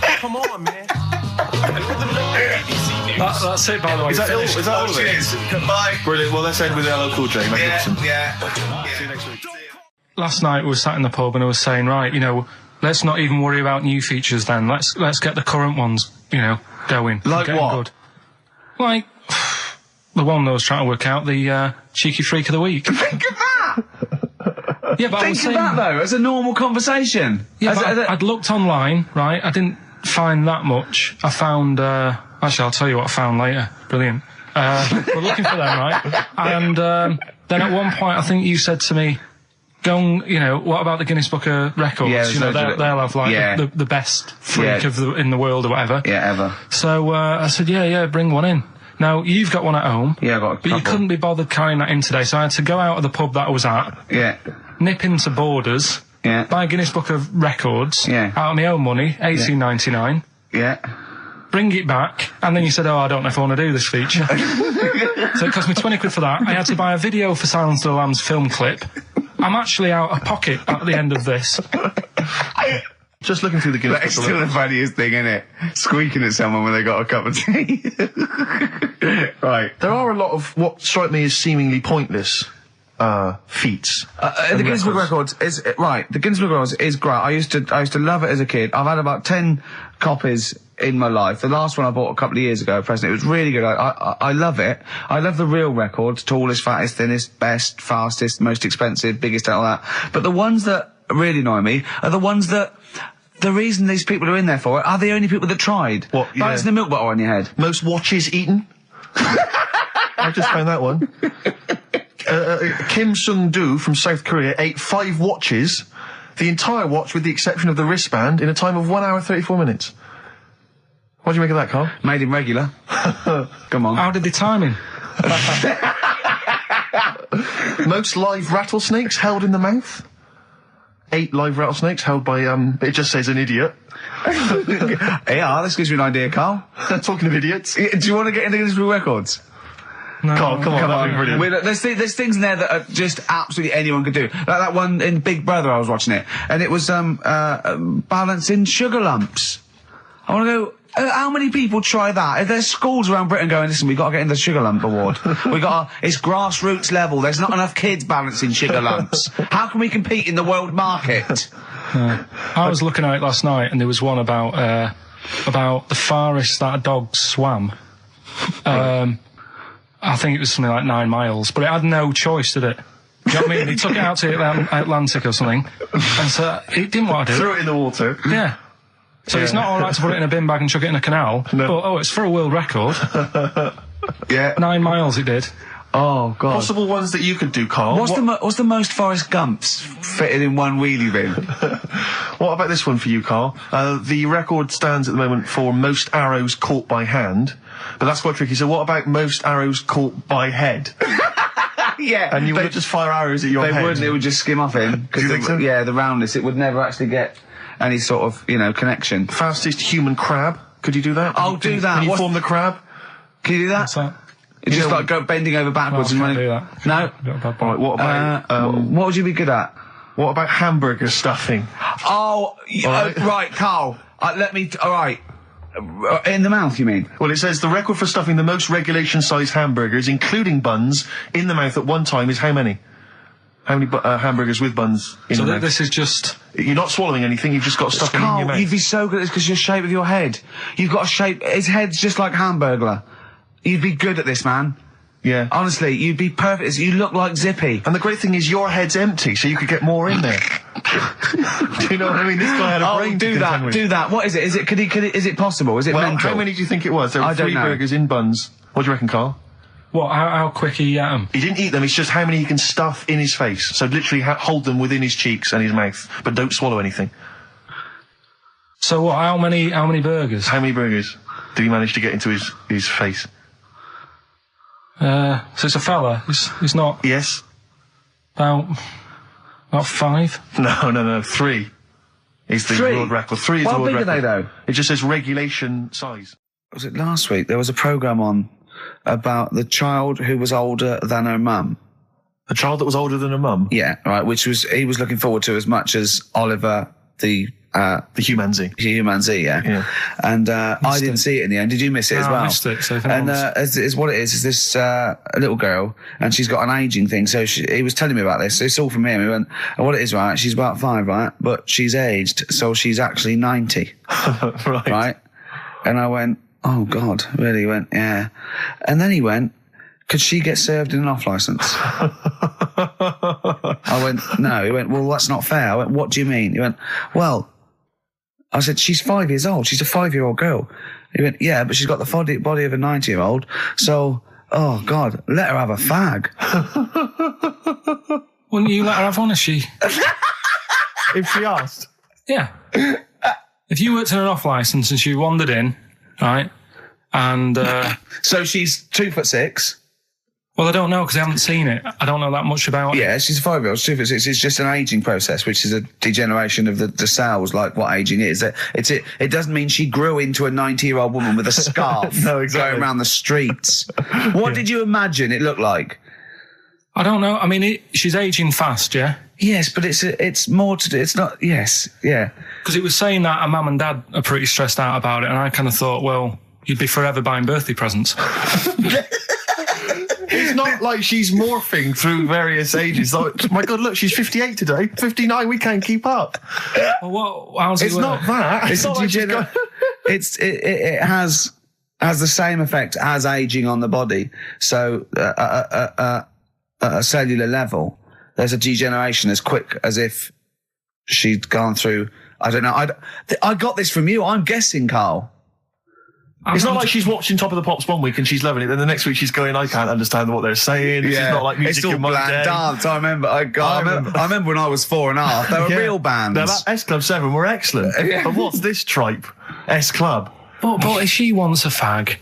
Come on, man. That's it, by the way. Is that all of it? Cheers. Goodbye. Brilliant. Well, let's end with LL Cool J. Magnificent. Yeah. See you next week. Last night we were sat in the pub and I was saying, right, let's not even worry about new features then. Let's get the current ones, going. Like Getting what? Good. Like the one that I was trying to work out, the cheeky freak of the week. Think of that. Yeah, but I Think was of saying, that though, as a normal conversation. Yeah, but I'd looked online, right? I didn't find that much. I found. Actually, I'll tell you what I found later. Brilliant. We're looking for them, right? And then at one point, I think you said to me, "Go and, what about the Guinness Book of Records? Yeah, they'll have like the best freak in the world or whatever." Yeah, ever. So I said, "Yeah, bring one in." Now you've got one at home. Yeah, I got a couple. But you couldn't be bothered carrying that in today, so I had to go out of the pub that I was at. Yeah. Nip into Borders. Yeah. Buy a Guinness Book of Records. Yeah. Out of my own money, $18.99. Yeah. Bring it back, and then you said, I don't know if I want to do this feature. So it cost me 20 quid for that. I had to buy a video for Silence of the Lambs film clip. I'm actually out of pocket at the end of this. Just looking through the Guinness That's Book of still the Records. funniest thing, isn't it? Squeaking at someone when they got a cup of tea. Right. There are a lot of what strike me as seemingly pointless feats. The Guinness Book of Records is right. The Guinness Book of Records is great. I used to love it as a kid. I've had about 10 copies in my life. The last one I bought a couple of years ago, at present, it was really good. I love it. I love the real records: tallest, fattest, thinnest, best, fastest, most expensive, biggest, and all that. But the ones that really annoy me are the ones that. The reason these people are in there for it are the only people that tried. What, yeah. Balancing the milk bottle on your head. Most watches eaten. I just found that one. Kim Sung-do from South Korea ate 5 watches, the entire watch with the exception of the wristband, in a time of 1 hour 34 minutes. What do you make of that, Carl? Made him regular. Come on. How did they time him? Most live rattlesnakes held in the mouth. 8 live rattlesnakes held by, it just says an idiot. Yeah, this gives you an idea, Carl. Talking of idiots. Do you want to get into Guinness World Records? No. Carl, come on, that'd be brilliant. There's things in there that are just absolutely anyone could do. Like that one in Big Brother, I was watching it, and it was balancing sugar lumps. I want to go. How many people try that? If there's schools around Britain going, listen, we've got to get in the Sugar Lump Award. It's grassroots level. There's not enough kids balancing sugar lumps. How can we compete in the world market? I was looking at it last night, and there was one about the farthest that a dog swam. I think it was something like 9 miles, but it had no choice, did it? You know what I mean? They took it out to the Atlantic or something, and so it didn't want to do it. Threw it in the water. Yeah. So it's not all right to put it in a bin bag and chuck it in a canal. No. But, it's for a world record. Yeah. 9 miles it did. Oh, God. Possible ones that you could do, Carl. What's the most Forrest Gumps fitted in one wheelie bin? What about this one for you, Carl? The record stands at the moment for most arrows caught by hand, but that's quite tricky. So what about most arrows caught by head? Yeah. And you would just fire arrows at your head? They wouldn't. It would just skim off him. Do you think so? Yeah, the roundness. It would never actually get any sort of, connection. Fastest human crab. Could you do that? I'll do that. Can you form the crab? Can you do that? What's that? It's just like go bending over backwards and I can't running. do that. No? Right, what about, what would you be good at? what about hamburger stuffing? Right, Carl. Alright. In the mouth, you mean? Well, it says the record for stuffing the most regulation-sized hamburgers, including buns, in the mouth at one time is how many? How many hamburgers with buns in the mouth? This is just... You're not swallowing anything, you've just got stuff in your mouth. You'd be so good at this because your shape of your head. You've got a shape... His head's just like Hamburglar. You'd be good at this, man. Yeah. Honestly, you'd be perfect. You look like Zippy. And the great thing is your head's empty, so you could get more in there. Do you know what I mean? This guy had a brain to contend with. Do that. What is it? Is it possible? Is it mental? How many do you think it was? There were 3 burgers in buns. What do you reckon, Carl? What, how quick he ate them? He didn't eat them, it's just how many he can stuff in his face. So literally hold them within his cheeks and his mouth, but don't swallow anything. So what, how many burgers? How many burgers did he manage to get into his face? So it's a fella, he's not... Yes? About 5? No, 3. It's the 3? world record. 3 is the How world big record. are they, though? It just says regulation size. Was it last week? There was a programme on about the child who was older than her mum. A child that was older than her mum? Yeah, right, he was looking forward to as much as Oliver, the humanzee. Humanzee, yeah. And I didn't see it in the end. Did you miss it as well? I missed it, so and is what it is this little girl, and she's got an ageing thing, so he was telling me about this. It's all from him. He went, and what it is, right, she's about 5, right, but she's aged, so she's actually 90. Right? And I went, oh God, really? He went, yeah. And then he went, could she get served in an off licence? I went, no. He went, well, that's not fair. I went, what do you mean? He went, well, I said, she's 5 years old. She's a 5-year-old girl. He went, yeah, but she's got the body of a 90-year-old. So, oh God, let her have a fag. Wouldn't you let her have one if she... If she asked? Yeah. If you worked in an off licence and she wandered in, right, and... So she's 2'6". Well, I don't know because I haven't seen it. I don't know that much about it. Yeah, she's a 5-year-old. 2'6". It's just an ageing process, which is a degeneration of the cells, like what ageing is. It doesn't mean she grew into a 90-year-old woman with a scarf No, exactly. going around the streets. What did you imagine it looked like? I don't know. I mean, she's ageing fast, yeah? Yes, but it's more to do. It's not. Yes, yeah. Because it was saying that her mum and dad are pretty stressed out about it, and I kind of thought, well, you'd be forever buying birthday presents. It's not like she's morphing through various ages. Like, my God, look, she's 58 today. 59, we can't keep up. Well, how's It's it not work? that. It's not like she's got- it has the same effect as aging on the body. So at a cellular level, there's a degeneration as quick as if she'd gone through. I don't know. I got this from you. I'm guessing, Carl. It's not like she's watching Top of the Pops one week and she's loving it, then the next week she's going, I can't understand what they're saying. It's not like music it's all in my bland day. dance. I remember. I remember when I was 4.5. They were real bands. No, that S Club 7 were excellent. Yeah. But what's this tripe? S Club. But if she wants a fag,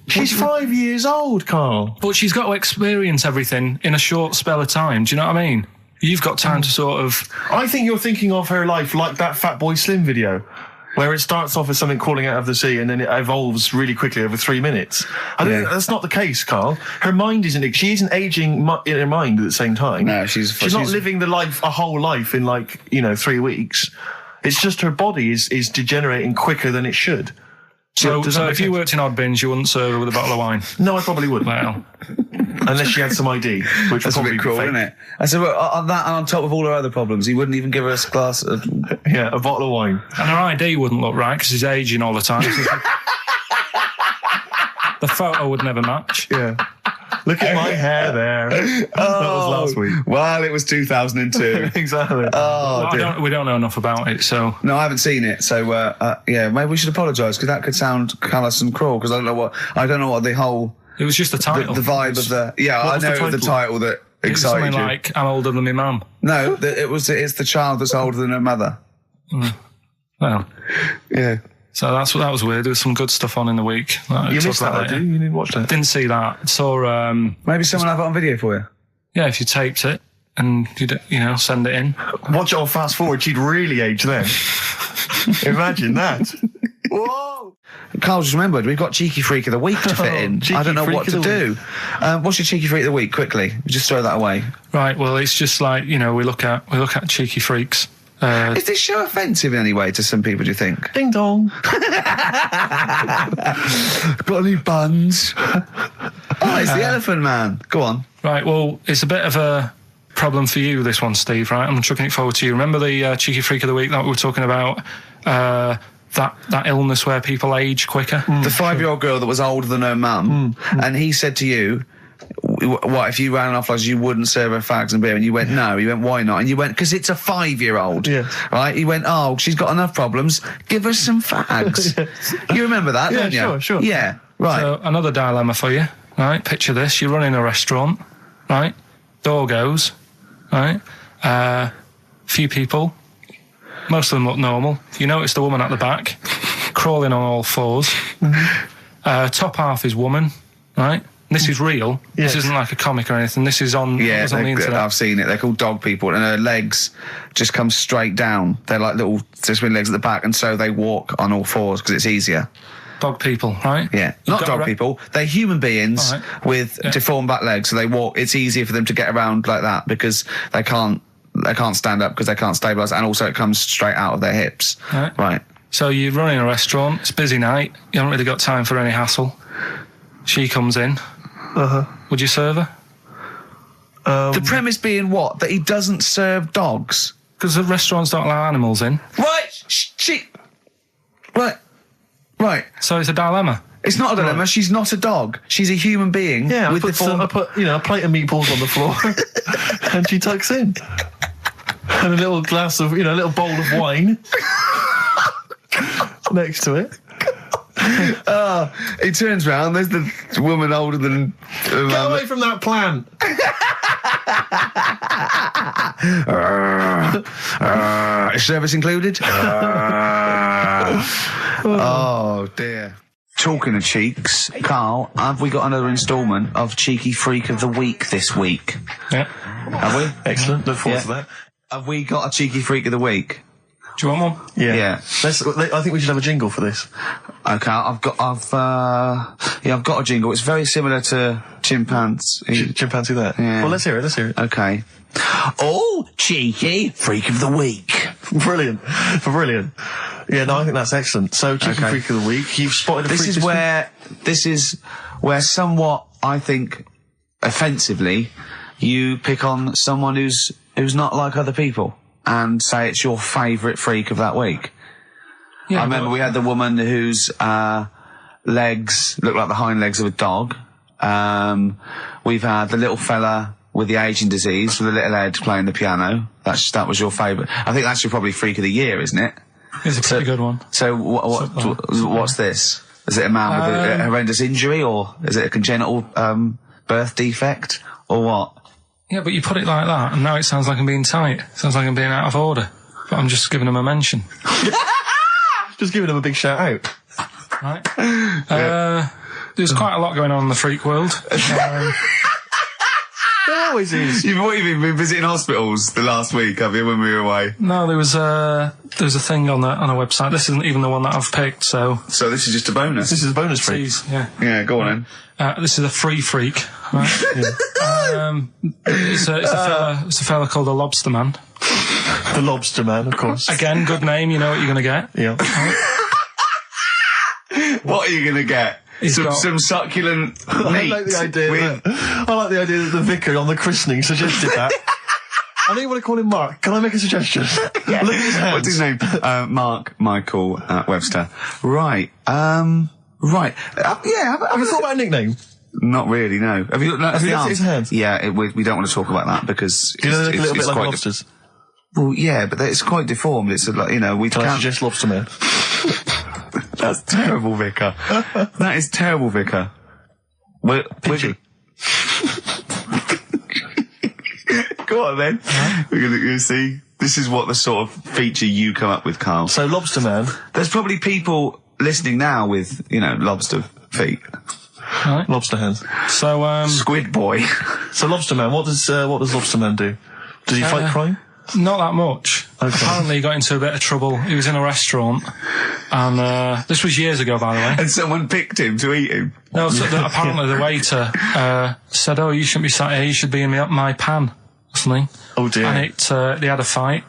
She's 5 years old, Carl. but she's got to experience everything in a short spell of time. Do you know what I mean? You've got time to sort of. I think you're thinking of her life like that Fatboy Slim video, where it starts off as something crawling out of the sea and then it evolves really quickly over 3 minutes. I think that's not the case, Carl. Her mind she isn't aging in her mind at the same time. No, she's not living a whole life in 3 weeks. It's just her body is degenerating quicker than it should. So if you worked in odd bins, you wouldn't serve her with a bottle of wine? No, I probably wouldn't. Well, unless she had some ID, which That's a would probably bit cruel, be fake. isn't it? I said, well, on that and on top of all her other problems, he wouldn't even give her a glass of... Yeah, a bottle of wine. and her ID wouldn't look right because she's aging all the time. The photo would never match. Yeah. Look at my hair there. That was last week. Well, it was 2002. Exactly. Well, we don't know enough about it, so... No, I haven't seen it, so maybe we should apologise because that could sound callous and cruel because I don't know what the whole... It was just the title. The vibe of the... Yeah, I know it was the title that It was excited something you. like, I'm older than my mum. No, it's the child that's older than her mother. Well, Yeah. so that was weird. There was some good stuff on in the week. You missed that, though, you didn't watch that? Didn't see that. Saw, Maybe someone have it on video for you. yeah, if you taped it and you send it in. Watch it on fast forward, she'd really age then. Imagine that. Whoa! Carl just remembered we've got Cheeky Freak of the Week to fit in. Cheeky I don't know Freak what of to the do. What's your Cheeky Freak of the Week? Quickly, just throw that away. Right. Well, it's just like we look at cheeky freaks. Is this show offensive in any way to some people? Do you think? Ding dong. Got any buns? Oh, it's the Elephant Man. Go on. Right. Well, it's a bit of a problem for you, this one, Steve. Right. I'm chucking it forward to you. Remember the cheeky freak of the week that we were talking about? That illness where people age quicker. The 5-year-old girl that was older than her mum, and he said to you, what, if you ran off like you wouldn't serve her fags and beer? And you went, no. You went, why not? And you went, because it's a 5-year-old. Yeah. Right? You went, oh, she's got enough problems. Give her some fags. You remember that, don't you? Sure. Yeah, right. So another dilemma for you. Right. Picture this. You're running a restaurant. Right. Door goes. Right. Few people. Most of them look normal. You notice the woman at the back, crawling on all fours. Top half is woman. Right. This is real. Yes. This isn't like a comic or anything. This is on, Yeah, on the internet. I've seen it. They're called dog people, and her legs just come straight down. They're like little twin legs at the back, and so they walk on all fours because it's easier. Dog people, right? Yeah, not got dog people. They're human beings with deformed back legs, so they walk. It's easier for them to get around like that because they can't stand up because they can't stabilise, and also it comes straight out of their hips. Right. So you're running a restaurant. It's a busy night. You haven't really got time for any hassle. She comes in. Would you serve her? The premise being what? That he doesn't serve dogs. Because the restaurants don't allow animals in. Right. So it's a dilemma. It's not a dilemma. Right. She's not a dog. She's a human being. Yeah, with I put a plate of meatballs on the floor, and she tucks in, and a little glass of, a little bowl of wine next to it. He turns round. There's the woman older than. Get away from that plant. Is service included? Oh dear. Talking of cheeks, Carl, have we got another instalment of Cheeky Freak of the Week this week? Yeah. Have we? Excellent. Look forward to that. Have we got a Cheeky Freak of the Week? Do you want one? Yeah. I think we should have a jingle for this. Okay, I've got a jingle. It's very similar to Chimpanzee. Chimpanzee that? Yeah. Well, let's hear it. Okay. Oh, Cheeky Freak of the Week. Brilliant. Yeah, no, I think that's excellent. So, Cheeky Freak of the Week, you've spotted a freak This is where somewhat, I think, offensively, you pick on someone who's not like other people and say it's your favourite freak of that week. Yeah, I remember we had the woman whose legs look like the hind legs of a dog. We've had the little fella with the aging disease, with the little Ed playing the piano. That was your favourite. I think that's your probably Freak of the Year, isn't it? It's a pretty good one. So what's this? Is it a man with a horrendous injury, or is it a congenital birth defect, or what? Yeah, but you put it like that, and now it sounds like I'm being tight. It sounds like I'm being out of order. But I'm just giving him a mention. Just giving him a big shout out. Right. There's quite a lot going on in the freak world. There always is. You've been visiting hospitals the last week, have you, when we were away? No, there was a thing on a website. This isn't even the one that I've picked, so... So this is just a bonus? This is a bonus freak. Yeah. Yeah, go on then. This is a free freak, right? It's a fella called the Lobster Man. The Lobster Man, of course. Again, good name, you know what you're going to get. Yeah. What are you going to get? Some succulent meat. I like the idea that the vicar on the christening suggested that. I know you want to call him Mark. Can I make a suggestion? Yeah. Look at his hands. What's his name? Mark Michael Webster. Right. Right. Have you thought about a nickname? Not really, no. Have you looked at his hands? Yeah, we don't want to talk about that because do you know, a little bit like lobsters? Well, yeah, but it's quite deformed. It's like, you know, we Can I suggest Lobster Man? That's terrible, Vicar. That is terrible, Vicar. Pidgey. Go on then. We're gonna see. This is what the sort of feature you come up with, Carl. So Lobster Man. There's probably people listening now with, you know, lobster feet. Right. Lobster hands. So, Squid Boy. So Lobster Man, what does Lobster Man do? Does he fight crime? Not that much. Okay. Apparently he got into a bit of trouble. He was in a restaurant, and this was years ago, by the way. And someone picked him to eat him. No, so apparently the waiter said, "Oh, you shouldn't be sat here. You should be in my pan." Or something. Oh dear. And they had a fight,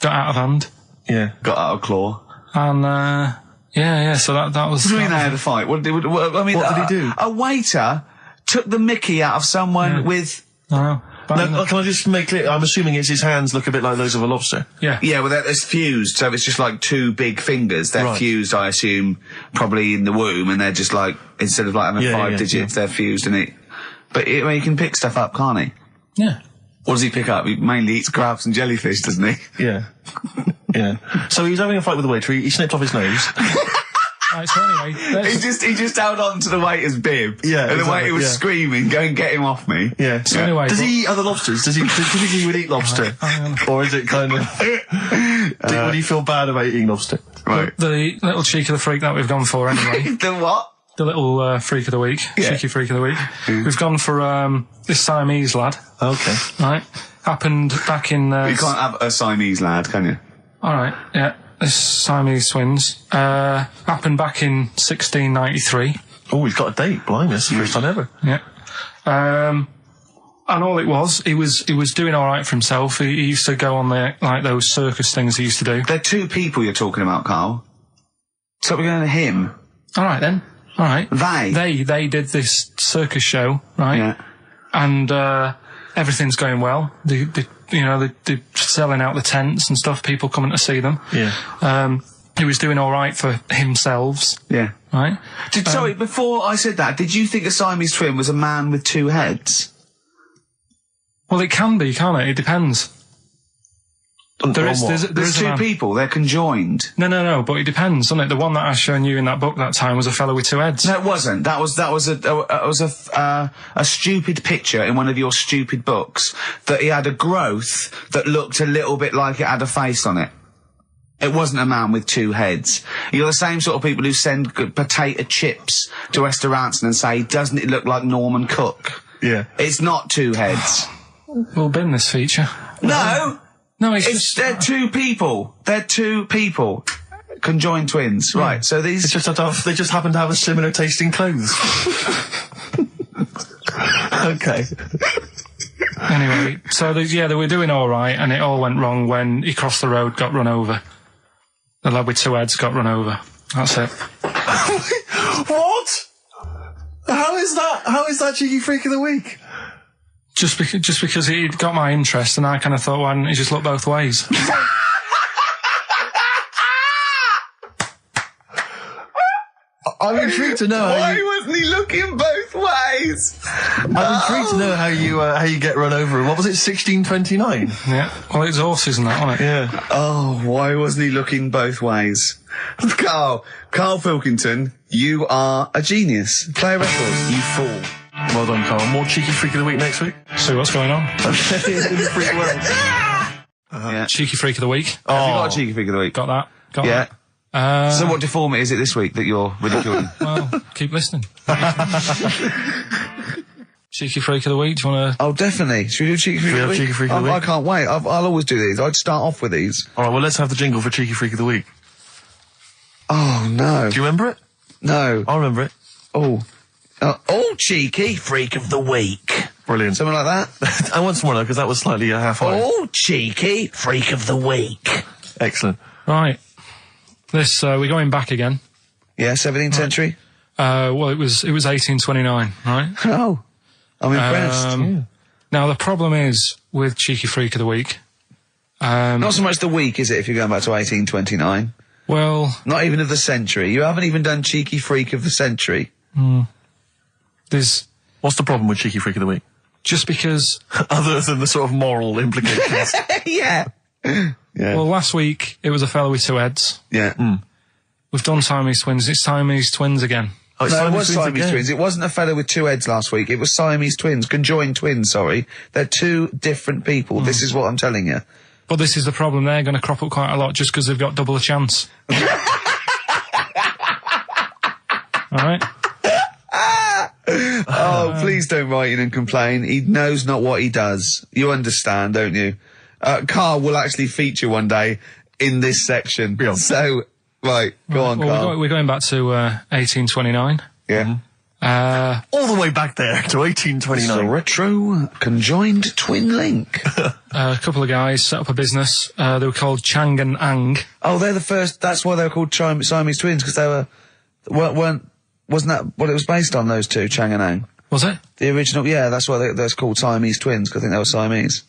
got out of hand. Yeah. Got out of claw. And yeah. So that was. What do you mean they had a fight? What did he do? A waiter took the mickey out of someone with. No. No, can I just make clear? I'm assuming his hands look a bit like those of a lobster. Yeah. Yeah, well, it's fused, so it's just like two big fingers. They're fused, I assume, probably in the womb, and they're just like, instead of like having 5 digits, they're fused in it. But he can pick stuff up, can't he? Yeah. What does he pick up? He mainly eats crabs and jellyfish, doesn't he? Yeah. Yeah. So he was having a fight with the waiter. He snipped off his nose. Right, so anyway, he just held on to the waiter's bib. Yeah, and the waiter was screaming, "Go and get him off me." Yeah. So anyway, does he eat other lobsters? Do you think he would eat lobster, or is it kind of? Would he feel bad about eating lobster? Right. The little cheek of the freak that we've gone for anyway. The what? The little freak of the week, cheeky freak of the week. We've gone for this Siamese lad. Okay. Right. Happened back in. You can't have a Siamese lad, can you? All right. Yeah. This Siamese twins happened back in 1693. Oh, he's got a date. Blimey, that's the first time ever. Yeah. And all it was, he was doing all right for himself. He used to go on those circus things he used to do. They're two people you're talking about, Carl. So we're going to him. All right then. All right. They did this circus show, right? Yeah. And everything's going well. They're selling out the tents and stuff, people coming to see them. Yeah. He was doing all right for himself. Yeah. Right? Sorry, before I said that, did you think a Siamese twin was a man with 2 heads? Well, it can be, can't it? It depends. There's 2 people, they're conjoined. No, but it depends, doesn't it? The one that I shown you in that book that time was a fellow with 2 heads. No, it wasn't. That was a stupid picture in one of your stupid books that he had a growth that looked a little bit like it had a face on it. It wasn't a man with 2 heads. You're the same sort of people who send potato chips to restaurants and say, "Doesn't it look like Norman Cook?" Yeah. It's not 2 heads. We'll bin this feature. No, they're 2 people. They're 2 people. Conjoined twins. Yeah. Right, so these... They just happen to have a similar taste in clothes. Okay. Anyway, so they were doing all right, and it all went wrong when he crossed the road, got run over. The lad with 2 heads got run over. That's it. What? How is that cheeky freak of the week? Just because he got my interest, and I kind of thought, why didn't he just look both ways? I'm intrigued to know how you... wasn't he looking both ways? I'm intrigued to know how you get run over. What was it, 1629? Yeah. Well, it's horses and that, wasn't it? Yeah. Oh, why wasn't he looking both ways? Karl Pilkington, you are a genius. Play a record, you fool. Well done, Karl. More cheeky freak of the week next week. See what's going on. In the freak world. Yeah. Cheeky freak of the week. Have you got a cheeky freak of the week? Got that. Got Yeah. that. So what deformity is it this week that you're ridiculing? Well, keep listening. Cheeky freak of the week. Do you want to? Oh, definitely. Should we do cheeky freak of the week? Cheeky freak of the week? I can't wait. I'll always do these. I'd start off with these. All right, well, let's have the jingle for cheeky freak of the week. Oh, no. Do you remember it? No. I remember it. Oh, cheeky freak of the week. Brilliant. Something like that? I want some more though, because that was slightly half-high. Oh, cheeky freak of the week. Excellent. Right. This we're going back again. Yeah, 17th century? Well, it was 1829, right? Oh, I'm impressed. Now the problem is with cheeky freak of the week. Not so much the week, is it, if you're going back to 1829? Well, Not even of the century. You haven't even done cheeky freak of the century. there's What's the problem with cheeky freak of the week? just because. Other than the sort of moral implications. Yeah. Yeah. Well, last week it was a fellow with two heads. Yeah. We've done Siamese twins. It's Siamese twins again. Oh, it's No, it Siamese was twins Siamese again. twins. It wasn't a fellow with two heads last week. It was Siamese twins. Conjoined twins, sorry. They're two different people. This is what I'm telling you. But this is the problem. They're going to crop up quite a lot just because they've got double a chance. All right. Oh, please don't write in and complain. He knows not what he does. You understand, don't you? Karl will actually feature one day in this section. Yeah. So, right, go on, Well, Karl. we're going back to 1829. Yeah. All the way back there to It's a 1829. retro conjoined twin link. A couple of guys set up a business. They were called Chang and Ang. Oh, they're the first. That's why they were called Siamese twins, because they wasn't that what it was based on? Those two, Chang and Ang. Was it? The original, yeah. That's why they're called Siamese twins, because I think they were Siamese.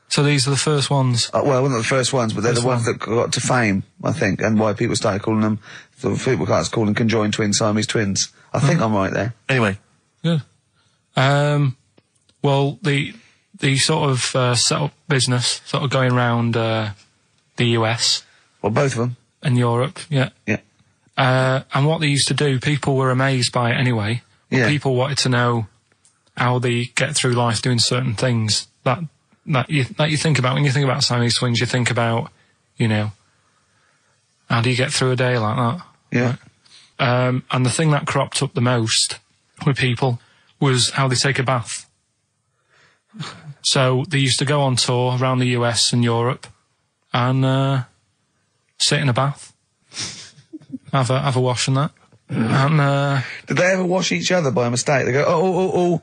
So these are the first ones. Well, not the first ones, but they're the ones that got to fame, I think, and why people started calling them. So people started calling them conjoined twins, Siamese twins. I think I'm right there. Anyway. Good. Well, the sort of set up business, sort of going around the US Well, both of them. and Europe, yeah. Yeah. And what they used to do, people were amazed by it anyway. But Yeah. people wanted to know how they get through life doing certain things that you think about. When you think about Siamese twins, you think about, how do you get through a day like that? Yeah. And the thing that cropped up the most with people was how they take a bath. So they used to go on tour around the US and Europe and sit in a bath, have a wash and that. And Did they ever wash each other by mistake? They go, oh,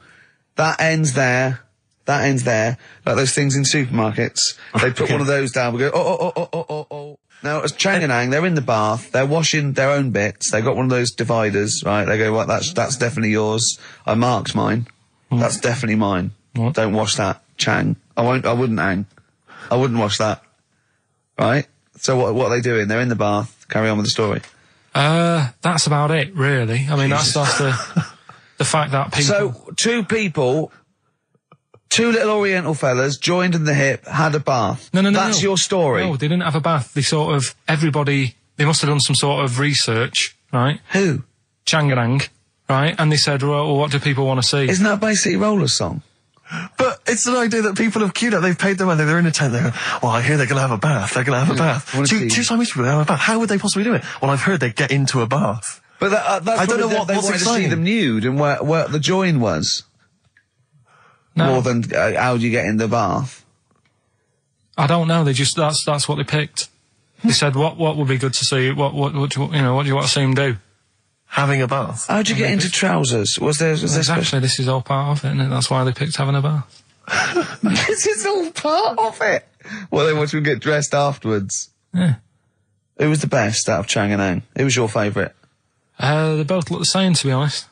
that ends there. That ends there. Like those things in supermarkets. They put one of those down. We go, oh. Now, as Chang and Ang, they're in the bath. They're washing their own bits. They got one of those dividers, right? They go, well, that's definitely yours. I marked mine. That's definitely mine. What? Don't wash that, Chang. I wouldn't, Ang. I wouldn't wash that. Right? So what are they doing? They're in the bath. Carry on with the story. that's about it, really. I mean, that's the fact that people. So, two little Oriental fellas joined in the hip, had a bath. No. That's your story. No, they didn't have a bath. They they must have done some sort of research, right? Who? Changarang, right? And they said, well, what do people want to see? Isn't that basically Roller's song? But it's an idea that people have queued up. They've paid their money. They're in a tent. They're, well, I hear they're going to have a bath. They're going to have a bath. Two Siamese people have a bath. How would they possibly do it? Well, I've heard they get into a bath. But that's I don't know they what's wanted to see exciting. them nude and where the join was. No, More than how do you get in the bath? I don't know. They just that's what they picked. They said, what would be good to see? What do you want to see them do? Having a bath. How do you get into trousers? Was there Exactly. This is all part of it, and that's why they picked having a bath. This is all part of it. Well, they want to get dressed afterwards. Yeah. Who was the best out of Chang and Ang? Who was your favourite? They both look the same, to be honest.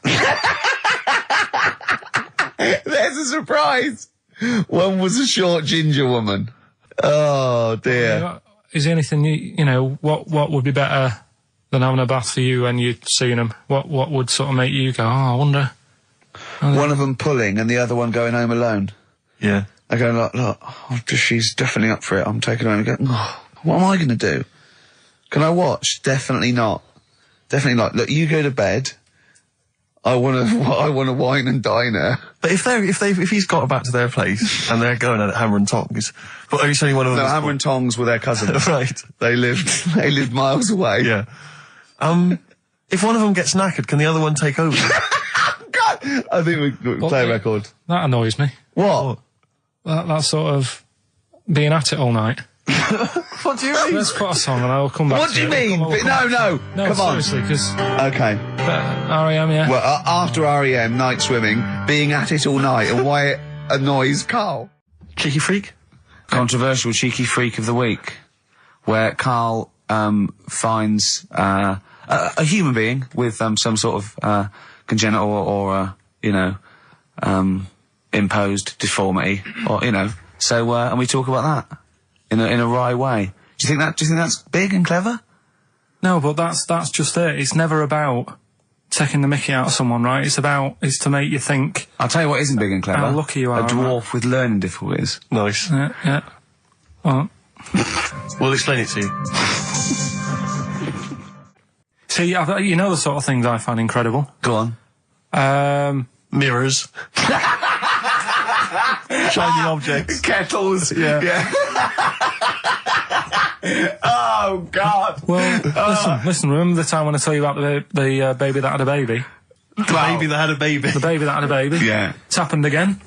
There's a surprise. One was a short ginger woman. Oh dear. Is there anything what would be better than having a bath for you when you'd seen them? What would sort of make you go, oh, I wonder? One of them pulling and the other one going home alone. Yeah. I go, look, she's definitely up for it. I'm taking her home and go, oh, what am I going to do? Can I watch? Definitely not. Definitely not. Look, you go to bed. I want to wine and dine her. But if he's got back to their place and they're going at it hammer and tongs, but are you saying one of them? No, hammer and tongs were their cousins. Right. They lived miles away. Yeah. If one of them gets knackered, can the other one take over? God, I think we play a record. That annoys me. What? That sort of being at it all night. What do you mean? Let's put a song and I'll come back. What do you mean? No, come on. Seriously, because Okay. R.E.M. Yeah. Well, after R.E.M., night swimming, being at it all night, and why it annoys Karl. Cheeky freak? Controversial cheeky freak of the week, where Karl finds a human being with some sort of congenital or imposed deformity, or So and we talk about that in a wry way. Do you think that's big and clever? No, but that's just it. It's never about taking the mickey out of someone, right? It's to make you think. I'll tell you what isn't big and clever. How lucky you are. A dwarf with learning difficulties. Nice. Yeah. Well, we'll explain it to you. See, you know the sort of things I find incredible. Go on. Mirrors. Shiny objects. Kettles. Yeah. Oh, God. Well, listen, remember the time when I told you about the baby that had a baby? The baby that had a baby. The baby that had a baby. Yeah. It's happened again.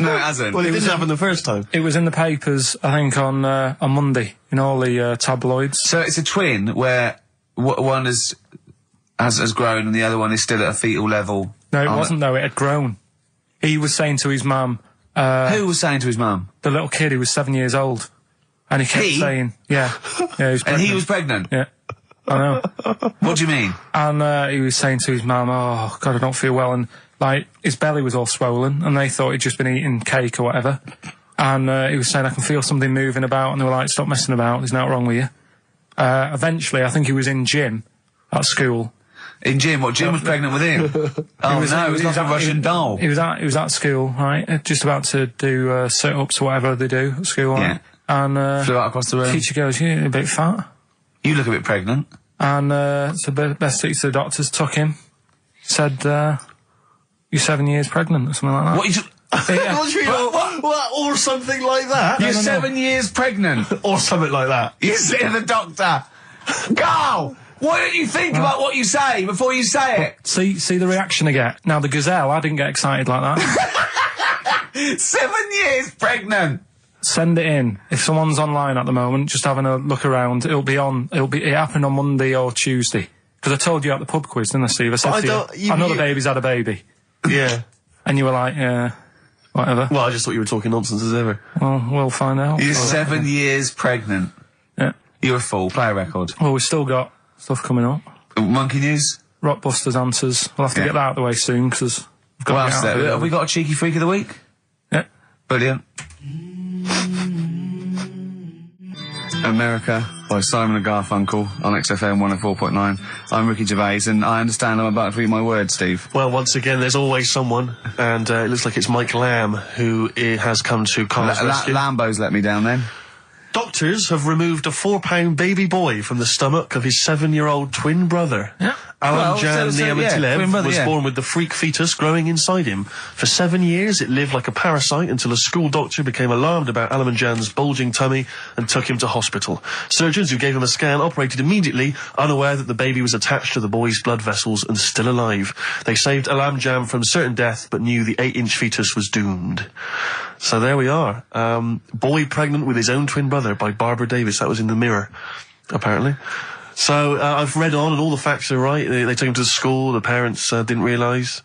No, it hasn't. Well, it didn't happen the first time. It was in the papers, I think, on Monday, in all the tabloids. So it's a twin where one has grown and the other one is still at a fetal level. No, it wasn't, though. It had grown. He was saying to his mum... Who was saying to his mum? The little kid who was 7 years old. And he kept saying... Yeah. He was pregnant. And he was pregnant? Yeah. I know. What do you mean? And he was saying to his mum, oh, God, I don't feel well. And, his belly was all swollen, and they thought he'd just been eating cake or whatever. And he was saying, I can feel something moving about. And they were like, stop messing about. There's nothing wrong with you. Eventually, I think he was in gym at school. In gym? What, Jim was pregnant with him? Oh, it was like a Russian doll. He was at school, right? Just about to do sit-ups or whatever they do at school, right? Yeah. And flew out across the room. Teacher goes, you're a bit fat. You look a bit pregnant. And so best to the doctors took him. Said, you're 7 years pregnant or something like that. What? What? Or something like that? You're 7 years pregnant. Or something like that. You say to the doctor, Karl, why don't you think about what you say before you say it? See the reaction I get. Now, the gazelle, I didn't get excited like that. 7 years pregnant. Send it in. If someone's online at the moment, just having a look around, it happened on Monday or Tuesday. Because I told you at the pub quiz, didn't I, Steve? I said to you, I know the baby's had a baby. Yeah. And you were like, yeah, whatever. Well, I just thought you were talking nonsense as ever. Well, we'll find out. You're 7 years pregnant. Yeah. You're a fool. Play a record. Well, we've still got stuff coming up. Monkey news? Rockbusters answers. We'll have to get that out of the way soon, because we've got to get out of have we got a cheeky freak of the week? Yeah. Brilliant. America by Simon and Garfunkel on XFM 104.9. I'm Ricky Gervais, and I understand I'm about to read my words, Steve. Well, once again, there's always someone, and it looks like it's Mike Lamb who has come to Carl's rescue. Lambo's let me down then. Doctors have removed a 4-pound baby boy from the stomach of his 7-year-old twin brother. Yeah. Alan Jan Niamatilev was born with the freak fetus growing inside him. For 7 years, it lived like a parasite until a school doctor became alarmed about Alan Jan's bulging tummy and took him to hospital. Surgeons who gave him a scan operated immediately, unaware that the baby was attached to the boy's blood vessels and still alive. They saved Alam Jan from certain death, but knew the 8-inch fetus was doomed. So there we are. Boy pregnant with his own twin brother by Barbara Davis. That was in the Mirror, apparently. So I've read on, and all the facts are right. They took him to the school. The parents didn't realise.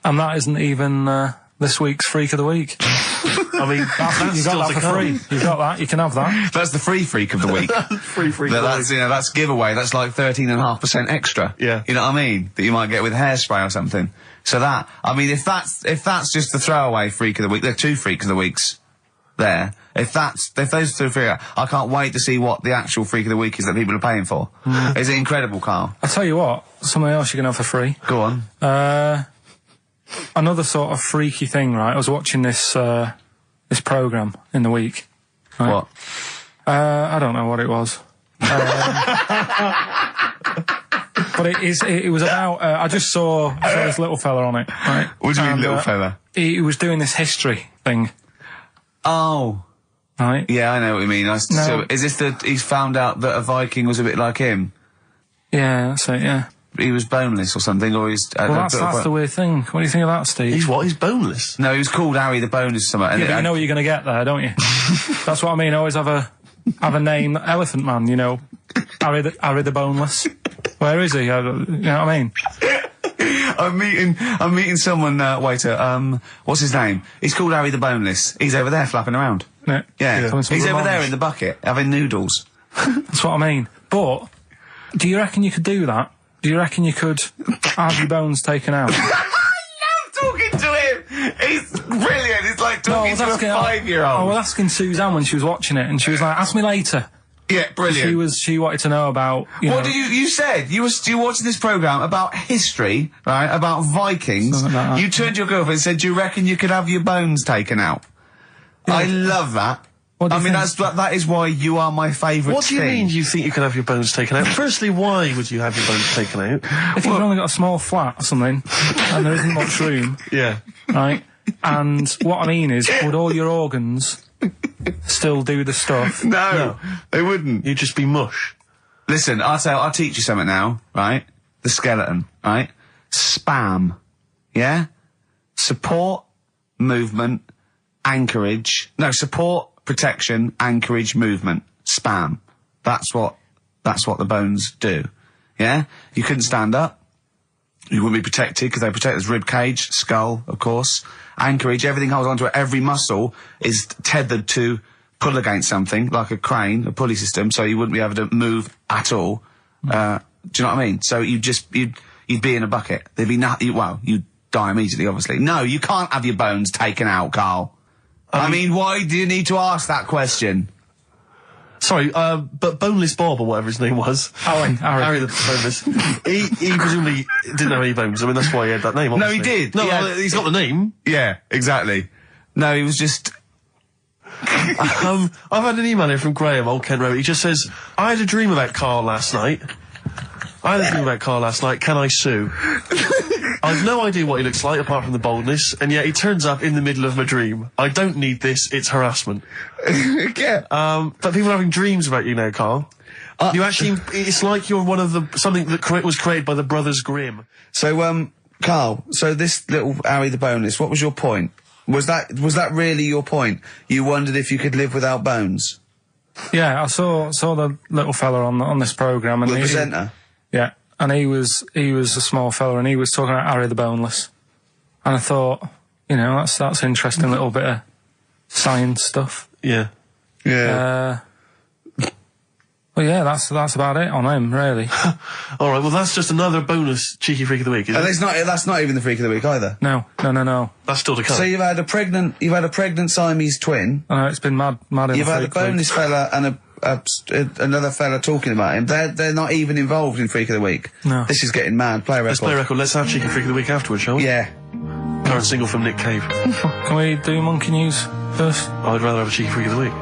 And that isn't even this week's Freak of the Week. I mean, you got that for free. You got that. You can have that. That's the free freak of the week. Free freak. That's giveaway. That's like 13.5% extra. Yeah. You know what I mean? That you might get with hairspray or something. So if that's just the throwaway freak of the week, there are 2 freaks of the weeks there. If those two figure, I can't wait to see what the actual freak of the week is that people are paying for. Is it incredible, Carl? I tell you what, something else you can have for free. Go on. Another sort of freaky thing, right? I was watching this program in the week. Right? What? I don't know what it was. But it was about, I just saw this little fella on it, right? What do you mean, little fella? He was doing this history thing. Oh. Right? Yeah, I know what you mean. So, is this he's found out that a Viking was a bit like him? Yeah, that's it, yeah. He was boneless or something, or he's... Well, that's the weird thing. What do you think of that, Steve? He's what? He's boneless? No, he was called Harry the Boneless or something. Yeah, but you know what you're going to get there, don't you? That's what I mean. Always have a name, Elephant Man, you know. Harry the Boneless. Where is he? You know what I mean? I'm meeting someone, waiter, what's his name? He's called Harry the Boneless. He's over there flapping around. Yeah. He's over there in the bucket, having noodles. That's what I mean. But, do you reckon you could do that? Do you reckon you could have your bones taken out? I love talking to him! He's brilliant, it's like talking to a 5-year-old. I was asking Suzanne when she was watching it, and she was like, ask me later. Yeah, brilliant. She wanted to know about, What did you said? You were watching this programme about history, right? About Vikings. Like you turned to your girlfriend and said, do you reckon you could have your bones taken out? Yeah. I love that. I mean, that is why you are my favourite. What do you mean you think you can have your bones taken out? Firstly, why would you have your bones taken out? If you've only got a small flat or something, and there isn't much room. Yeah. Right? And what I mean is, would all your organs still do the stuff? No, they wouldn't. You'd just be mush. Listen, I'll teach you something now, right? The skeleton, right? Spam. Yeah? Support, movement, anchorage. No, support, protection, anchorage, movement. Spam. That's what the bones do. Yeah? You couldn't stand up. You wouldn't be protected because they protect his rib cage, skull, of course. Anchorage, everything holds onto it. Every muscle is tethered to pull against something, like a crane, a pulley system, so you wouldn't be able to move at all. Do you know what I mean? So you'd be in a bucket. There'd be nothing, you'd die immediately, obviously. No, you can't have your bones taken out, Carl. I mean, why do you need to ask that question? Sorry, but Boneless Bob, or whatever his name was. Harry the Boneless. he presumably didn't have any bones. I mean, that's why he had that name, obviously. No, he did. No, he's got the name. Yeah, exactly. No, he was just... I've had an email here from Graham, Old Kent Road. He just says, I had a dream about Karl last night. Can I sue? I've no idea what he looks like, apart from the boldness, and yet he turns up in the middle of my dream. I don't need this, it's harassment. Yeah. But people are having dreams about you now, Karl. You actually, it's like you're one of something that was created by the Brothers Grimm. So, Karl, so this little Harry the Boneless, what was your point? Was that really your point? You wondered if you could live without bones? Yeah, I saw the little fella on this programme. And the presenter? Yeah, and he was a small fella, and he was talking about Harry the Boneless. And I thought, that's interesting little bit of science stuff. Yeah. Yeah. Well, yeah, that's about it on him, really. All right, well, that's just another bonus cheeky freak of the week, isn't it? That's not even the freak of the week either. No. That's still to come. So you've had a pregnant Siamese twin. It's been mad You've had a boneless fella and another fella talking about him. They're not even involved in freak of the week. No. This is getting mad. Play a record. Let's play a record. Let's have cheeky freak of the week afterwards, shall we? Yeah. Current single from Nick Cave. Can we do Monkey News first? I'd rather have a cheeky freak of the week.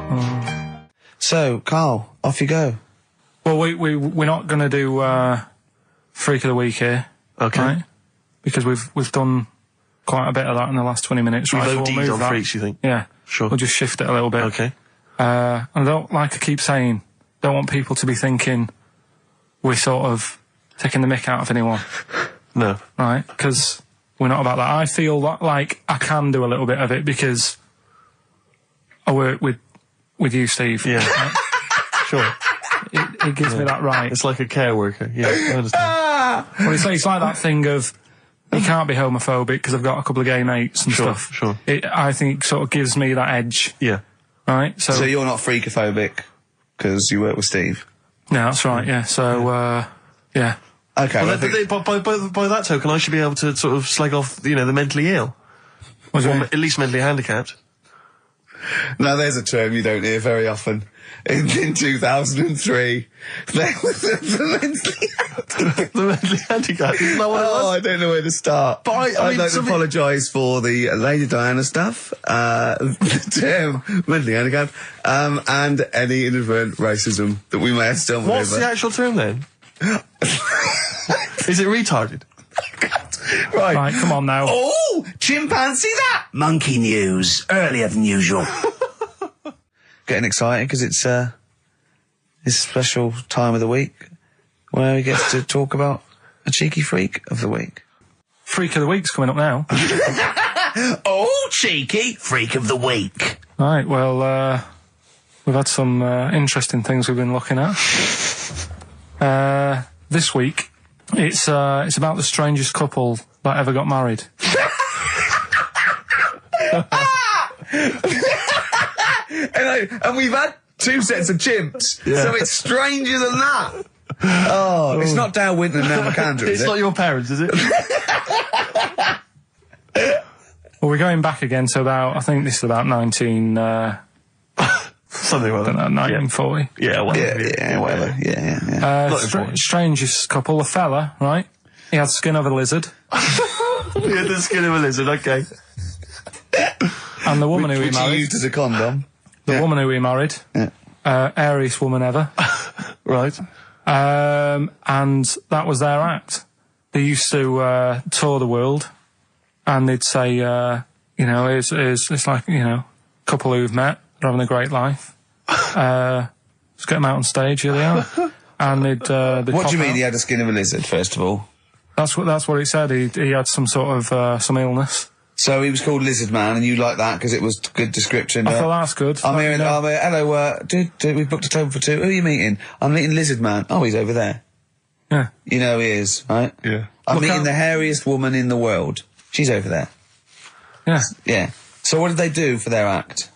So, Karl, off you go. Well, we're not going to do Freak of the Week here. Okay. Right? Because we've done quite a bit of that in the last 20 minutes. We've right? OD'd on freaks, you think? Yeah. Sure. We'll just shift it a little bit. Okay. And I don't, like I keep saying, don't want people to be thinking we're sort of taking the mick out of anyone. No. Right? Because we're not about that. I feel like I can do a little bit of it because I work with you, Steve. Yeah. Right? Sure. It gives me that right. It's like a care worker. Yeah, I understand. Well, it's like that thing of you can't be homophobic because I've got a couple of gay mates and stuff. Sure. I think sort of gives me that edge. Yeah. Right? So you're not freakophobic because you work with Steve? No, that's right, yeah. So, yeah. Okay. Well, by that token, I should be able to sort of slag off, the mentally ill. Or at least mentally handicapped. Now there's a term you don't hear very often. In 2003, there was the mentally handicapped. Isn't that what it was? I don't know where to start. But I I'd like to apologise for the Lady Diana stuff, the term mentally handicapped, and any inadvertent racism that we may have stumbled over. What's the actual term then? Is it retarded? Right, come on now. Oh, chimpanzee that! Monkey news, earlier than usual. Getting excited because it's a special time of the week where we get to talk about a cheeky freak of the week. Freak of the week's coming up now. Oh, cheeky freak of the week. Right, well, we've had some interesting things we've been looking at. This week, it's about the strangest couple that ever got married. And we've had 2 sets of chimps, so it's stranger than that. Oh, it's not Dale Winton and Nell McAndrew, is It's it? not your parents, is it? Well, we're going back again to about, I think this is about 19... Something like that. 1940. Yeah, well, Yeah, whatever. Yeah. Strangest couple, a fella, right? He had skin of a lizard. Yeah, the skin of a lizard, okay. And the woman who he Which he married... used as a condom. The woman who he married. Yeah. Airiest woman ever. Right. And that was their act. They used to tour the world, and they'd say, you know, it's like, you know, a couple who've met, they're having a great life. Let's get them out on stage, here they are. And they'd What pop do you mean out. he had the skin of a lizard, first of all? That's what he said. He had some sort of some illness. So he was called Lizard Man, and you like that because it was good description. I thought that's good. I'm here, hello, dude, we've booked a table for 2. Who are you meeting? I'm meeting Lizard Man. Oh, he's over there. Yeah. You know he is, right? Yeah. I'm Look meeting out. the hairiest woman in the world. She's over there. Yeah. Yeah. So what did they do for their act?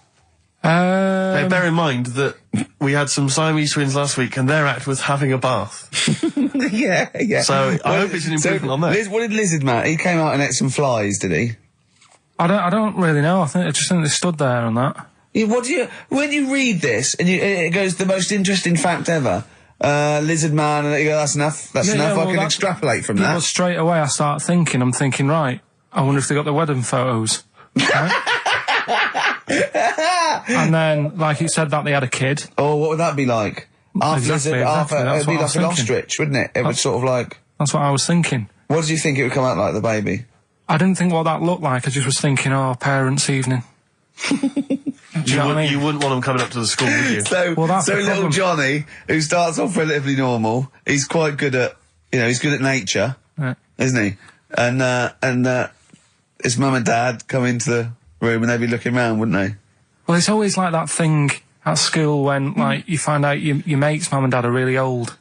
Now, bear in mind that we had some Siamese twins last week, and their act was having a bath. yeah. So I hope it's an improvement on that. What did Lizard Man? He came out and ate some flies, did he? I don't really know. I just think they stood there and that. Yeah, when you read this and it goes the most interesting fact ever, Lizard Man, and you go, that's enough. That's enough. I can extrapolate from Well, that. straight away I start thinking. I'm thinking, right. I wonder if they got the wedding photos. Right? And then, like you said, that they had a kid. Oh, what would that be like? Exactly, It'd that's be what I like was an thinking. ostrich, wouldn't it? It would sort of like. That's what I was thinking. What did you think it would come out like, the baby? I didn't think what that looked like. I just was thinking, oh, parents' evening. Do you know what I mean? You wouldn't want them coming up to the school, would you? So, Well, that's the little problem. Johnny, who starts off relatively normal, he's quite good at, he's good at nature, Yeah. isn't he? And his mum and dad come into the room and they'd be looking round, wouldn't they? Well, it's always like that thing at school when, like, you find out your mate's mum and dad are really old.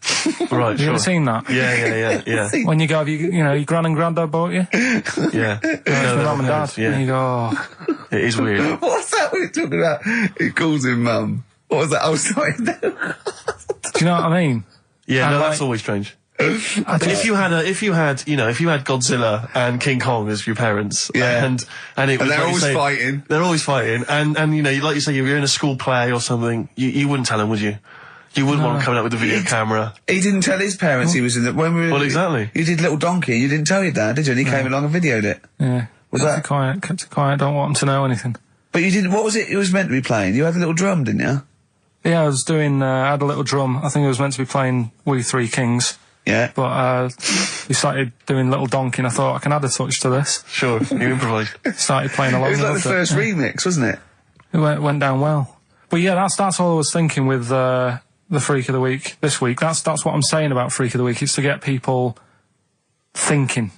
Right, Have you ever seen that? Yeah. When you go, your gran and granddad bought you? Yeah. The mum and dad. Yeah. And you go, oh. It is weird. What's that we're talking about? He calls him mum. What was that? Oh, sorry. Do you know what I mean? Yeah, And no, like- that's always strange. I But if you had Godzilla and King Kong as your parents, Yeah. and it was And they're like you always say, fighting. They're always fighting, and like you say, if you're in a school play or something, you wouldn't tell them, would you? You wouldn't want them coming up with a video camera. He didn't tell his parents he was in the... When we were, Well, exactly. You did Little Donkey, you didn't tell your dad, did you? And he came along and videoed it. Yeah. Was kept that- it quiet, don't want them to know anything. But you didn't... What was it was meant to be playing? You had a little drum, didn't you? Yeah, I was doing, I had a little drum. I think it was meant to be playing We Three Kings. Yeah. But, we started doing Little Donkey and I thought I can add a touch to this. Sure, you improvise. Started playing along. It was like the loved first Yeah. remix, wasn't it? It went down well. But yeah, that's all I was thinking with, the Freak of the Week this week. That's what I'm saying about Freak of the Week. It's to get people thinking,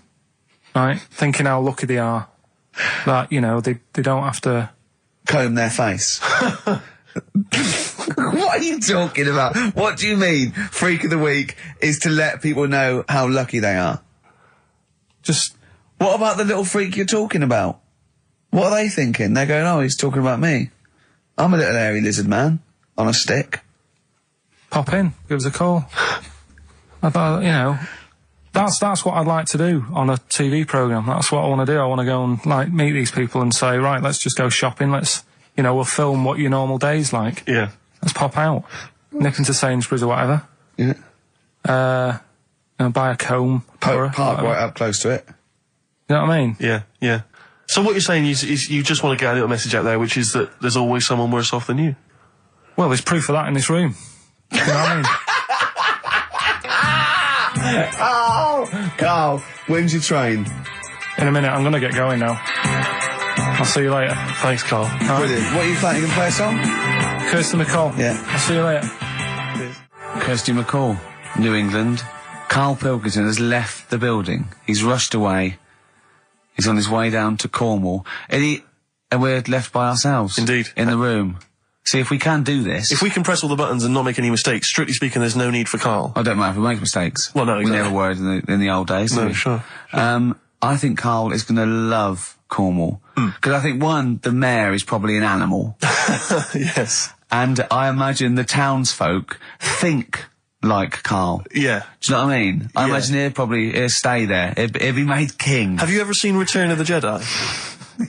right? Thinking how lucky they are. That, they don't have to... Comb their face. What are you talking about? What do you mean? Freak of the Week is to let people know how lucky they are. Just... What about the little freak you're talking about? What are they thinking? They're going, oh, he's talking about me. I'm a little hairy lizard man on a stick. Pop in, give us a call. I thought, that's what I'd like to do on a TV programme. That's what I want to do. I want to go and, meet these people and say, right, let's just go shopping, let's you know, we'll film what your normal day's like. Yeah. Let's pop out. Nip into Sainsbury's or whatever. Yeah. You know, buy a comb. Park right up close to it. You know what I mean? Yeah, yeah. So what you're saying is you just want to get a little message out there, which is that there's always someone worse off than you. Well, there's proof of that in this room. You know what I mean? Oh, Carl, when's your train? In a minute, I'm going to get going now. I'll see you later. Thanks, Carl. Brilliant. What are you playing? You can play a song? Kirsty McCall. Yeah. I'll see you later. Kirsty McCall, New England. Karl Pilkington has left the building. He's rushed away. He's on his way down to Cornwall. And we're left by ourselves. Indeed. In the room. See, if we can do this... If we can press all the buttons and not make any mistakes, strictly speaking, there's no need for Karl. I don't mind if we make mistakes. Well, no, exactly. We never worried in the old days, No, did we? sure. I think Karl is going to love Cornwall. Because I think, one, the mayor is probably an animal. Yes. And I imagine the townsfolk think like Karl. Yeah. Do you know what I mean? I imagine he'll stay there. He'll be made king. Have you ever seen Return of the Jedi?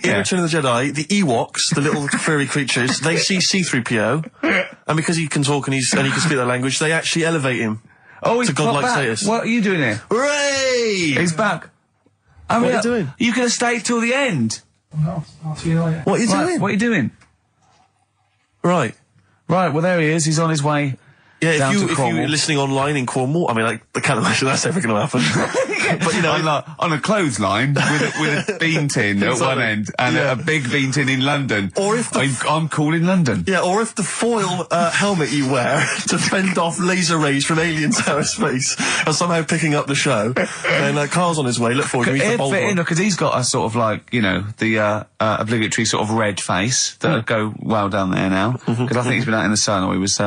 In Return of the Jedi, the Ewoks, the little furry creatures, they see C-3PO, and because he can talk and he can speak their language, they actually elevate him he's to godlike back. status. What are you doing here? Hooray! He's back. What are you doing? You could have stayed till the end. No, I'll see you later. What are you doing? What are you doing? Right. Right, well, there he is. He's on his way. Yeah, down to if Cornwall. you're listening online in Cornwall, I mean, I can't imagine that's ever going to happen. But, you know... on a clothesline with a bean tin at one Exactly. end and a big bean tin in London. Or if I'm cool in London. Yeah, or if the foil helmet you wear to fend off laser rays from aliens out of space are somehow picking up the show, then Carl's on his way. Look forward to meet the bold one. Because he's got a sort of like, you know, the obligatory sort of red face that would go well down there now. Because I think he's been out in the sun, or he was...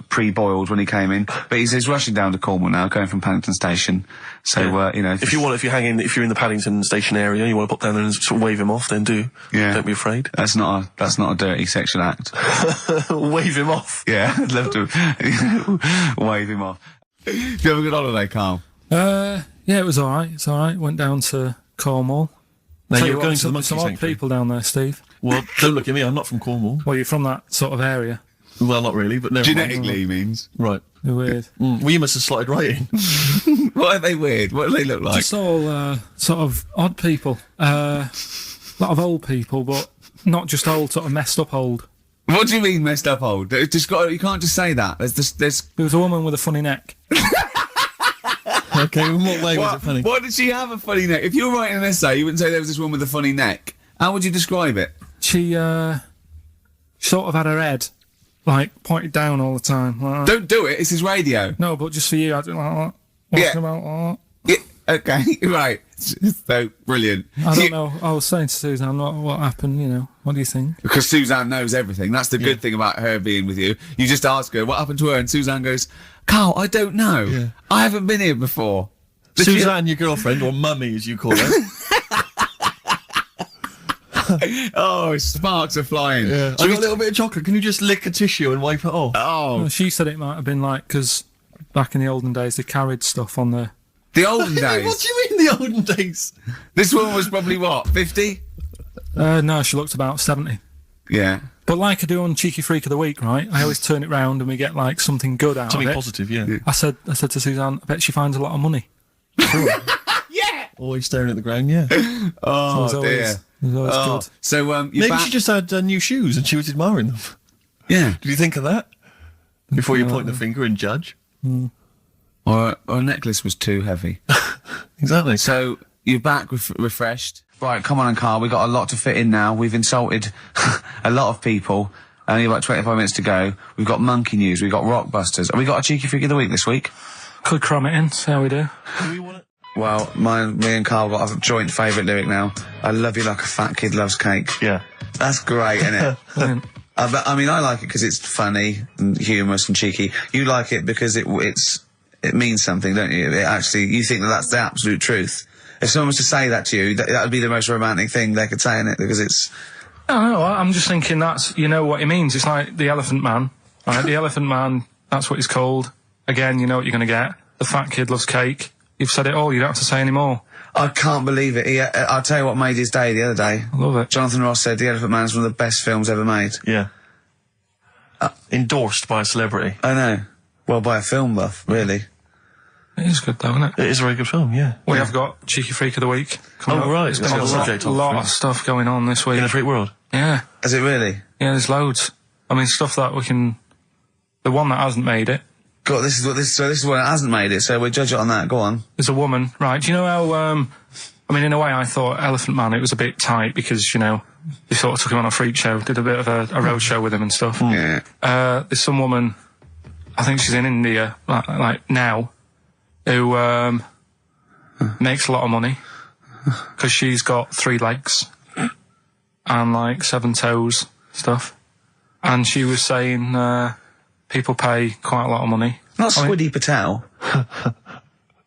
pre-boiled when he came in. But he's rushing down to Cornwall now, going from Paddington Station. So, you know... If you're in the Paddington Station area, you want to pop down there and sort of wave him off, then do. Yeah. Don't be afraid. That's not a dirty sexual act. Wave him off. Yeah, I'd love to wave him off. Did you have a good holiday, Carl? Yeah, it was alright. It's alright. Went down to Cornwall. Now, Tell you're you going what, to the monkey some odd sanctuary. people down there, Steve. Well, don't look at me, I'm not from Cornwall. Well, you're from that sort of area. Well, not really, but never mind. Genetically, he means. Right. They're weird. Well, you must have slotted right in. What are they weird? What do they look like? Just all sort of odd people. A lot of old people, but not just old, sort of messed up old. What do you mean messed up old? You can't just say that. There's... There was a woman with a funny neck. Okay, in what way was it funny? What did she have a funny neck? If you were writing an essay, you wouldn't say there was this woman with a funny neck. How would you describe it? She sort of had her head like pointed down all the time. Like that. Don't do it. This is radio. No, but just for you, I don't like that. Walking about like that. Yeah. Okay. Right. So brilliant. I don't know. I was saying to Suzanne, what happened, you know. What do you think? Because Suzanne knows everything. That's the good thing about her being with you. You just ask her, what happened to her? And Suzanne goes, Carl, I don't know. Yeah. I haven't been here before. Suzanne, your girlfriend, or mummy as you call her. Oh, sparks are flying. Yeah. I got a little bit of chocolate. Can you just lick a tissue and wipe it off? Oh. Well, she said it might have been like, because back in the olden days, they carried stuff on the... The olden days. What do you mean the olden days? This woman was probably what, 50? No, she looked about 70. Yeah. But like I do on Cheeky Freak of the Week, right? I always turn it round and we get like something good out Something of it. positive, yeah. I said to Suzanne, I bet she finds a lot of money. Yeah. Always staring at the ground, yeah. Oh, So dear. it was always good. So, you're Maybe back... she just had new shoes and she was admiring them. Yeah. Did you think of that? Before you point the finger and judge? Or a necklace was too heavy. Exactly. So, you're back refreshed. Right, come on, Carl. We've got a lot to fit in now. We've insulted a lot of people. Only about 25 minutes to go. We've got Monkey News. We've got Rockbusters. Have we got a Cheeky Freak of the Week this week? Could cram it in, see how we do. Do we want it? Well, me and Carl got a joint favourite lyric now. I love you like a fat kid loves cake. Yeah. That's great, isn't it? Brilliant. I mean, I like it because it's funny and humorous and cheeky. You like it because it means something, don't you? You think that's the absolute truth. If someone was to say that to you, that would be the most romantic thing they could say in it, because it's... I don't know, I'm just thinking you know what it means. It's like the Elephant Man, right? The Elephant Man, that's what he's called. Again, you know what you're going to get. The fat kid loves cake. You've said it all. You don't have to say any more. I can't believe it. I'll tell you what made his day the other day. I love it. Jonathan Ross said The Elephant Man is one of the best films ever made. Yeah. Endorsed by a celebrity. I know. Well, by a film buff, really. It is good though, isn't it? It is a very good film, yeah. We have got Cheeky Freak of the Week. Oh, right. There's been a lot of stuff going on this week. In the freak world. Yeah. Is it really? Yeah, there's loads. I mean, stuff that we can... The one that hasn't made it. God, this is what it hasn't made it, so we'll judge it on that. Go on. There's a woman, right? Do you know how, I mean, in a way, I thought Elephant Man, it was a bit tight because, you know, they sort of took him on a freak show, did a bit of a road show with him and stuff. Yeah. There's some woman, I think she's in India, like now, who, makes a lot of money because she's got 3 legs and like 7 toes stuff. And she was saying, people pay quite a lot of money. Not Squiddy Patel.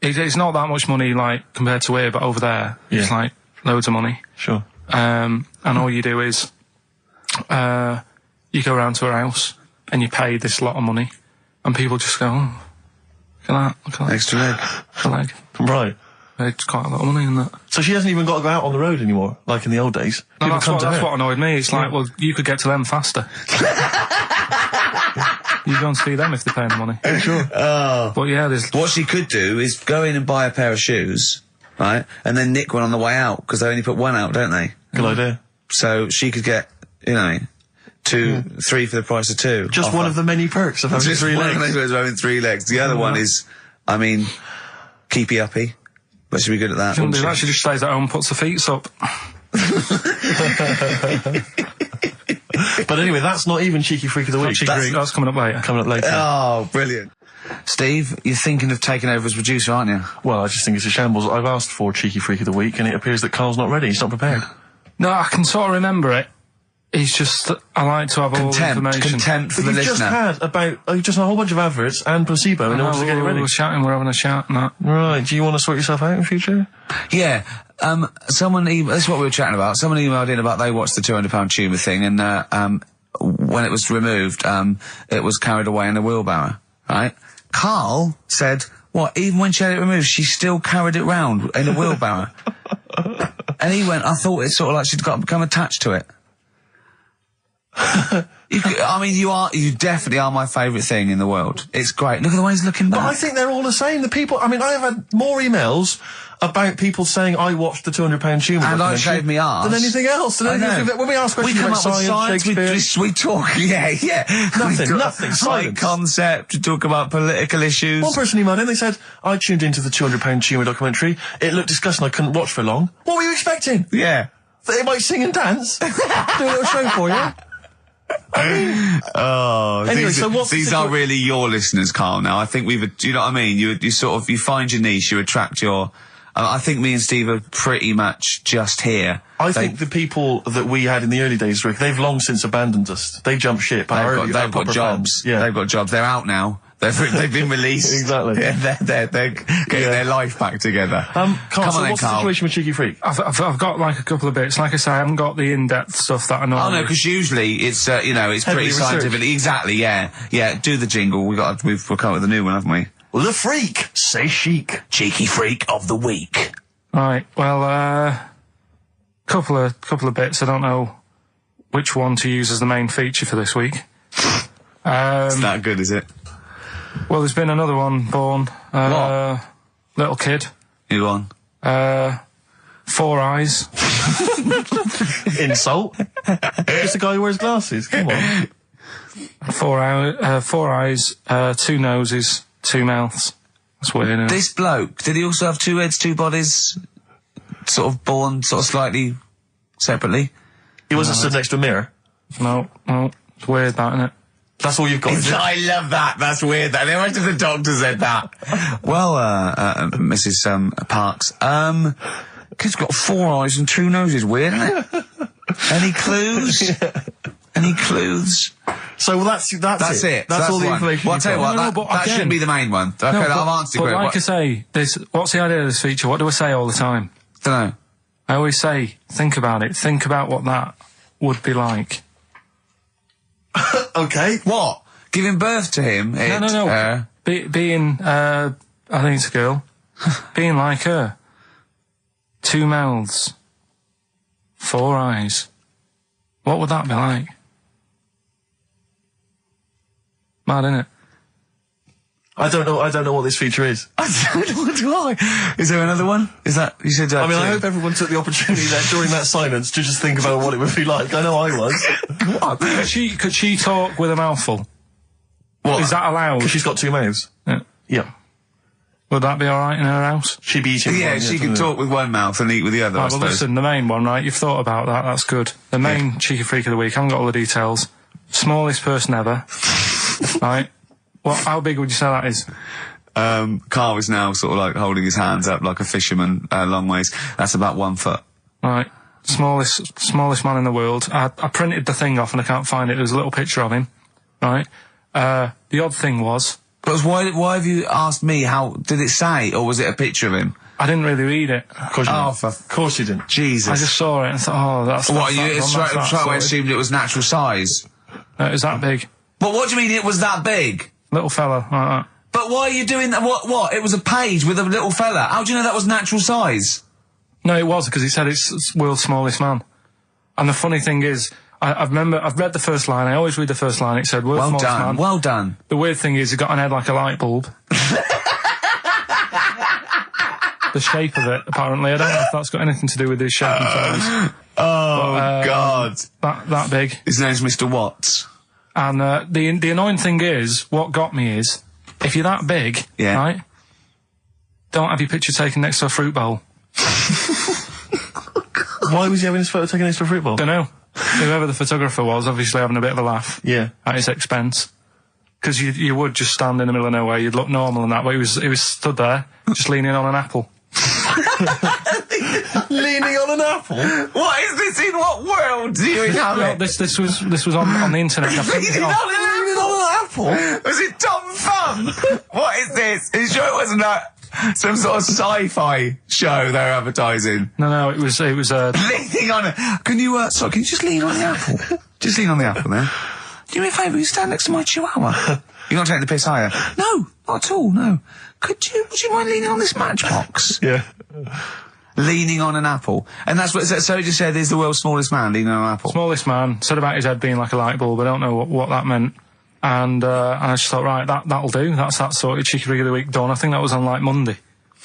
It's not that much money, like, compared to here, but over there, it's like loads of money. Sure. And all you do is, you go around to her house and you pay this lot of money, and people just go, oh, look at that. Extra leg. Extra leg. Right. It's quite a lot of money in that. So she hasn't even got to go out on the road anymore, like in the old days. No, People that's what annoyed me. It's like, well, you could get to them faster. You go and see them if they're paying the money. Sure. But yeah, there's... What she could do is go in and buy a pair of shoes, right, and then nick one on the way out, because they only put one out, don't they? Good idea. So she could get, you know, 2, 3 for the price of 2. Just one of the many perks of having Just 3 one legs. of the perks of having 3 legs. The other one is, I mean, keepy uppy. But she'd be good at that. She wouldn't do that. She just stays at home and puts her feet up. But anyway, that's not even Cheeky Freak of the Week. That's coming up later. Coming up later. Oh, brilliant. Steve, you're thinking of taking over as producer, aren't you? Well, I just think it's a shambles. I've asked for Cheeky Freak of the Week, and it appears that Carl's not ready. He's not prepared. No, I can sort of remember it. It's just, I like to have all the information. Contempt for the listener. You've just had a whole bunch of adverts and placebo in order to get it ready. We're shouting, we're having a shout and that. Right, do you want to sort yourself out in future? Yeah. Someone this is what we were chatting about. Someone emailed in about they watched the £200 tumour thing, and when it was removed, it was carried away in a wheelbarrow, right? Carl said, what, even when she had it removed, she still carried it round in a wheelbarrow. And he went, I thought it's sort of like she'd become attached to it. You definitely are my favourite thing in the world. It's great. Look at the way he's looking back. But I think they're all the same. The people, I mean, I have had more emails about people saying I watched the £200 tumour and I shaved me arse than anything else. When we ask questions about science, Shakespeare, we talk, nothing. Science concept. We talk about political issues. One person emailed in. They said I tuned into the £200 tumour documentary. It looked disgusting. I couldn't watch for long. What were you expecting? Yeah, that they might sing and dance, do a little show for you. Anyway, so these are really your listeners, Carl. Now I think do you know what I mean? You sort of you find your niche, you attract your. I think me and Steve are pretty much just here. I think the people that we had in the early days, Rick, they've long since abandoned us. They jumped ship. They've got jobs. Yeah, they've got jobs. They're out now. They've been released. Exactly. Yeah, they're getting their life back together. Carl, Come on, what's the situation with Cheeky Freak? I've got like a couple of bits. Like I say, I haven't got the in-depth stuff that I know. Oh no, because usually it's it's pretty scientific. Exactly. Yeah. Do the jingle. We've come up with a new one, haven't we? The Freak, say chic. Cheeky Freak of the Week. Right. Well, couple of bits. I don't know which one to use as the main feature for this week. It's that good, is it? Well, there's been another one born. What? Little kid. Who won? 4 eyes. Insult. Just a guy who wears glasses. Come on. 4 eyes, 2 noses, 2 mouths. That's weird, isn't it? This bloke, did he also have 2 heads, 2 bodies? Sort of born sort of slightly separately? He wasn't stood next to a mirror? No. It's weird, that, isn't it? That's all you've got. I love that. That's weird. That. Imagine the doctor said that. Well, Mrs. Parks, kid's got 4 eyes and 2 noses. Weird, isn't it? Any clues? Yeah. Any clues? So that's it. That's all the information. Well, I'll tell you what, that shouldn't be the main one. Okay, I've answered it. But like I say, what's the idea of this feature? What do I say all the time? Dunno. I always say, think about it. Think about what that would be like. Okay. What? Giving birth to him? No. Being, I think it's a girl. Being like her. 2 mouths. 4 eyes. What would that be like? Mad, innit? I don't know what this feature is. I don't know why. Is there another one? Is that, you said that? I mean, I hope everyone took the opportunity there during that silence to just think about what it would be like. I know I was. What? Could she talk with a mouthful? What? Is that allowed? Because she's got 2 mouths. Yeah. Yeah. Would that be alright in her house? She'd be eating Yeah, one, she could talk with one mouth and eat with the other, I Right, well, suppose. listen, the main one, right? You've thought about that. That's good. The main cheeky freak of the week. I haven't got all the details. Smallest person ever. Right? How big would you say that is? Carl is now sort of like holding his hands up like a fisherman, long ways. That's about 1 foot. Right. Smallest man in the world. I printed the thing off and I can't find it. There's a little picture of him. Right. The odd thing was... But why have you asked me how, did it say, or was it a picture of him? I didn't really read it. Of course you didn't. Of course you didn't. Jesus. I just saw it and thought, that's... What, you that's straight away assumed it was natural size? It was that big. But what do you mean it was that big? Little fella, like that. But why are you doing that? What? It was a page with a little fella. How do you know that was natural size? No, it was, because he said it's world's smallest man. And the funny thing is, I've read the first line, I always read the first line, it said world's smallest man. Well done. The weird thing is, he got an head like a light bulb. The shape of it, apparently. I don't know if that's got anything to do with his shape and size. God. That big. His name's Mr. Watts. And the annoying thing is, what got me is, if you're that big, right, don't have your picture taken next to a fruit bowl. Why was he having his photo taken next to a fruit bowl? Don't know. Whoever the photographer was, obviously having a bit of a laugh. Yeah. At his expense. Because you would just stand in the middle of nowhere, you'd look normal and that, but he was stood there, just leaning on an apple. Leaning on an apple? What is this? In what world do you inhabit? This was on the internet. I printed it off. Leaning on an apple? Was it Tom Thumb? What is this? Are you sure it wasn't some sort of sci-fi show they're advertising? No, it was Leaning on it. Can you just lean on the apple? Just lean on the apple there. Do me a favour, you stand next to my chihuahua. You're not taking the piss, are you? No, not at all, no. Would you mind leaning on this matchbox? Yeah. Leaning on an apple. And that's what, so it just said he's the world's smallest man leaning on an apple. Smallest man, said about his head being like a light bulb, I don't know what that meant. And I just thought, right, that'll do. That's that sort of cheeky rig of the week done. I think that was on like Monday.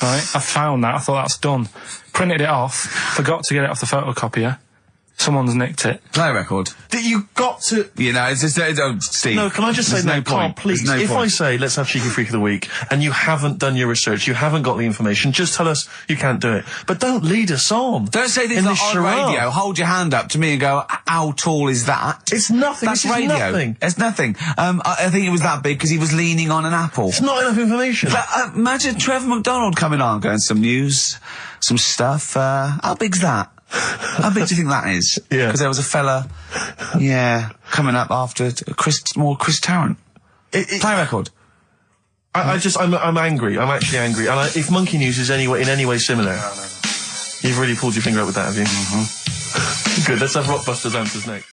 Right? I found that, I thought that's done. Printed it off, forgot to get it off the photocopier. Someone's nicked it. Play record. You got to... You know, it's just, Steve. No, can I just say, no Carl, point. please, There's no if point. I say, let's have Cheeky Freak of the Week, and you haven't done your research, you haven't got the information, just tell us you can't do it. But don't lead us on. Don't say things like on radio, hold your hand up to me and go, how tall is that? It's nothing. That's This is radio. nothing. It's nothing. I think it was that big because he was leaning on an apple. It's not enough information. But, imagine Trevor McDonald coming on, going, some news, some stuff, how big's that? How big do you think that is? Yeah. Because there was a fella, coming up after Chris Tarrant. Play record. I'm angry. I'm actually angry. And if Monkey News is in any way similar, you've really pulled your finger out with that, have you? Mm-hmm. Good. Let's have Rockbusters answers next.